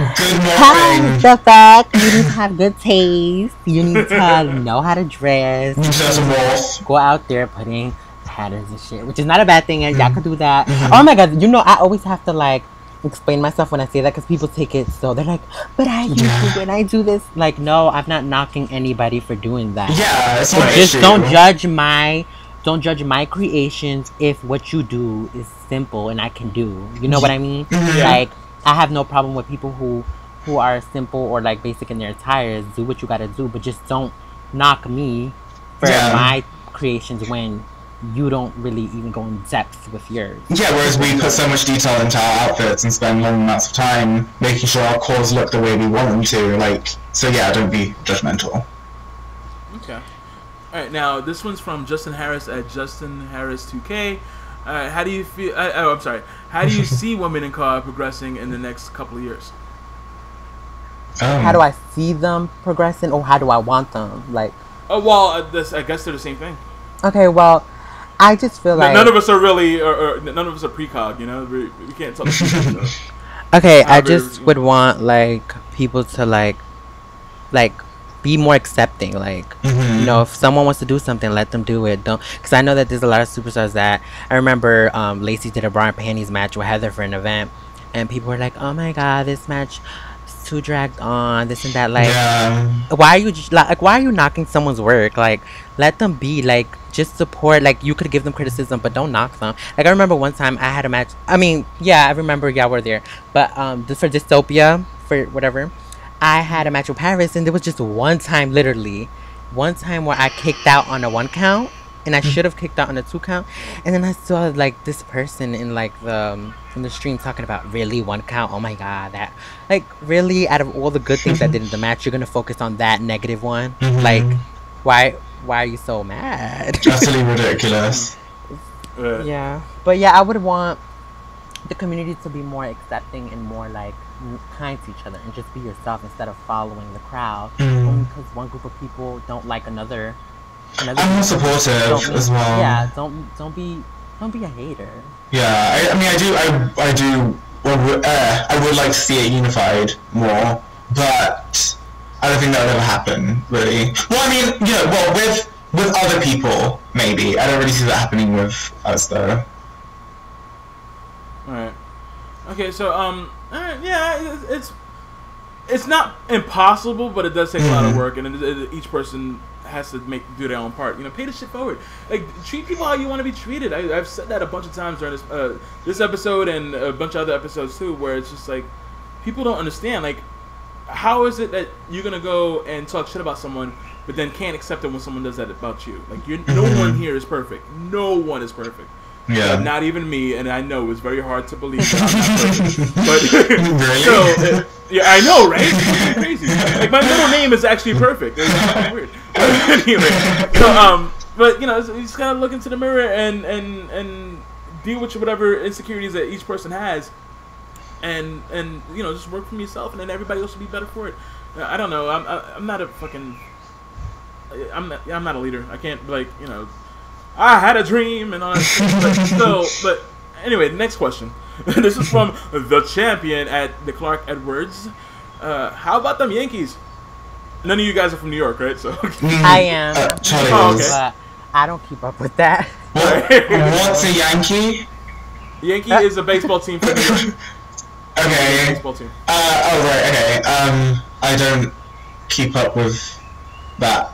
Good morning. The fact you need to have good taste. You need to know how to dress. Go out there putting patterns and shit, which is not a bad thing, and y'all could do that. Oh my god, I always have to explain myself when I say that, because people take it so they're like, but I do when I do this. No, I'm not knocking anybody for doing that. Yeah, it's not just don't judge my don't judge my creations if what you do is simple and I can do. You know what I mean? Yeah. Like, I have no problem with people who are simple or like basic in their attires. Do what you gotta do, but just don't knock me for my creations when you don't really even go in depth with yours. Yeah, whereas we put so much detail into our outfits and spend long amounts of time making sure our cores look the way we want them to. Like, so yeah, don't be judgmental. Okay. All right, now this one's from Justin Harris at Justin Harris 2K. How do you feel? I'm sorry. How do you see women in COD progressing in the next couple of years? How do I see them progressing, or how do I want them? Like, oh well, I guess they're the same thing. Okay, well, I just feel like none of us are really, or none of us are precog. You know, we can't tell. So. Okay, I just would want like people to like be more accepting. Like, you know, if someone wants to do something, let them do it. Don't, because I know that there's a lot of superstars that I remember. Lacey did a bra and panties match with Heather for an event, and people were like, "Oh my god, this match is too dragged on, this and that." Like, why are you knocking someone's work? Like, let them be. Like, just support. Like, you could give them criticism, but don't knock them. Like, I remember one time I had a match. I mean, yeah, I remember y'all were there, but just for Dystopia, for whatever. I had a match with Paris, and there was just one time where I kicked out on a 1 count, and I should have kicked out on a 2 count, and then I saw like this person in like in the stream talking about, really, 1 count? Oh my god, that, like, really, out of all the good things I did in the match, you're gonna focus on that negative one? Like, why are you so mad? Utterly ridiculous. Yeah, but yeah, I would want the community to be more accepting and more like kind to each other, and just be yourself instead of following the crowd. Only because one group of people don't like another. I'm more supportive as well. Yeah, don't be a hater. Yeah, I would like to see it unified more, but I don't think that would ever happen, really. Well, I mean, you know, with other people, maybe. I don't really see that happening with us, though. Alright. Okay, so, yeah, it's not impossible, but it does take a lot of work, and each person has to do their own part. You know, pay the shit forward. Like, treat people how you want to be treated. I've said that a bunch of times during this episode and a bunch of other episodes too, where it's just like, people don't understand. Like, how is it that you're gonna go and talk shit about someone, but then can't accept it when someone does that about you? Like, no one here is perfect. No one is perfect. Yeah. Not even me, and I know it's very hard to believe that I'm not perfect. But really? So, yeah, I know, right? It's crazy. Like, my middle name is actually perfect. It's fucking weird. Anyway, so but you know, you just gotta look into the mirror and deal with whatever insecurities that each person has, and you know, just work from yourself, and then everybody else will be better for it. I don't know. I'm not a fucking. I'm not a leader. I can't, like, you know. I had a dream and all that shit, but anyway, next question. This is from the champion at the Clark Edwards. How about them Yankees? None of you guys are from New York, right? So I am. Oh, okay. But I don't keep up with that. What's a Yankee? Yankee is a baseball team from New York. Okay. Baseball team. Oh right. Okay. I don't keep up with that.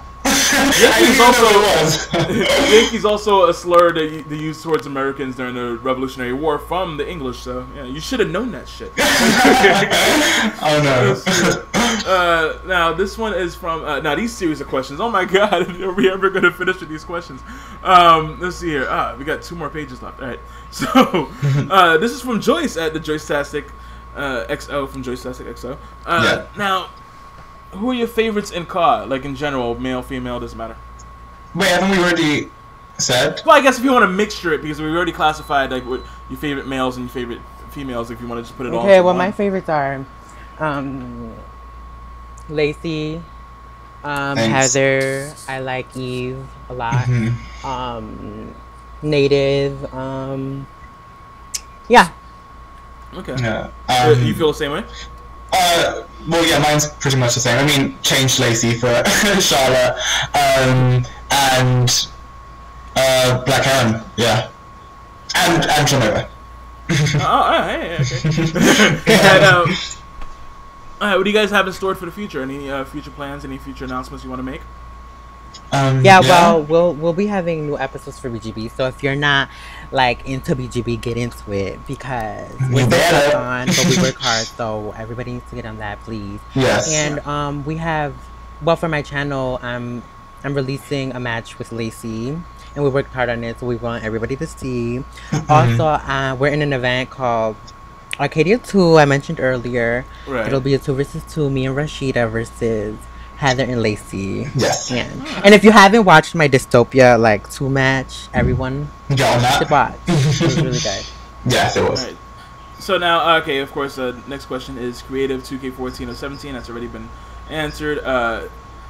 Yankees also a slur they used towards Americans during the Revolutionary War from the English, so yeah, you should have known that shit. Oh no. Now this one is from now these series of questions. Oh my god, are we ever gonna finish with these questions? Let's see here. We got 2 more pages left. All right, so this is from Joyce at the Joyce-tastic XO from Joyce-tastic XO. Yeah. Now, who are your favorites in COD? Like, in general, male, female, doesn't matter. Wait, haven't we already said? Well, I guess if you want to mixture it, because we already classified like what your favorite males and your favorite females. If you want to just put it all. Okay, well, my favorites are Lacey, Heather. I like Eve a lot. Native. Yeah. Okay. Yeah. You feel the same way? Well, yeah, mine's pretty much the same. I mean, changed Lacey for Charlotte, and Black Heron, yeah, and Genova. Hey, okay. And, what do you guys have in store for the future? Any future plans? Any future announcements you want to make? Well, we'll be having new episodes for BGB. So if you're not like into BGB, get into it because we're still on, but we work hard. So everybody needs to get on that, please. Yes. And we have, for my channel, I'm releasing a match with Lacie, and we worked hard on it, so we want everybody to see. Also, we're in an event called Arcadia 2. I mentioned earlier. Right. It'll be a 2 versus 2, me and Rashida versus Heather and Lacie. Yes. And if you haven't watched my Dystopia 2 match, everyone should watch. It was really good. Yes, it was. Right. So now, okay, of course, next question is creative 2K14 or 17. That's already been answered.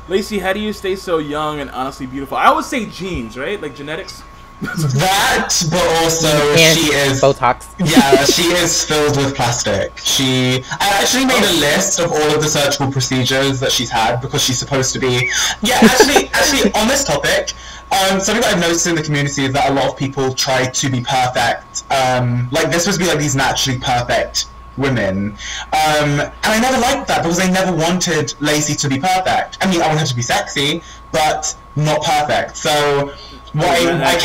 Lacie, how do you stay so young and honestly beautiful? I would say genes, right? Like genetics. That, but also and she is Botox. Yeah, she is filled with plastic. I actually made a list of all of the surgical procedures that she's had because she's supposed to be. Yeah, actually, on this topic, something that I've noticed in the community is that a lot of people try to be perfect. Like this was like these naturally perfect women, and I never liked that because I never wanted Lacie to be perfect. I mean, I wanted her to be sexy, but not perfect. So I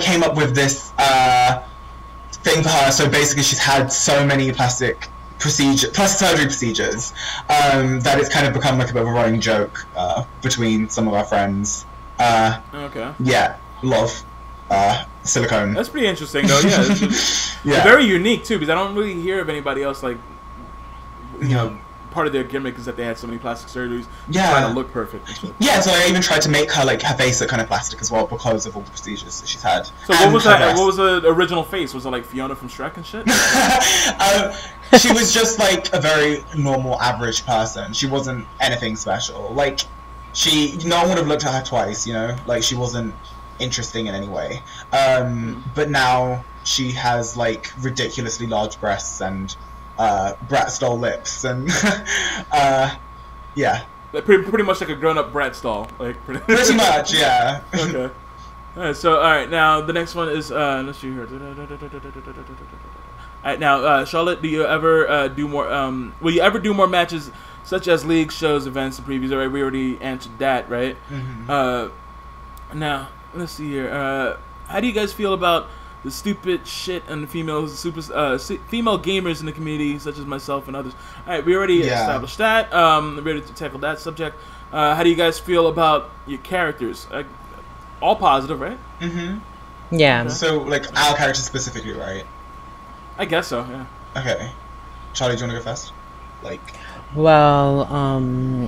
came up with this thing for her. So basically, she's had so many plastic surgery procedures that it's kind of become like a bit of a running joke between some of our friends. Okay. Yeah, a lot of silicone. That's pretty interesting, though. Yeah, it's very unique too, because I don't really hear of anybody else like, you know, part of their gimmick is that they had so many plastic surgeries, trying to look perfect. And shit. Yeah, so I even tried to make her like her face look kind of plastic as well because of all the procedures that she's had. So what was that? What was the original face? Was it like Fiona from Shrek and shit? She was just like a very normal, average person. She wasn't anything special. Like no one would have looked at her twice. You know, like she wasn't interesting in any way. But now she has like ridiculously large breasts and brat style lips and yeah, pretty much like a grown-up brat style, like pretty much, yeah. Okay. All right, now the next one is let's see here. Alright, now Charlotte, do you ever do more will you ever do more matches such as league shows, events, and previews? Alright, we already answered that, right? Now let's see here. How do you guys feel about the stupid shit and the female gamers in the community, such as myself and others? All right, we already established that. We're ready to tackle that subject. How do you guys feel about your characters? All positive, right? Yeah. Okay. So, like, our characters specifically, right? I guess so, yeah. Okay. Charlie, do you want to go first? Like... Well,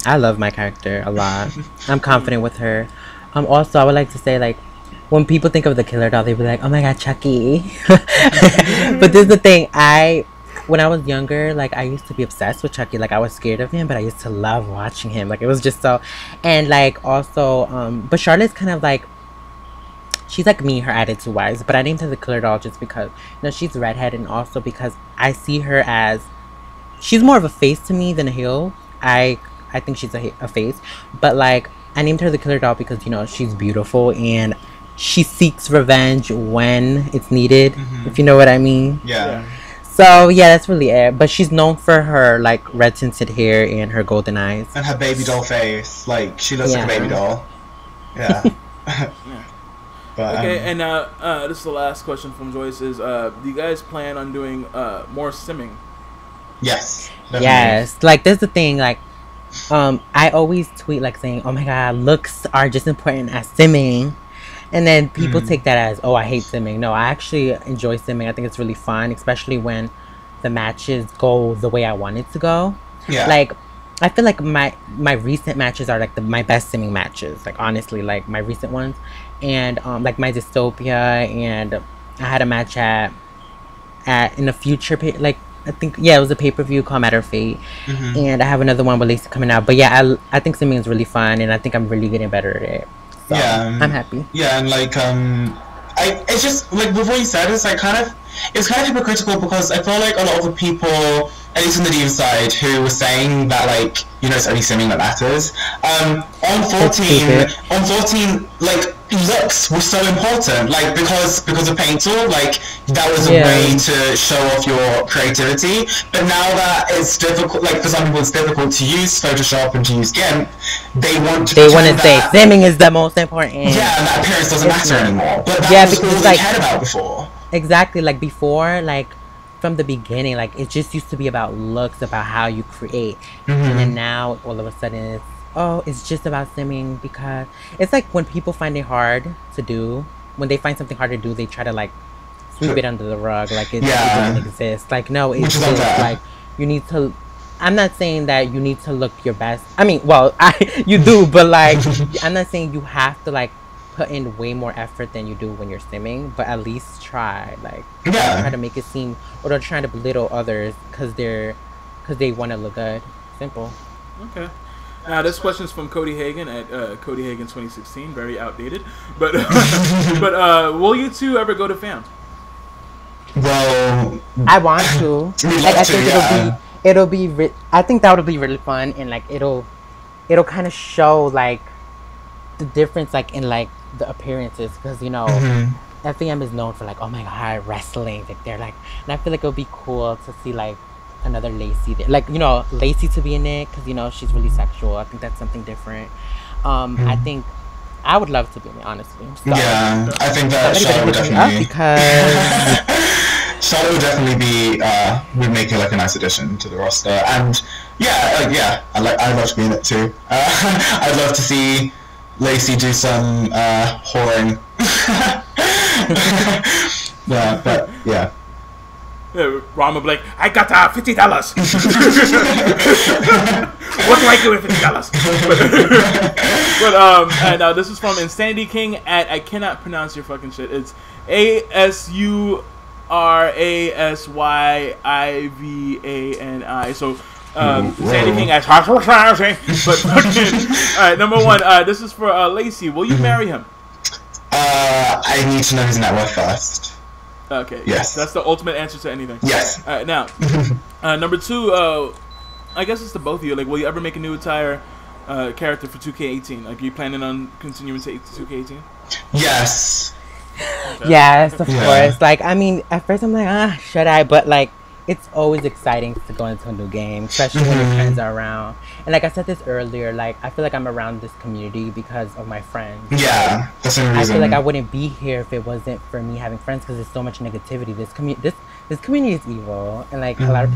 I love my character a lot. I'm confident with her. Also, I would like to say, like, when people think of the killer doll, they be like, "Oh my god, Chucky!" But this is the thing. When I was younger, like I used to be obsessed with Chucky. Like I was scared of him, but I used to love watching him. Like it was just so. And like also, but Charlotte's kind of like, she's like me, her attitude wise. But I named her the killer doll just because she's redhead, and also because I see her as she's more of a face to me than a heel. I think she's a face, but like I named her the killer doll because she's beautiful and she seeks revenge when it's needed, if you know what I mean. Yeah. So yeah, that's really it. But she's known for her like red tinted hair and her golden eyes and her baby doll face. Like she looks like a baby doll. Yeah. But, okay, and this is the last question from Joyce. Is do you guys plan on doing more simming? Yes. Definitely. Yes. Like there's the thing. Like I always tweet like saying, "Oh my god, looks are just important as simming." And then people take that as, "Oh, I hate simming." No, I actually enjoy simming. I think it's really fun, especially when the matches go the way I want it to go. Yeah. Like, I feel like my recent matches are like my best simming matches. Like honestly, like my recent ones, and like my Dystopia, and I had a match at in a future I think it was a pay-per-view called Matter of Fate, and I have another one with Lacie coming out. But yeah, I think simming is really fun, and I think I'm really getting better at it. So, yeah, I'm happy. Yeah, and like it's just like before you said it's kind of hypocritical because I feel like a lot of the people at least on the Diva side, who was saying that, like, you know, it's only simming that matters. On 14, like, looks were so important, like, because of Paint Tool, like, that was a way to show off your creativity. But now that it's difficult, like, for some people it's difficult to use Photoshop and to use GIMP, they want to say simming is the most important. Yeah, and that appearance doesn't matter anymore. But that was all they cared about before. Exactly, like, before, like, from the beginning, like, it just used to be about looks, about how you create. And then now, all of a sudden, it's just about simming, because it's like when people find it hard to do, when they find something hard to do, they try to, like, sweep it under the rug, like it doesn't exist. Like, no, it's just, like, you need to... I'm not saying that you need to look your best. I mean, well, you do, but, like, I'm not saying you have to, like, put in way more effort than you do when you're simming, but at least try, like, try to make it seem, or they're trying to belittle others because they want to look good. Simple. Okay. Now this question is from Cody Hagen at Cody Hagen 2016, very outdated. But will you two ever go to FAM? Well, I want to. Like, I think it'll be. I think that would be really fun, and like it'll kind of show like the difference, like in like the appearances, because you know FAM is known for like, oh my god, wrestling. Like they're like, and I feel like it would be cool to see like another Lacie there. Like, you know, Lacie to be in it, because you know she's really sexual. I think that's something different. I think I would love to be in it, honestly. So, yeah, I think that Charlotte would definitely Charlotte would definitely be would make it like a nice addition to the roster. And I'd love to be in it too. I'd love to see Lacie do some whoring. Yeah, but yeah. Ron would be like, I got $50. What do I do with $50? And this is from Insanity King at, I cannot pronounce your fucking shit. It's ASURASYIVANI. So Insanity King asks, but alright, number one, this is for Lacie. Will you marry him? I need to know his net worth first. Okay. Yes. That's the ultimate answer to anything. Yes. All right. Now, number two. I guess it's to both of you. Like, will you ever make a new Attire character for 2K18? Like, are you planning on continuing to 2K18? Yes. Okay. Yes, of course. Like, I mean, at first I'm like, should I? But like, it's always exciting to go into a new game, especially when your friends are around. And like I said this earlier, like I feel like I'm around this community because of my friends. Yeah, that's the reason. I feel like I wouldn't be here if it wasn't for me having friends, because there's so much negativity. This community is evil, and like a lot of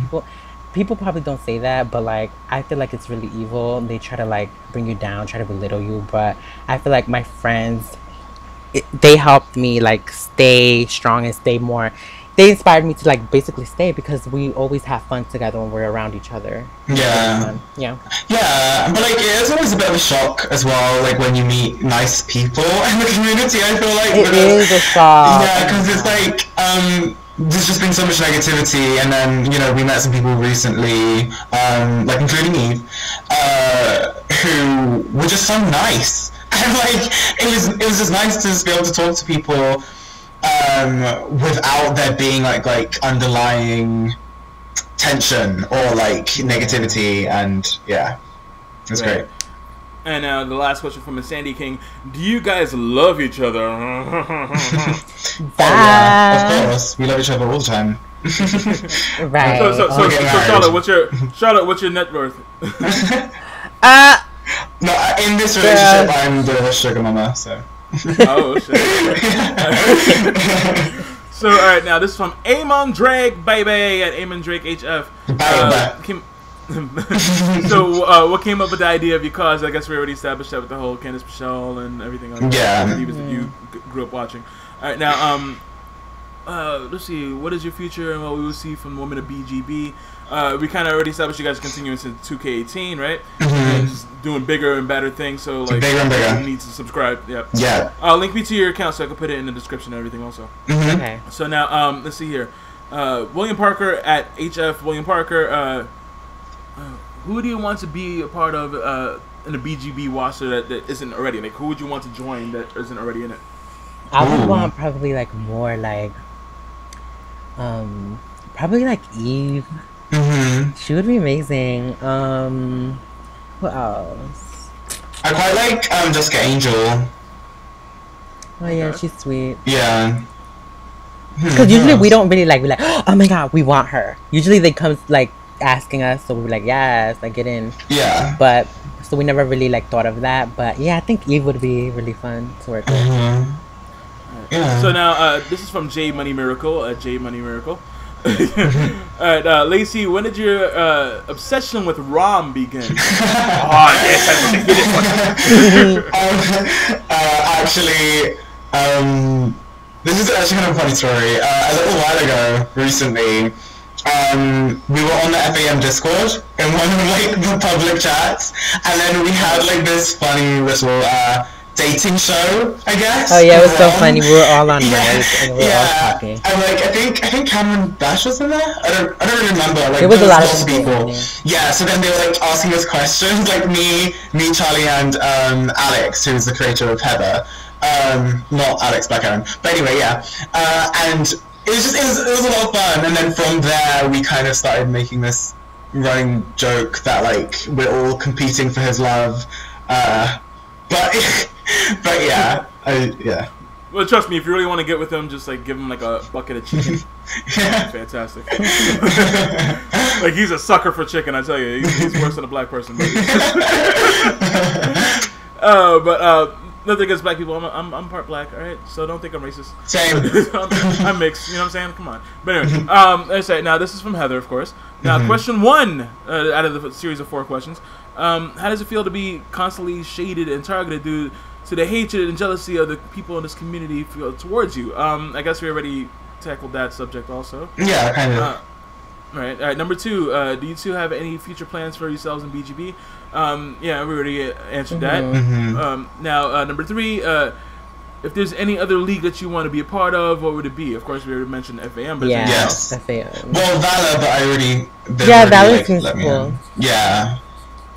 people probably don't say that, but like I feel like it's really evil. They try to like bring you down, try to belittle you, but I feel like my friends, they helped me like stay strong and stay more. They inspired me to like basically stay, because we always have fun together when we're around each other. Yeah. Yeah, but like it's always a bit of a shock as well, like when you meet nice people in the community. I feel like it is a shock. Yeah, because it's like there's just been so much negativity, and then you know we met some people recently, like including Eve, who were just so nice, and like it was just nice to just be able to talk to people without there being like underlying tension or like negativity, and yeah, it's great. And the last question from the Sandy King: do you guys love each other? Yeah, of course, we love each other all the time. Right. So Charlotte, what's your net worth? No, in this relationship, I'm the sugar mama, so. Oh shit. So alright, now this is from Amon Drake, baby, at Amon Drake HF. So what came up with the idea of your cause? I guess we already established that with the whole Candice Michelle and everything like that. That you grew up watching. Alright, now let's see, what is your future and what we will see from Women of BGB? We kind of already established you guys are continuing to 2K18, right? And just doing bigger and better things, so like bigger and bigger. You need to subscribe. Yep. Yeah. Link me to your account so I can put it in the description and everything also. Okay. So now let's see here. William Parker at HF William Parker. Who do you want to be a part of in the BGB roster that isn't already? Like, who would you want to join that isn't already in it? I would want probably like more like probably like Eve. She would be amazing. Who else? I quite like Jessica Angel. Oh yeah, she's sweet. Yeah. Because usually we don't really be like, oh my god, we want her. Usually they come like asking us, so we're like, yes, like get in. Yeah. But so we never really like thought of that. But yeah, I think Eve would be really fun to work with. Yeah. So now this is from J Money Miracle. J Money Miracle. All right, Lacey, when did your obsession with Rom begin? Oh, yes, I want to hear this one. Actually, this is actually kind of a funny story. A little while ago, recently, we were on the FAM Discord in one of like the public chats, and then we had like this funny little dating show, I guess. Oh yeah, it was so funny. We were all on mic and we were all talking. And like I think Cameron Bash was in there. I don't really remember. Like it was a lot of people. Yeah. So then they were like asking us questions, like me, Charlie, and Alex, who's the creator of Heather. Not Alex Blackburn. But anyway, yeah. And it was a lot of fun. And then from there, we kind of started making this running joke that like we're all competing for his love. But yeah, yeah. Well, trust me, if you really want to get with him, just like give him like a bucket of chicken. Yeah. Fantastic. Like he's a sucker for chicken, I tell you. He's worse than a black person. But nothing against black people. I'm part black, all right. So don't think I'm racist. Same. I'm mixed. You know what I'm saying? Come on. But anyway, let's say now this is from Heather, of course. Now, question 1 out of the series of 4 questions. How does it feel to be constantly shaded and targeted due to the hatred and jealousy of the people in this community feel towards you? I guess we already tackled that subject also. Yeah, kind of. All right. Number 2, do you two have any future plans for yourselves in BGB? Yeah, we already answered that. Now, number 3, if there's any other league that you want to be a part of, what would it be? Of course, we already mentioned FAM. But yes. FAM. Well, Valor, but I already... Yeah, Valor seems cool. Yeah.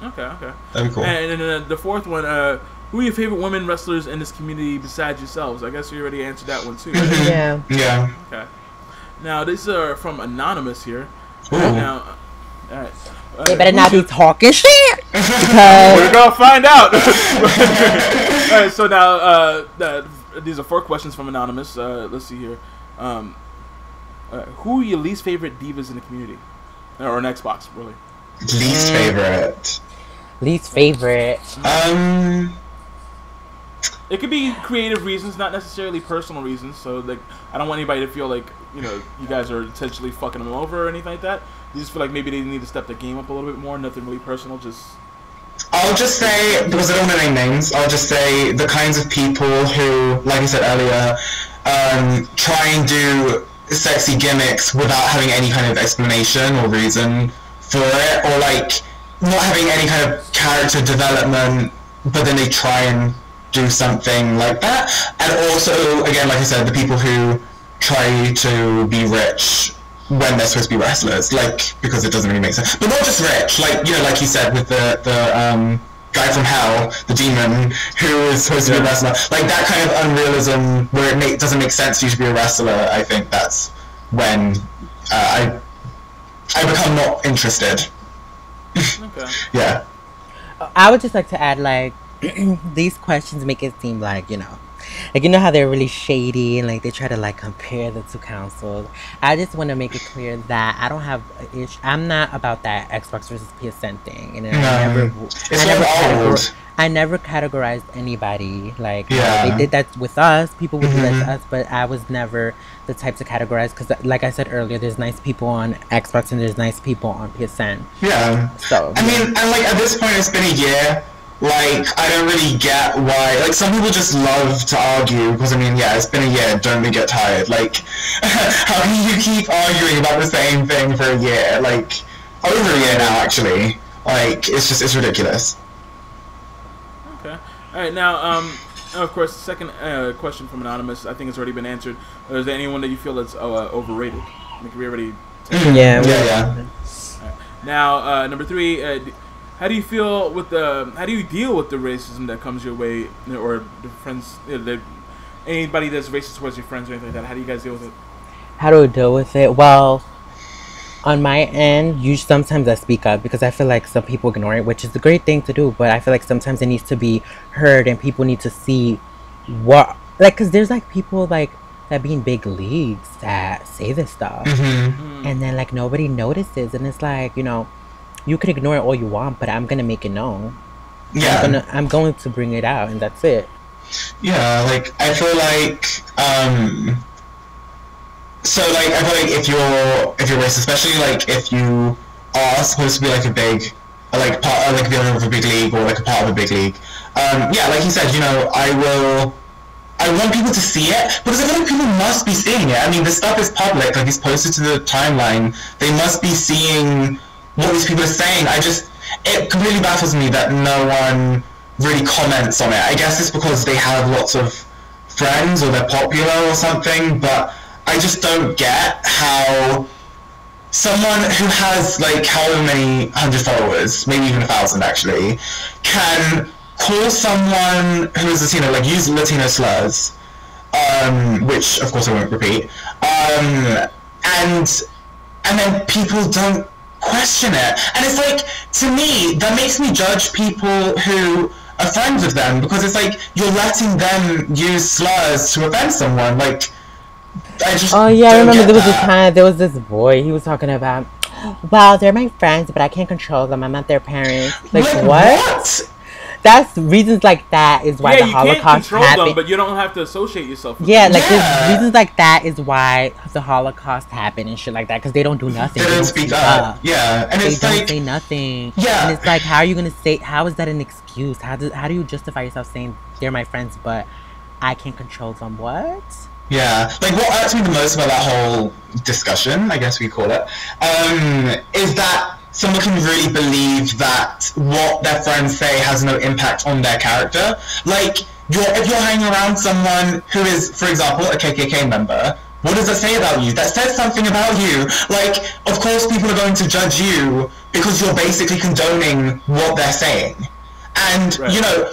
Okay. That'd be cool. And then the 4th one, who are your favorite women wrestlers in this community besides yourselves? I guess we already answered that one too. Right? Yeah. Okay. Now, these are from Anonymous here. Ooh. Now, all right. They better not be talking shit. We're gonna find out. All right. So now, these are 4 questions from Anonymous. Let's see here. Who are your least favorite divas in the community, or on Xbox, really? Least favorite. Least favorite. It could be creative reasons, not necessarily personal reasons. So, like, I don't want anybody to feel like, you know, you guys are intentionally fucking them over or anything like that. You just feel like maybe they need to step the game up a little bit more. Nothing really personal, just... I'll just say, because I don't want to name names, I'll just say the kinds of people who, like I said earlier, try and do sexy gimmicks without having any kind of explanation or reason for it, or like not having any kind of character development, but then they try and do something like that. And also, again, like I said, the people who try to be rich when they're supposed to be wrestlers, like, because it doesn't really make sense. But not just rich, like, you know, like you said with the guy from Hell, the demon, who is supposed to be a wrestler. Like, that kind of unrealism where it doesn't make sense for you to be a wrestler, I think that's when I become not interested. Okay. Yeah. I would just like to add, like, these questions make it seem like, you know, like, you know how they're really shady and like they try to like compare the 2 councils. I just want to make it clear that I don't have an issue. I'm not about that Xbox versus PSN thing, and I never categorized anybody. Like, they did that with us. People would do that to us, but I was never the type to categorize, because, like I said earlier, there's nice people on Xbox and there's nice people on PSN. Yeah. So I mean, and like at this point, it's been a year. Like, I don't really get why. Like, some people just love to argue, because, I mean, yeah, it's been a year, don't we get tired? Like, how can you keep arguing about the same thing for a year? Like, over a year now, actually. Like, it's ridiculous. Okay. Alright, now, of course, the second question from Anonymous, I think it's already been answered. Is there anyone that you feel that's overrated? I think we already... Yeah. Right. Now, number 3, how do you deal with the racism that comes your way, or the friends, anybody that's racist towards your friends or anything like that? How do you guys deal with it? How do we deal with it? Well, On my end, sometimes I speak up because I feel like some people ignore it, which is a great thing to do. But I feel like sometimes it needs to be heard, and people need to see what, like, because there's like people like that be in big leagues that say this stuff, and then like nobody notices, and it's like, you know, you could ignore it all you want, but I'm gonna make it known. Yeah, I'm going to bring it out, and that's it. Yeah, like I feel like so like I feel like if you're racist, especially like if you are supposed to be like a big like part like the owner of a big league or like a part of a big league, yeah, like you said, you know, I want people to see it because I feel like people must be seeing it. I mean, this stuff is public, like it's posted to the timeline. They must be seeing what these people are saying. It completely baffles me that no one really comments on it. I guess it's because they have lots of friends or they're popular or something, but I just don't get how someone who has like however many 100 followers, maybe even 1,000 actually, can call someone who is Latino, like use Latino slurs, which of course I won't repeat, and then people don't question it. And it's like, to me, that makes me judge people who are friends with them, because it's like you're letting them use slurs to offend someone. Like, I just I remember don't there was get this that. time, there was this boy, he was talking about, well, they're my friends, but I can't control them, I'm not their parents. Like what? That's reasons like that is why the Holocaust can't control happened. them, but you don't have to associate yourself with them. them. There's reasons like that is why the Holocaust happened and shit like that, because they don't do nothing. They don't speak up. Yeah, and it's they like, don't say nothing. Yeah, and it's like, how are you gonna say? How is that an excuse? How do you justify yourself saying they're my friends, but I can't control them? What? Yeah, like what irks me the most about that whole discussion, I guess we call it, is that someone can really believe that what their friends say has no impact on their character. Like, if you're hanging around someone who is, for example, a KKK member, what does that say about you? That says something about you. Like, of course people are going to judge you because you're basically condoning what they're saying. And, you know,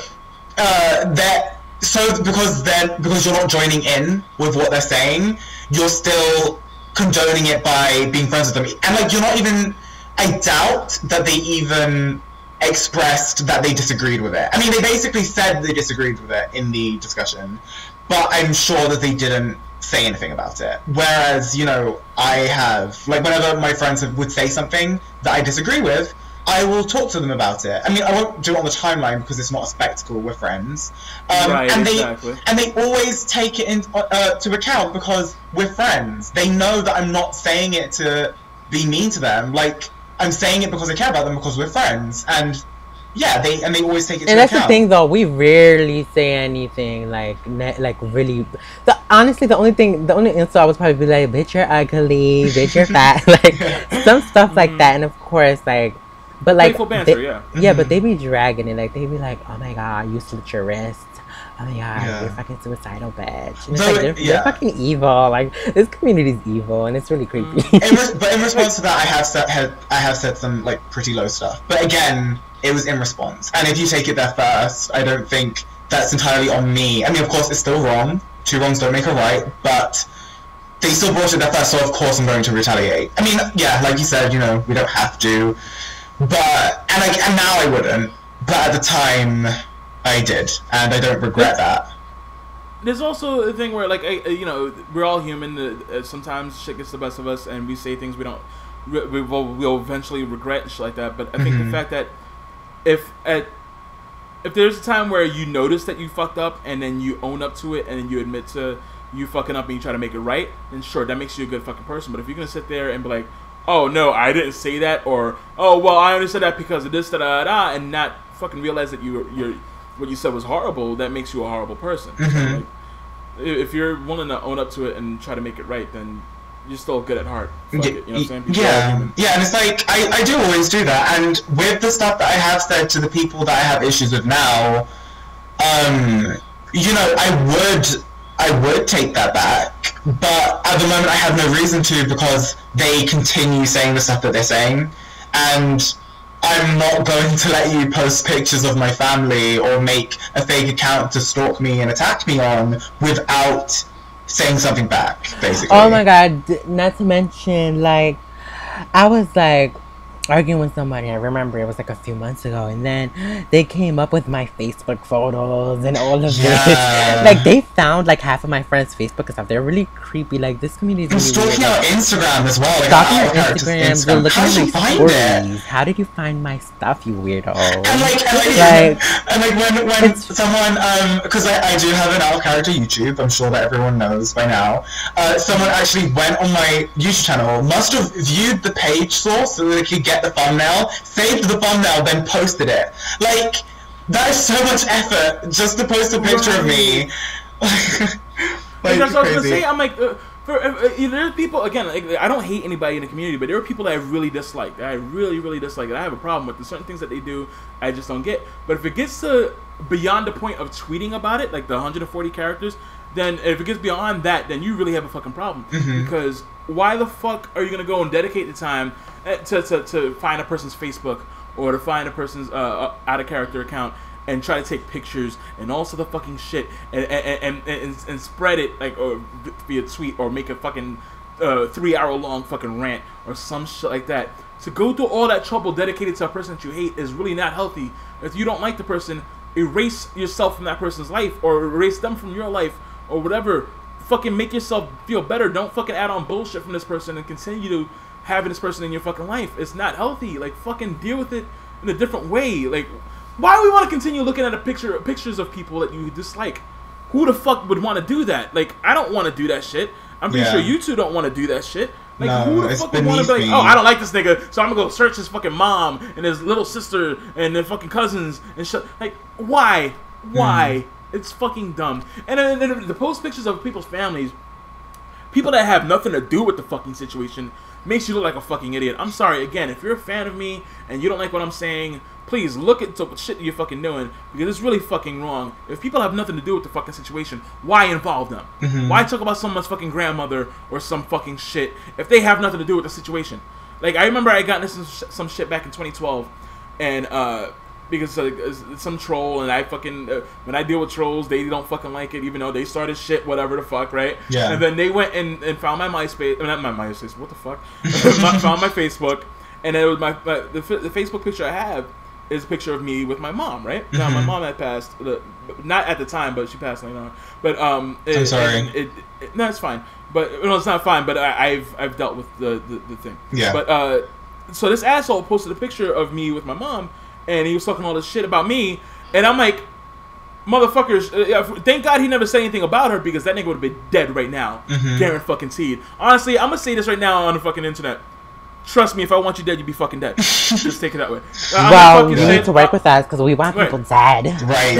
because you're not joining in with what they're saying, you're still condoning it by being friends with them. And, like, you're not even... I doubt that they even expressed that they disagreed with it. I mean, they basically said they disagreed with it in the discussion, but I'm sure that they didn't say anything about it. Whereas, you know, I have, like, whenever my friends would say something that I disagree with, I will talk to them about it. I mean, I won't do it on the timeline because it's not a spectacle, we're friends. And they always take it to account because we're friends. They know that I'm not saying it to be mean to them. Like, I'm saying it because I care about them, because we're friends, and yeah, they always take it to account. And that's the thing, though, we rarely say anything like really. Honestly, the only insult I was probably be like, "Bitch, you're ugly," "Bitch, you're fat," like some stuff like that. And of course, like, but like, playful banter, but they be dragging it. Like, they be like, "Oh my god, you slit your wrist. Oh my god, you're fucking suicidal, bitch." And it's they're fucking evil. Like, this community's evil, and it's really creepy. But in response to that, I have said some like pretty low stuff. But again, it was in response. And if you take it there first, I don't think that's entirely on me. I mean, of course, it's still wrong. Two wrongs don't make a right. But they still brought it there first, so of course I'm going to retaliate. I mean, yeah, like you said, you know, we don't have to. But and now I wouldn't. But at the time, I did, and I don't regret that. There's also a thing where, like, you know, we're all human. Sometimes shit gets the best of us, and we say things we'll eventually regret and shit like that. But I think the fact that if there's a time where you notice that you fucked up, and then you own up to it, and then you admit to you fucking up, and you try to make it right, then sure, that makes you a good fucking person. But if you're gonna sit there and be like, "Oh no, I didn't say that," or "Oh well, I only said that because of this, da da da," and not fucking realize that you're what you said was horrible, that makes you a horrible person. So, like, if you're willing to own up to it and try to make it right, then you're still good at heart. Fuck it, you know what I'm saying? Yeah, and it's like, I do always do that, and with the stuff that I have said to the people that I have issues with now, you know, I would take that back, but at the moment I have no reason to, because they continue saying the stuff that they're saying, and I'm not going to let you post pictures of my family or make a fake account to stalk me and attack me on without saying something back, basically. Oh my god, not to mention, like, I was like arguing with somebody. I remember it was like a few months ago, and then they came up with my Facebook photos and all of this. Like they found like half of my friends' Facebook stuff. They're really creepy. Like this community is really stalking our Instagram as well. Like, stalking our Instagram. They're looking at my stories. It? How did you find my stuff, you weirdo? And when someone, because I do have an out character YouTube, I'm sure that everyone knows by now. Someone actually went on my YouTube channel, must have viewed the page source so that they could get the thumbnail, saved the thumbnail, then posted it. Like, that is so much effort just to post a picture of me. Like, that's what I was gonna say. I'm like, there's people, again, like, I don't hate anybody in the community, but there are people that I really dislike. That I really, really dislike. That I have a problem with. There's certain things that they do I just don't get. But if it gets to beyond the point of tweeting about it, like the 140 characters, then if it gets beyond that, then you really have a fucking problem. Because why the fuck are you gonna go and dedicate the time to find a person's Facebook or to find a person's out of character account and try to take pictures and all sort of fucking shit and spread it like or via tweet or make a fucking 3-hour long fucking rant or some shit like that? To go through all that trouble dedicated to a person that you hate is really not healthy. If you don't like the person, erase yourself from that person's life or erase them from your life or whatever. Fucking make yourself feel better. Don't fucking add on bullshit from this person and continue to having this person in your fucking life. It's not healthy. Like, fucking deal with it in a different way. Like, why do we want to continue looking at pictures of people that you dislike? Who the fuck would want to do that? Like, I don't want to do that shit. I'm pretty sure you two don't want to do that shit. Like, no, who the fuck would want to be like, oh, I don't like this nigga, so I'm gonna go search his fucking mom and his little sister and their fucking cousins and shit. Like, why? Why? It's fucking dumb. And then the post pictures of people's families, people that have nothing to do with the fucking situation, makes you look like a fucking idiot. I'm sorry, again, if you're a fan of me and you don't like what I'm saying, please look at the shit that you're fucking doing, because it's really fucking wrong. If people have nothing to do with the fucking situation, why involve them? Why talk about someone's fucking grandmother or some fucking shit if they have nothing to do with the situation? Like, I remember I got into some shit back in 2012, and because some troll, and I fucking when I deal with trolls, they don't fucking like it, even though they started shit, whatever the fuck, right? Yeah. And then they went and found my MySpace, not my MySpace, what the fuck? Found my Facebook, and it was the Facebook picture I have is a picture of me with my mom, right? Now my mom had passed, not at the time, but she passed later on. But I'm sorry. No, it's fine. But no, it's not fine. But I've dealt with the thing. Yeah. But so this asshole posted a picture of me with my mom, and he was talking all this shit about me, and I'm like, motherfuckers, thank God he never said anything about her, because that nigga would have been dead right now. Guaranteed. Honestly, I'm gonna say this right now on the fucking internet. Trust me, if I want you dead, you'd be fucking dead. Just take it that way. Well, you need to work with us because we want people dead. Right.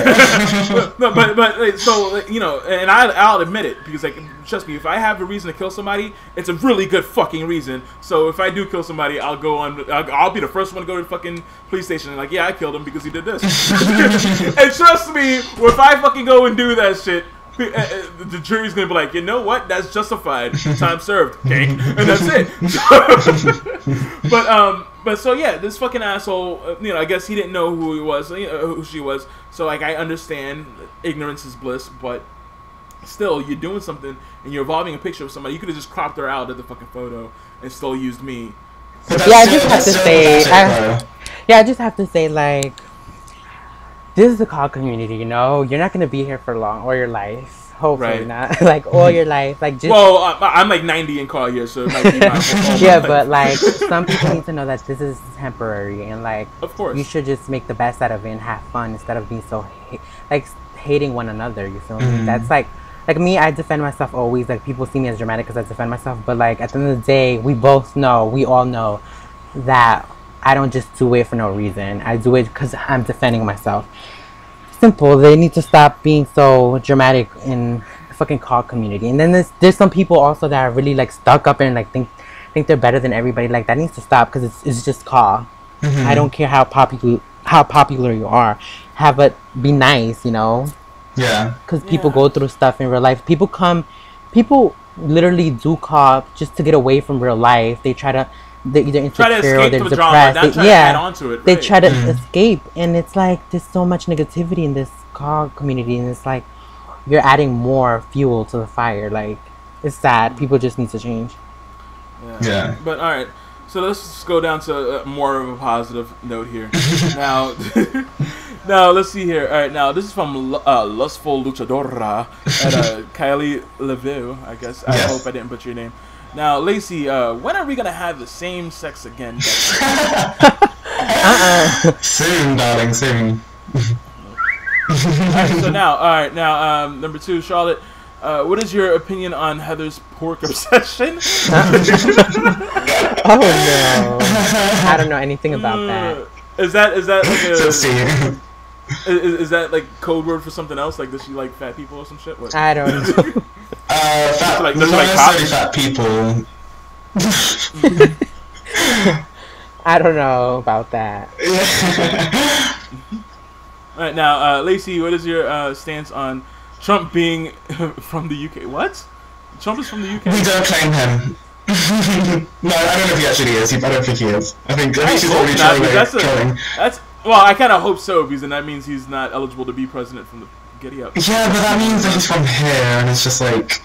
No, but so, you know, and I'll admit it, because, like, trust me, if I have a reason to kill somebody, it's a really good fucking reason. So if I do kill somebody, I'll be the first one to go to the fucking police station and like, yeah, I killed him because he did this. And trust me, if I fucking go and do that shit, the jury's gonna be like, you know what? That's justified. Time served, okay? And that's it. But so yeah, this fucking asshole. You know, I guess he didn't know who he was, who she was. So like, I understand ignorance is bliss, but still, you're doing something and you're evolving a picture of somebody. You could have just cropped her out of the fucking photo and still used me. Yeah, I just have to say. I just have to say, like, this is a call community, you know? You're not going to be here for long, or your life. Hopefully not. Like, all your life. Like, just... Well, I'm like 90 in call years, so it might be my whole yeah, life. but, like, some people need to know that this is temporary, and, like, of course, you should just make the best out of it and have fun instead of being so, hating one another, you feel me? That's, like me, I defend myself always. Like, people see me as dramatic because I defend myself, but, like, at the end of the day, we all know that I don't just do it for no reason. I do it because I'm defending myself. Simple. They need to stop being so dramatic in the fucking call community. And then there's some people also that are really like stuck up and like think they're better than everybody. Like, that needs to stop, because it's just call. I don't care how popular you are. Have it be nice, you know. Yeah. Because people go through stuff in real life. People literally do call just to get away from real life. They they're either insecure or they're depressed. They try to escape, and it's like there's so much negativity in this call community, and it's like you're adding more fuel to the fire. Like, it's sad. People just need to change. Yeah. But all right, So let's just go down to more of a positive note here. Now, now let's see here. All right, now this is from Lustful Luchadora at Kylie Leville, I guess. I hope I didn't butcher your name. Now, Lacey, when are we gonna have the same sex again? Soon, darling, soon. Alright, so now, number 2, Charlotte. What is your opinion on Heather's pork obsession? Oh no, I don't know anything about that. Is that like is that like code word for something else? Like, does she like fat people or some shit? What? I don't know. Not necessarily fat people. I don't know about that. All right, now, Lacey, what is your stance on Trump being from the UK? What? Trump is from the UK? We don't claim him. No, I don't know if he actually is. I don't think he is. I think he's already trolling. Well, I kind of hope so, because then that means he's not eligible to be president from the giddy up. Yeah, but that means that he's from here, and it's just like,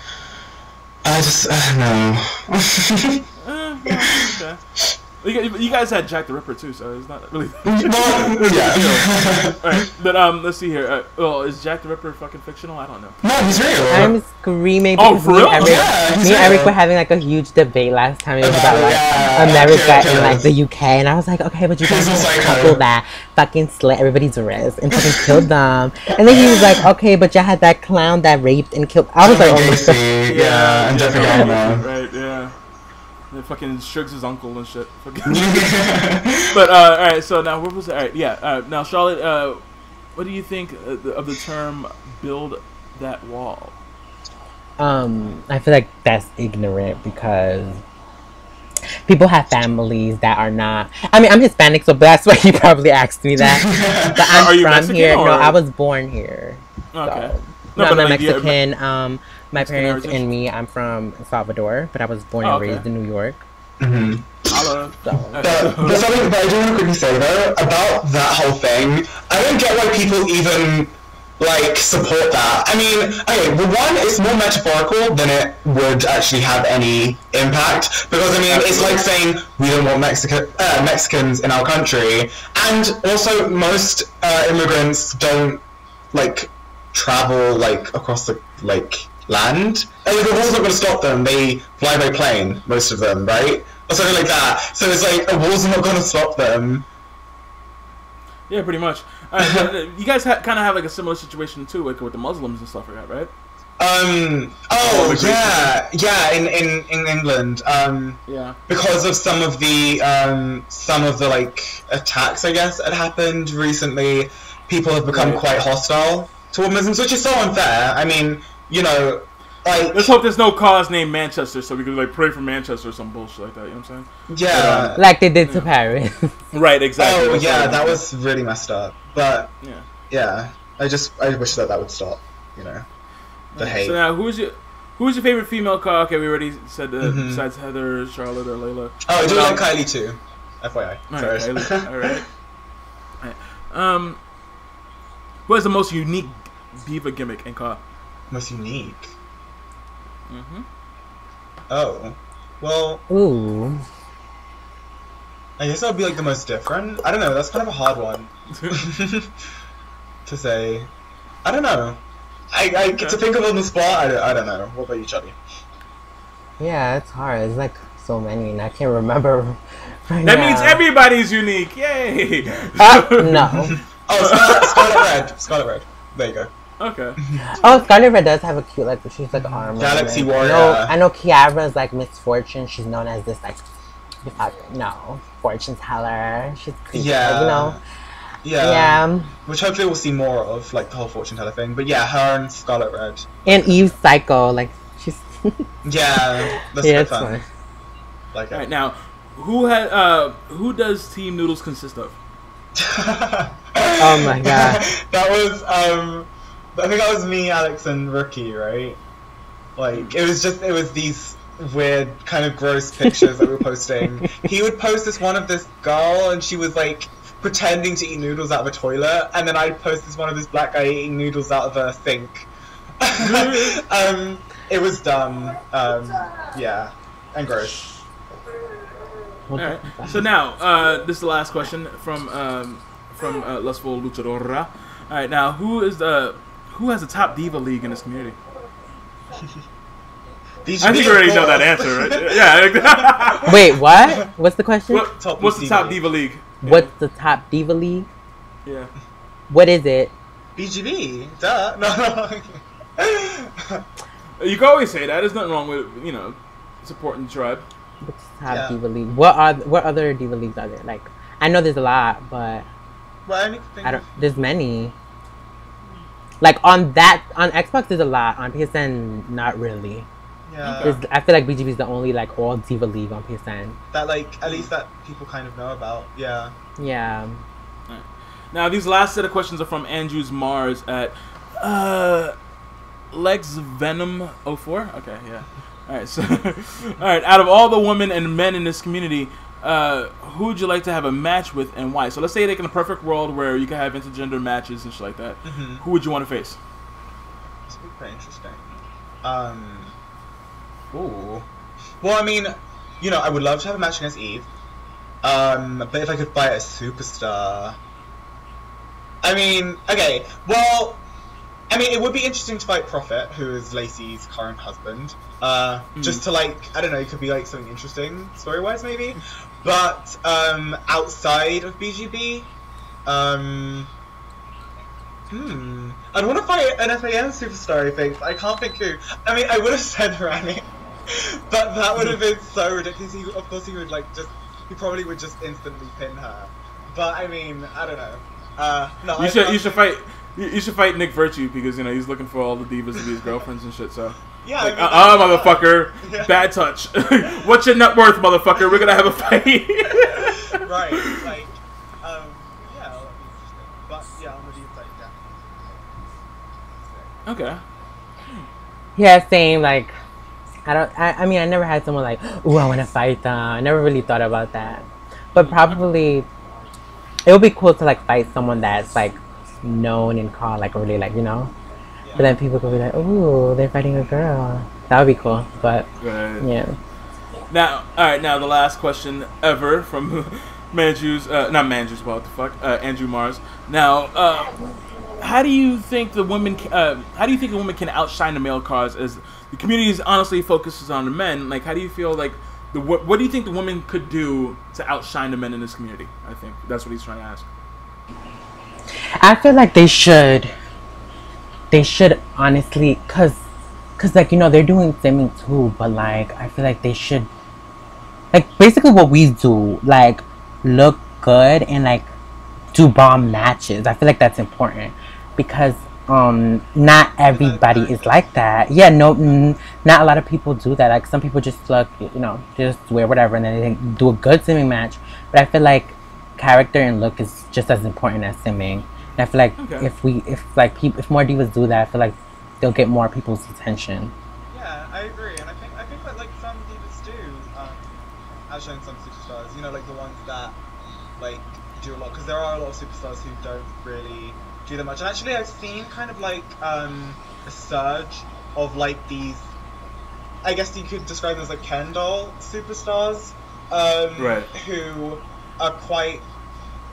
I don't know. Okay. You guys had Jack the Ripper too, so it's not really. Yeah. Alright, but let's see here. Is Jack the Ripper fucking fictional? I don't know. No, he's real. I'm screaming. Oh, for real? Me and Eric were having like a huge debate last time. It was about like America and like the UK, and I was like, okay, but you guys have a couple that fucking slit everybody's wrist and fucking killed them. And then he was like, okay, but y'all had that clown that raped and killed. I was like, oh my god. Yeah, and Jeffrey Dahmer. Right, yeah. It fucking shrugs his uncle and shit. But alright, so now what was it? Alright, yeah. Now Charlotte, what do you think of the term "build that wall"? I feel like that's ignorant because people have families that are not. I mean, I'm Hispanic, so that's why you probably asked me that. But I'm from Mexican, here. or? No, I was born here. Okay. So. No, I'm but Mexican. My Mexican parents heritage? and me, I'm from Salvador, but I was born and raised in New York. Mm-hmm. Hello. But something that I do want to quickly say though about that whole thing, I don't get why people even like support that. I mean, okay, well, one, it's more metaphorical than it would actually have any impact, because I mean, it's like saying we don't want Mexicans in our country, and also most immigrants don't like travel like across the land. And the wall's not going to stop them. They fly by plane, most of them, right? Or something like that. So it's like a wall's not going to stop them. Yeah, pretty much. You guys kind of have like a similar situation too, like with the Muslims and stuff like that, right? In England. Yeah. Because of some of the like attacks, I guess, that happened recently, people have become quite hostile toward Muslims, which is so unfair. I mean, you know, like, let's hope there's no cause named Manchester, so we can like pray for Manchester or some bullshit like that. You know what I'm saying? Yeah, but, like they did to Paris. Right, exactly. Oh yeah, that was really messed up. But yeah, I wish that would stop. You know, the hate. So now, who's your favorite female car? Okay, we already said that. Besides Heather, Charlotte, or Layla. Oh, I do like Kylie too. FYI. Alright, Kylie. Alright. Who has the most unique diva gimmick and car? Most unique? Oh. Well... Ooh. I guess that would be like the most different. I don't know, that's kind of a hard one. to say. I don't know. I get to think of it on the spot, I don't know. What about you, Chubby? Yeah, it's hard. There's like so many and I can't remember right That now. means everybody's unique. Yay! No. Oh, Scarlet Red. There you go. Okay. Oh, Scarlet Red does have a cute, like, she's like armor. Galaxy Warrior. I know Kiara's like Miss Fortune. She's known as this like, fortune teller. She's creepy, yeah. you know. Yeah. Which hopefully we'll see more of, like the whole fortune teller thing. But yeah, her and Scarlet Red. And Eve Psycho, like she's. Yeah, that's it's fun. Like, alright, now, who does Team Noodles consist of? Oh my god. That was I think that was me, Alex, and Rookie, right? Like, it was these weird, kind of gross pictures that we were posting. He would post one of this girl, and she was like pretending to eat noodles out of a toilet, and then I'd post one of this black guy eating noodles out of a sink. It was dumb. Yeah, and gross. All right. So now, this is the last question from Lustful Luchadora. All right. Now, who has the top diva league in this community? I think you already know that answer, right? Yeah. Wait, what? What's the question? What's the top diva league? What's the top diva league? Yeah. What is it? BGB. Duh. No. You can always say that. There's nothing wrong with supporting the tribe. What's the top diva league? What other diva leagues are there? Like, I know there's a lot, but there's many. Like on Xbox there's a lot. On PSN, not really. Yeah. I feel like BGB is the only like all diva league on PSN. That at least that people kind of know about. Yeah. Yeah. Right. Now these last set of questions are from Andrews Mars at Lex Venom 04. Okay, yeah. All right. So, all right. Out of all the women and men in this community, who would you like to have a match with and why? So let's say like in a perfect world where you can have intergender matches and shit like that. Mm-hmm. Who would you want to face? This would be quite interesting. Ooh. Well, I mean, I would love to have a match against Eve. But if I could fight a superstar, I mean, okay. Well, I mean, it would be interesting to fight Prophet, who is Lacey's current husband. Just to I don't know, it could be like something interesting story-wise, maybe. But outside of BGB, I'd want to fight an FAN superstar. I think I can't think who. I mean, I would have said Rani, but that would have been so ridiculous. Of course, he probably would just instantly pin her. But I mean, I don't know. No, you should fight. You should fight Nick Virtue because he's looking for all the divas to be his girlfriends and shit. So yeah, like, motherfucker, bad touch. What's your net worth, motherfucker? We're gonna have a fight. Right, like, yeah, that'd be interesting. But yeah, on the diva side, yeah. Okay. Yeah, same. Like, I mean, I never had someone like, ooh, I want to fight them. I never really thought about that. But probably, it would be cool to like fight someone that's like known and called like really like Yeah. But then people could be like, ooh, they're fighting a girl. That would be cool. But yeah. Now, all right. Now the last question ever from Andrew Mars. Now, how do you think a woman can outshine the male cause as the community honestly focuses on the men? Like, how do you feel like what do you think the women could do to outshine the men in this community? I think that's what he's trying to ask. I feel like they should honestly, cause like they're doing swimming too, but like I feel like they should like basically what we do, like look good and like do bomb matches. I feel like that's important because not everybody is like that. Yeah, no, not a lot of people do that. Like some people just look, just wear whatever and then they do a good swimming match. But I feel like character and look is just as important as swimming. And I feel like if more divas do that, I feel like they'll get more people's attention. Yeah, I agree, and I think that like some divas do outshine some superstars. Like the ones that like do a lot, because there are a lot of superstars who don't really do that much. And actually, I've seen kind of like a surge of like these. I guess you could describe them as like Ken doll superstars, who are quite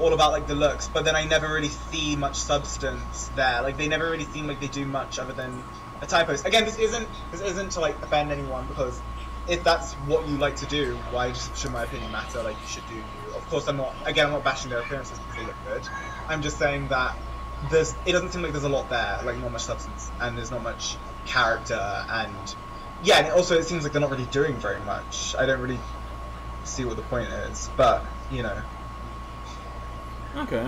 all about like the looks, but then I never really see much substance there. Like they never really seem like they do much other than a typos. Again, this isn't to like offend anyone, because if that's what you like to do, why should my opinion matter? Like you should do you. Of course, I'm not bashing their appearances because they look good. I'm just saying that it doesn't seem like there's a lot there, like not much substance, and there's not much character, and yeah, and also it seems like they're not really doing very much. I don't really see what the point is, but Okay.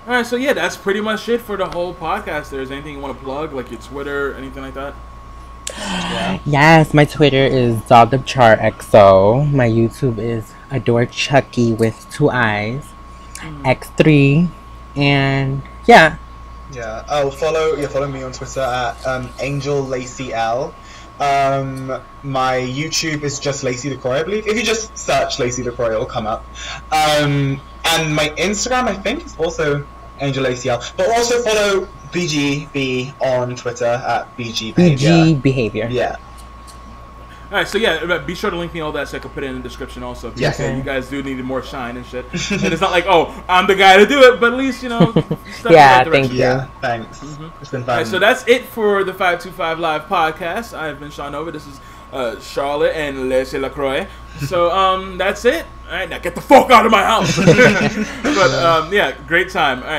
All right, so yeah, that's pretty much it for the whole podcast. There's anything you want to plug, like your Twitter, anything like that? Yeah. Yes, my Twitter is DoggedUpCharXO. My YouTube is AdoreChucky with 2 eyes, X3, and yeah. Yeah. Oh, follow me on Twitter at Angel Lacie L. My YouTube is just Lacie Lacroix, I believe. If you just search Lacie Lacroix, it'll come up. And my Instagram, I think, is also Angel Lacie L. But also follow BGB on Twitter at BG Behavior. BG Behavior. Yeah. All right, so yeah, be sure to link me all that so I can put it in the description also. Yes. Okay. You guys do need more shine and shit. And it's not like, oh, I'm the guy to do it, but at least, yeah, thank you. Yeah, thanks. It's been fun. All right, so that's it for the 525 Live podcast. I've been Sean Nova. This is Charlotte and Lacie Lacroix. So that's it. All right, now get the fuck out of my house. But yeah, great time. All right.